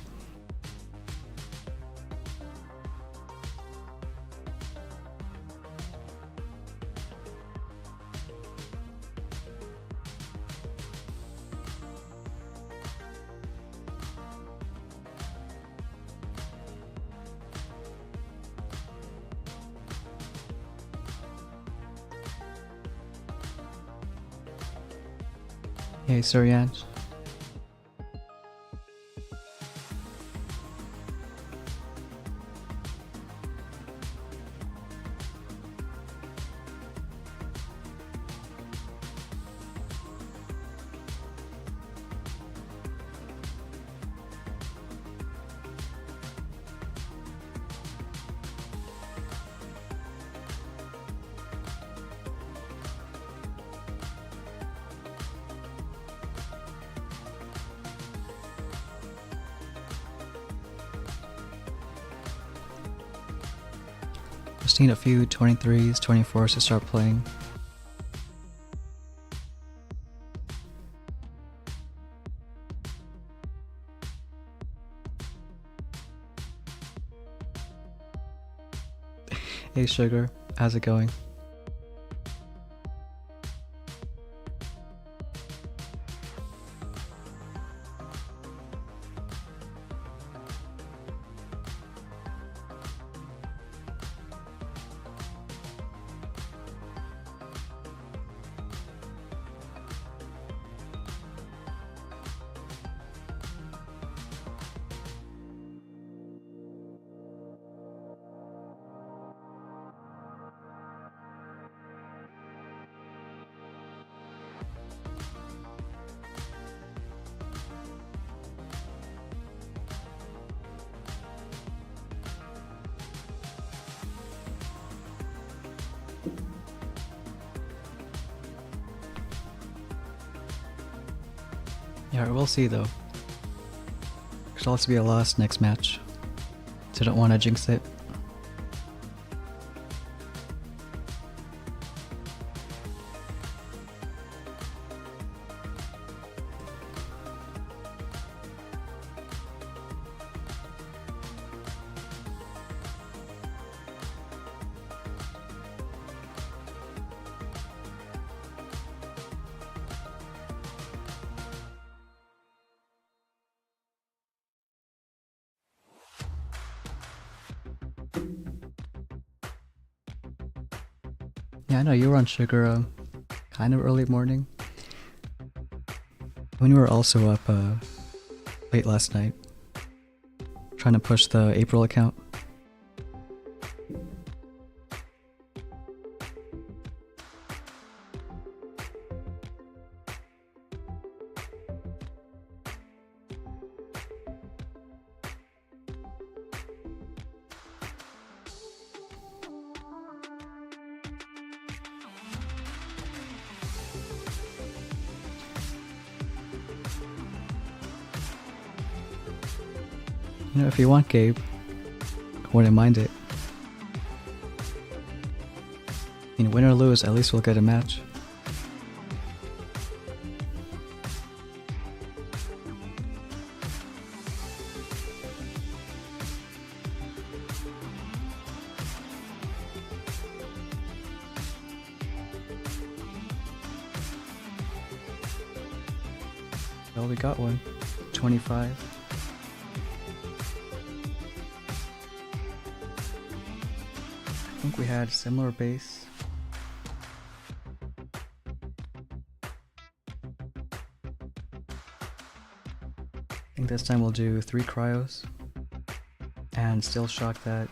Hey, Suryanj. Just need a few 23s, 24s to start playing. Hey Sugar, how's it going? Yeah, we'll see though. Could also be a loss next match, so don't want to jinx it. Yeah, I know you were on sugar kind of early morning. When you were also up late last night, trying to push the April account. You know, if you want, Gabe, I wouldn't mind it. You know, win or lose, at least we'll get a match. Well, we got one. 25. I think we had similar base. I think this time we'll do 3 cryos and still shock that.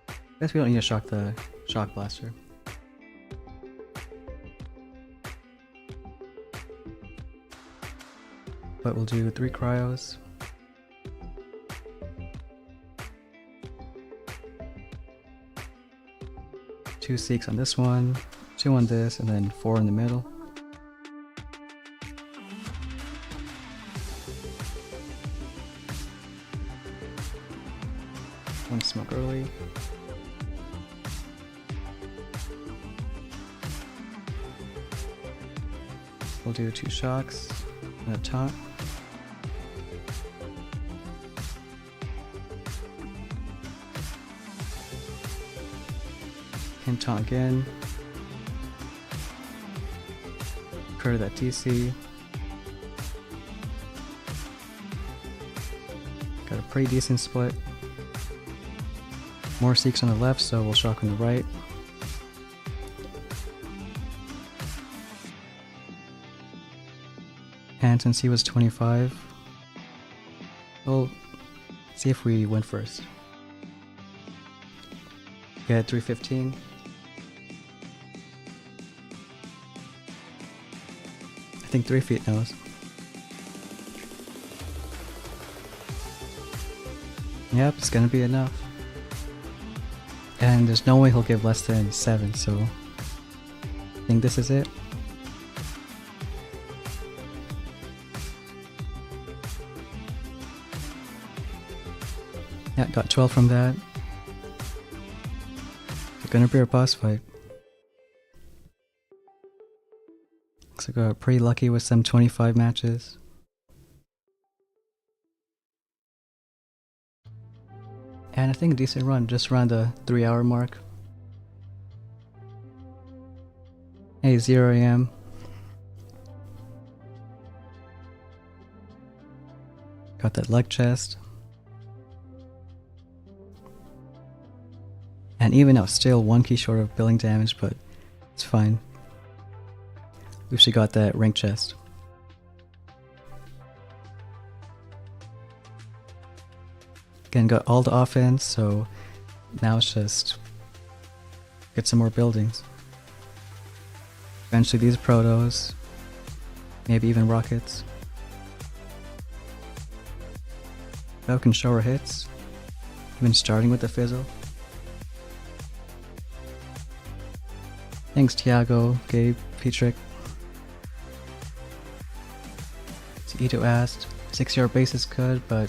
I guess we don't need to shock the shock blaster. But we'll do 3 cryos. Two Seeks on this one, 2 on this, and then 4 in the middle. One smoke early. We'll do 2 shocks and a taunt. And taunt again. Clear that TC. Got a pretty decent split. More Seeks on the left, so we'll shock on the right. And since he was 25, we'll see if we win first. Get 315. I think 3 feet knows. Yep, it's gonna be enough. And there's no way he'll give less than 7, so I think this is it. Yeah, got 12 from that. It's gonna be a boss fight. Looks like I got pretty lucky with some 25 matches. And I think a decent run, just around the 3-hour mark. Hey, 0 AM. Got that leg chest. And even now, still 1 key short of billing damage, but it's fine. We actually got that rank chest. Again, got all the offense, so now it's just get some more buildings. Eventually these protos, maybe even rockets. Falcon shower hits, even starting with the fizzle. Thanks Tiago, Gabe, Petrick. Ito asked, 6-yard base is good, but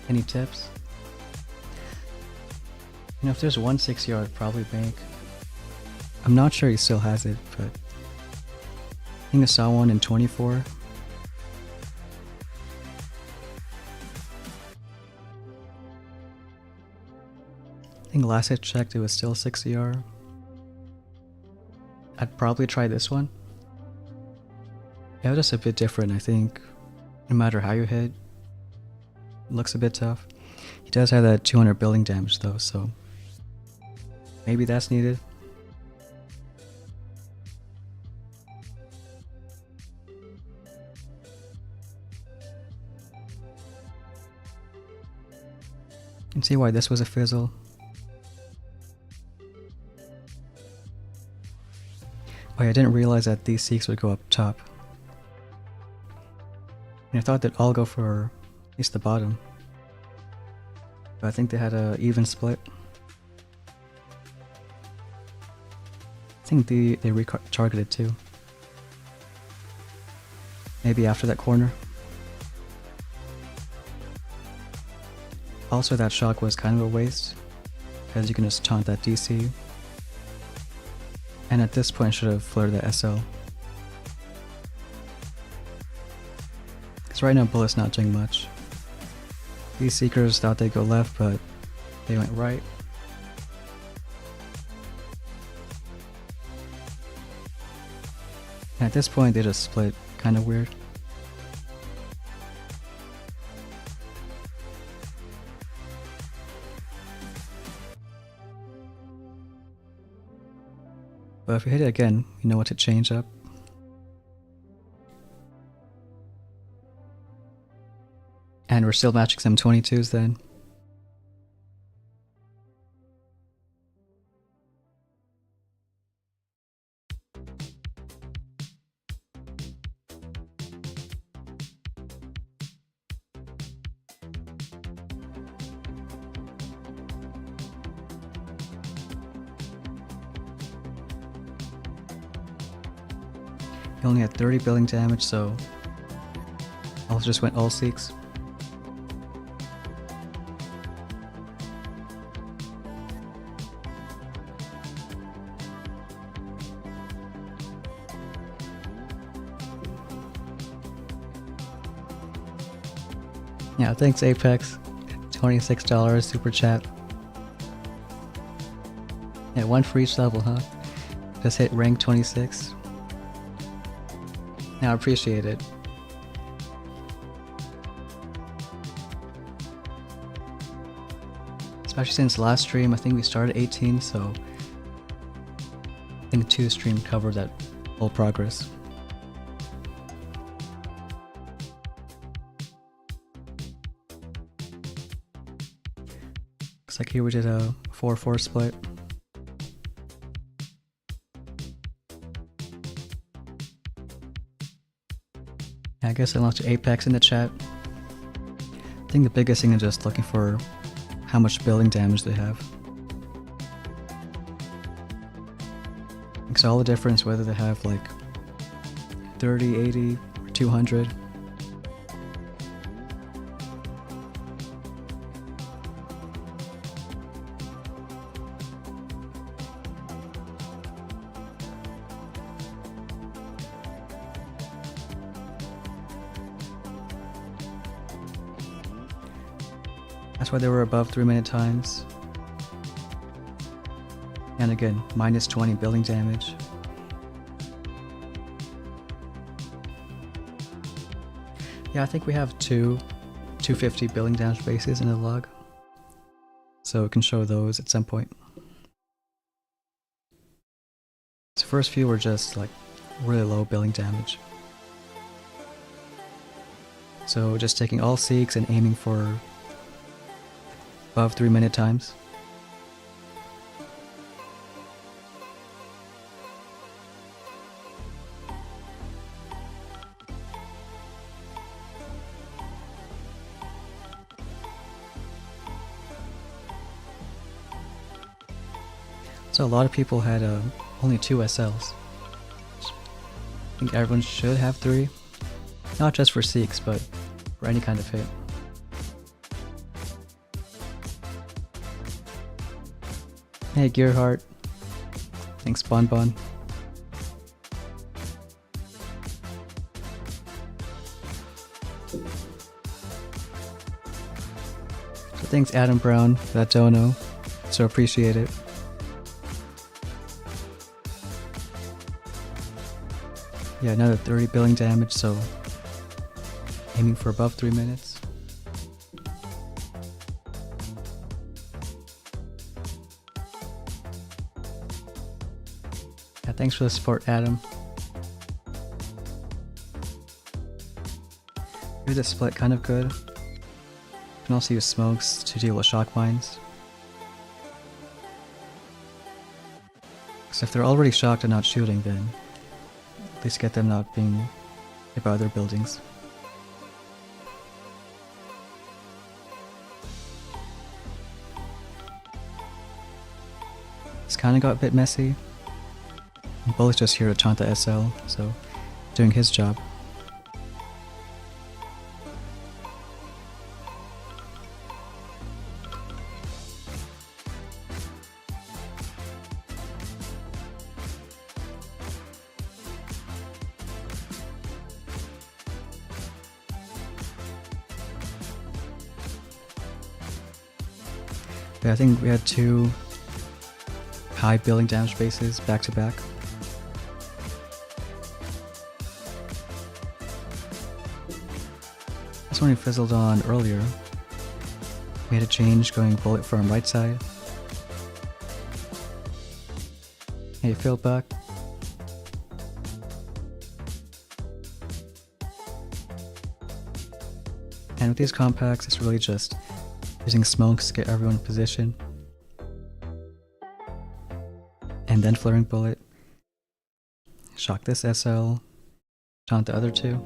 any tips? You know, if there's one 6-yard, probably bank. I'm not sure he still has it, but I think I saw one in 24. I think last I checked it was still 6-yard. I'd probably try this one. Yeah, just a bit different, I think. No matter how you hit, it looks a bit tough. He does have that 200 building damage though, so maybe that's needed. You can see why this was a fizzle. Oh yeah, I didn't realize that these Seeks would go up top. And I thought they'd all go for at least the bottom. But I think they had an even split. I think they retargeted too. Maybe after that corner. Also, that shock was kind of a waste, because you can just taunt that DC. And at this point, should have flared the SL. Because right now, Bullet's not doing much. These Seekers thought they'd go left, but they went right. And at this point, they just split. Kind of weird. But if you hit it again, you know what to change up. And we're still matching some 22s then. He only had 30 building damage, so I also just went all Seeks. Yeah, thanks Apex. $26 super chat. Yeah, one for each level, huh? Just hit rank 26. Yeah, I appreciate it. Especially since last stream, I think we started 18, so I think 2 stream covered that whole progress. Looks like here we did a 4-4 split. I guess I launched Apex in the chat. I think the biggest thing is just looking for how much building damage they have. Makes all the difference whether they have like 30, 80, or 200. That's why they were above 3-minute times. And again, minus 20 building damage. Yeah, I think we have 250 building damage bases in the log. So we can show those at some point. So first few were just like really low building damage. So just taking all Seeks and aiming for above 3-minute times. So a lot of people had only 2 SLs. I think everyone should have 3. Not just for Seeks, but for any kind of hit. Hey Gearhart. Thanks Bonbon. So thanks Adam Brown for that dono. So appreciate it. Yeah, another 30 billing damage, so aiming for above 3 minutes. Yeah, thanks for the support, Adam. Here's the split kind of good. You can also use smokes to deal with shock mines. Because if they're already shocked and not shooting, then at least get them not being hit by other buildings. It's kinda got a bit messy. Bullet's just here to taunt the SL, so doing his job. Yeah, I think we had 2 high billing damage bases back to back. This one we fizzled on earlier. Made a change going bullet from right side. Hey, field back. And with these compacts, it's really just using smokes to get everyone in position. And then flaring bullet. Shock this SL. Taunt the other 2.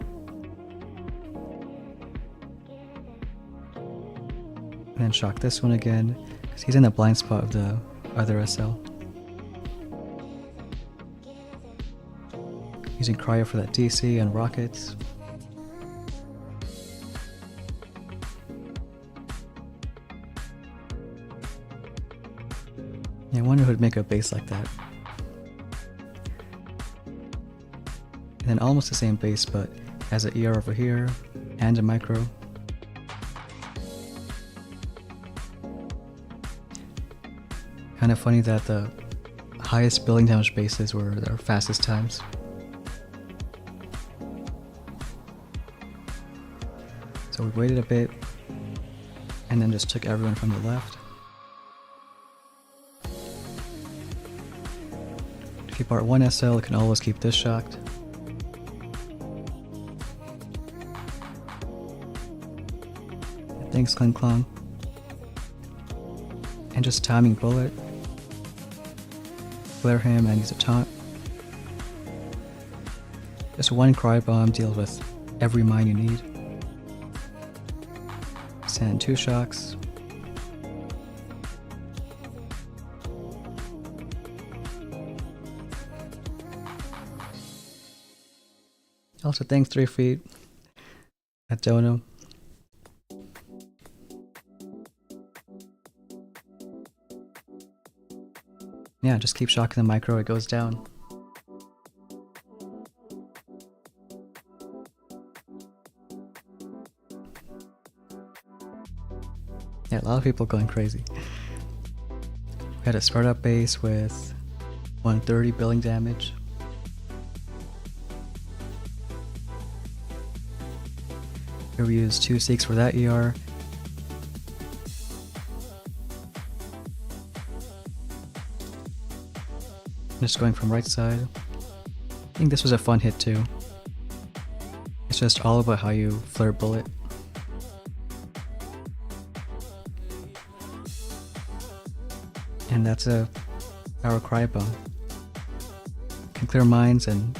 And then shock this one again, because he's in the blind spot of the other SL. Using cryo for that DC and rockets. Yeah, I wonder who'd make a base like that. And then almost the same base, but has an ER over here and a micro. Kind of funny that the highest billing damage bases were their fastest times. So we waited a bit and then just took everyone from the left. If you part one SL, it can always keep this shocked. Thanks Kling Klong. And just timing bullet. Flare him and use a taunt. Just one cryo bomb deals with every mine you need. Send 2 shocks. Also thanks 3 feet at Dono. Yeah, just keep shocking the micro, it goes down. Yeah, a lot of people going crazy. We had a startup base with 130 billing damage. Here we used 2 Seeks for that ER. Just going from right side. I think this was a fun hit too. It's just all about how you flare bullet. And that's our cryo bomb. Can clear mines and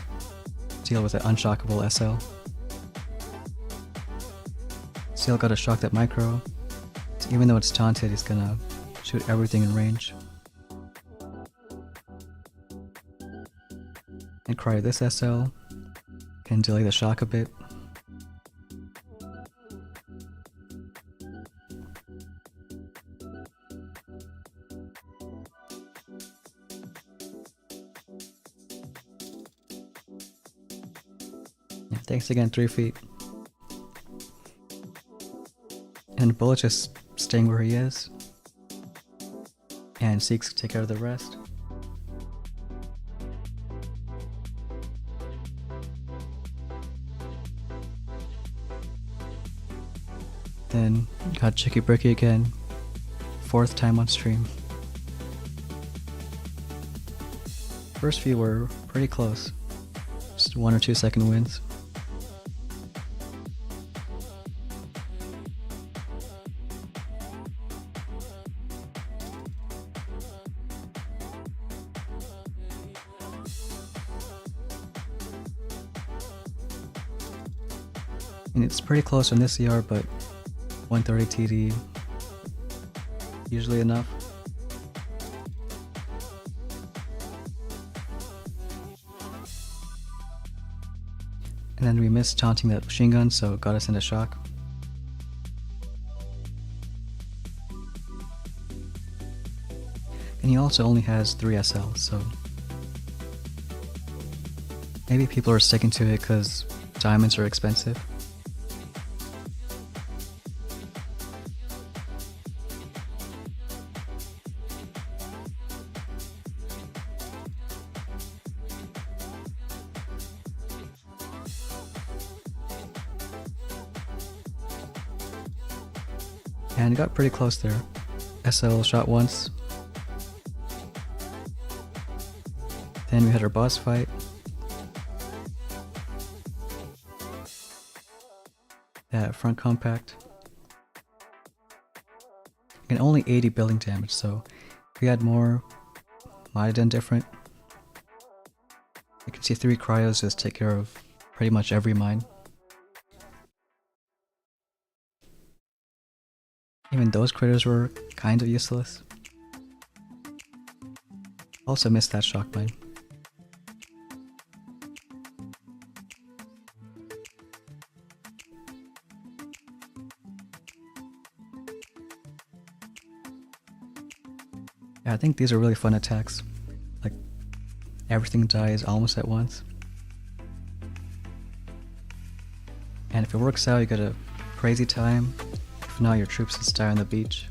deal with an unshockable SL. Still gotta shock that micro. So even though it's taunted, he's gonna shoot everything in range. And cryo this SL. Can delay the shock a bit. Thanks again, 3 feet. And Bullet just staying where he is. And Seeks take care of the rest. Then got Chicky Bricky again. 4th time on stream. First few were pretty close. Just 1 or 2 second wins. And it's pretty close on this CR, but 130 TD usually enough. And then we missed taunting that machine gun, so it got us into shock. And he also only has 3 SL, so maybe people are sticking to it because diamonds are expensive. And got pretty close there. SL shot once. Then we had our boss fight. That front compact. And only 80 building damage, so if we had more, might have done different. You can see 3 cryos just take care of pretty much every mine. Even those critters were kind of useless. Also missed that shock mine. Yeah, I think these are really fun attacks. Like, everything dies almost at once. And if it works out, you get a crazy time. If not, your troops just die on the beach.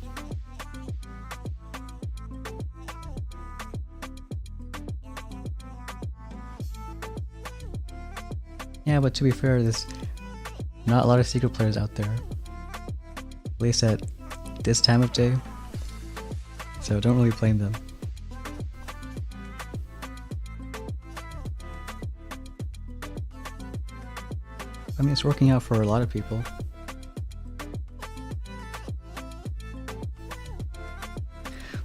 Yeah, but to be fair, there's not a lot of secret players out there. At least at this time of day. So don't really blame them. I mean, it's working out for a lot of people.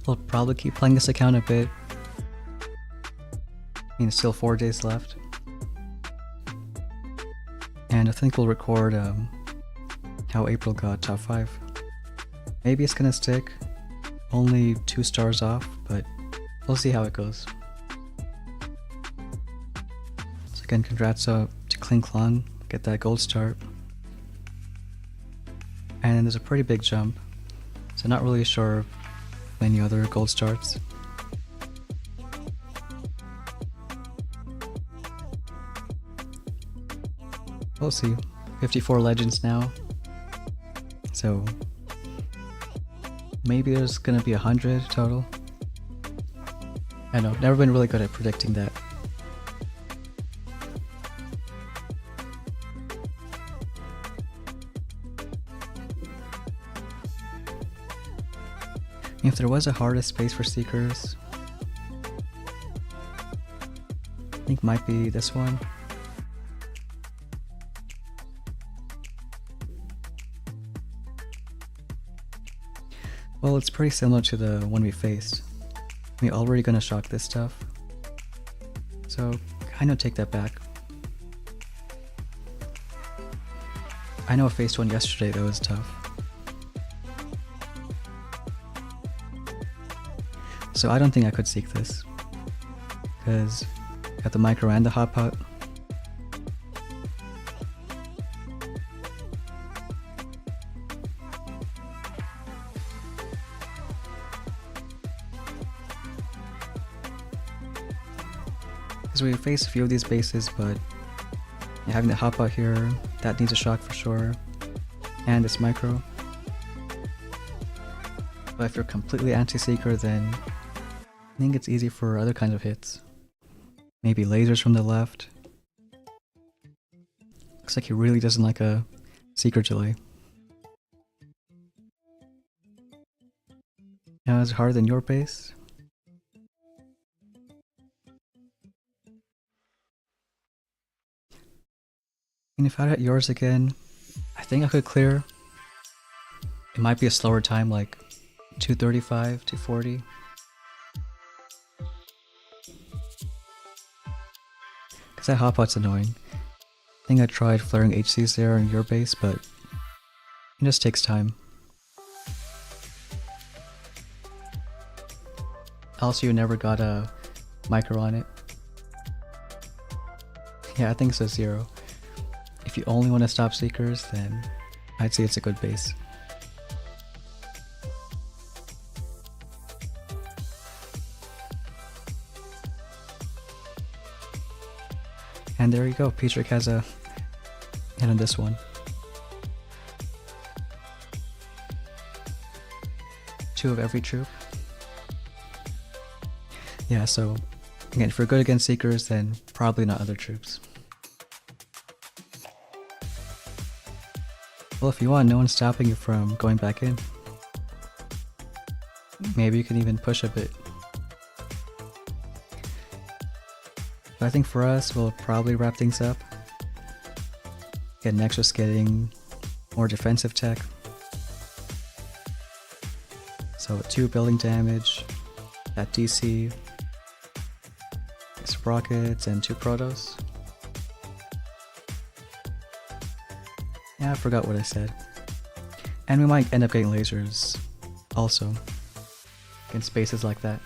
We'll probably keep playing this account a bit. I mean, still 4 days left. And I think we'll record how April got top 5. Maybe it's gonna stick. Only 2 stars off, but we'll see how it goes. So again, congrats to Kling Klong, get that gold start. And then there's a pretty big jump, so not really sure of any other gold starts. We'll see. 54 legends now. So maybe there's gonna be 100 total. I know, never been really good at predicting that. If there was a hardest space for Seekers, I think might be this one. Well, it's pretty similar to the one we faced. We're already gonna shock this stuff, so kind of take that back. I know I faced one yesterday that was tough. So I don't think I could seek this, because I got the micro and the hot pot. Because we faced a few of these bases, but Having the hop out here, that needs a shock for sure. And this micro. But if you're completely anti-seeker, then I think it's easy for other kinds of hits. Maybe lasers from the left. Looks like he really doesn't like a seeker delay. Now it's harder than your base. And if I had yours again, I think I could clear. It might be a slower time, like 235, 240. Because that hop out's annoying. I think I tried flaring HCs there on your base, but it just takes time. Also, you never got a micro on it. Yeah, I think it's a 0. If you only want to stop seekers, then I'd say it's a good base. And there you go, Petric has a hit on this one. Two of every troop. Yeah, so again, if you're good against seekers, then probably not other troops. Well, if you want, no one's stopping you from going back in. Maybe you can even push a bit. But I think for us, we'll probably wrap things up. Get Nexus getting more defensive tech. So 2 building damage, that DC, rockets, and 2 protos. Yeah, I forgot what I said. And we might end up getting lasers also against bases like that.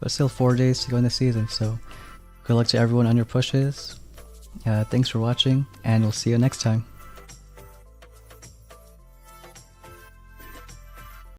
But still 4 days to go in the season, so good luck to everyone on your pushes. Thanks for watching, and we'll see you next time.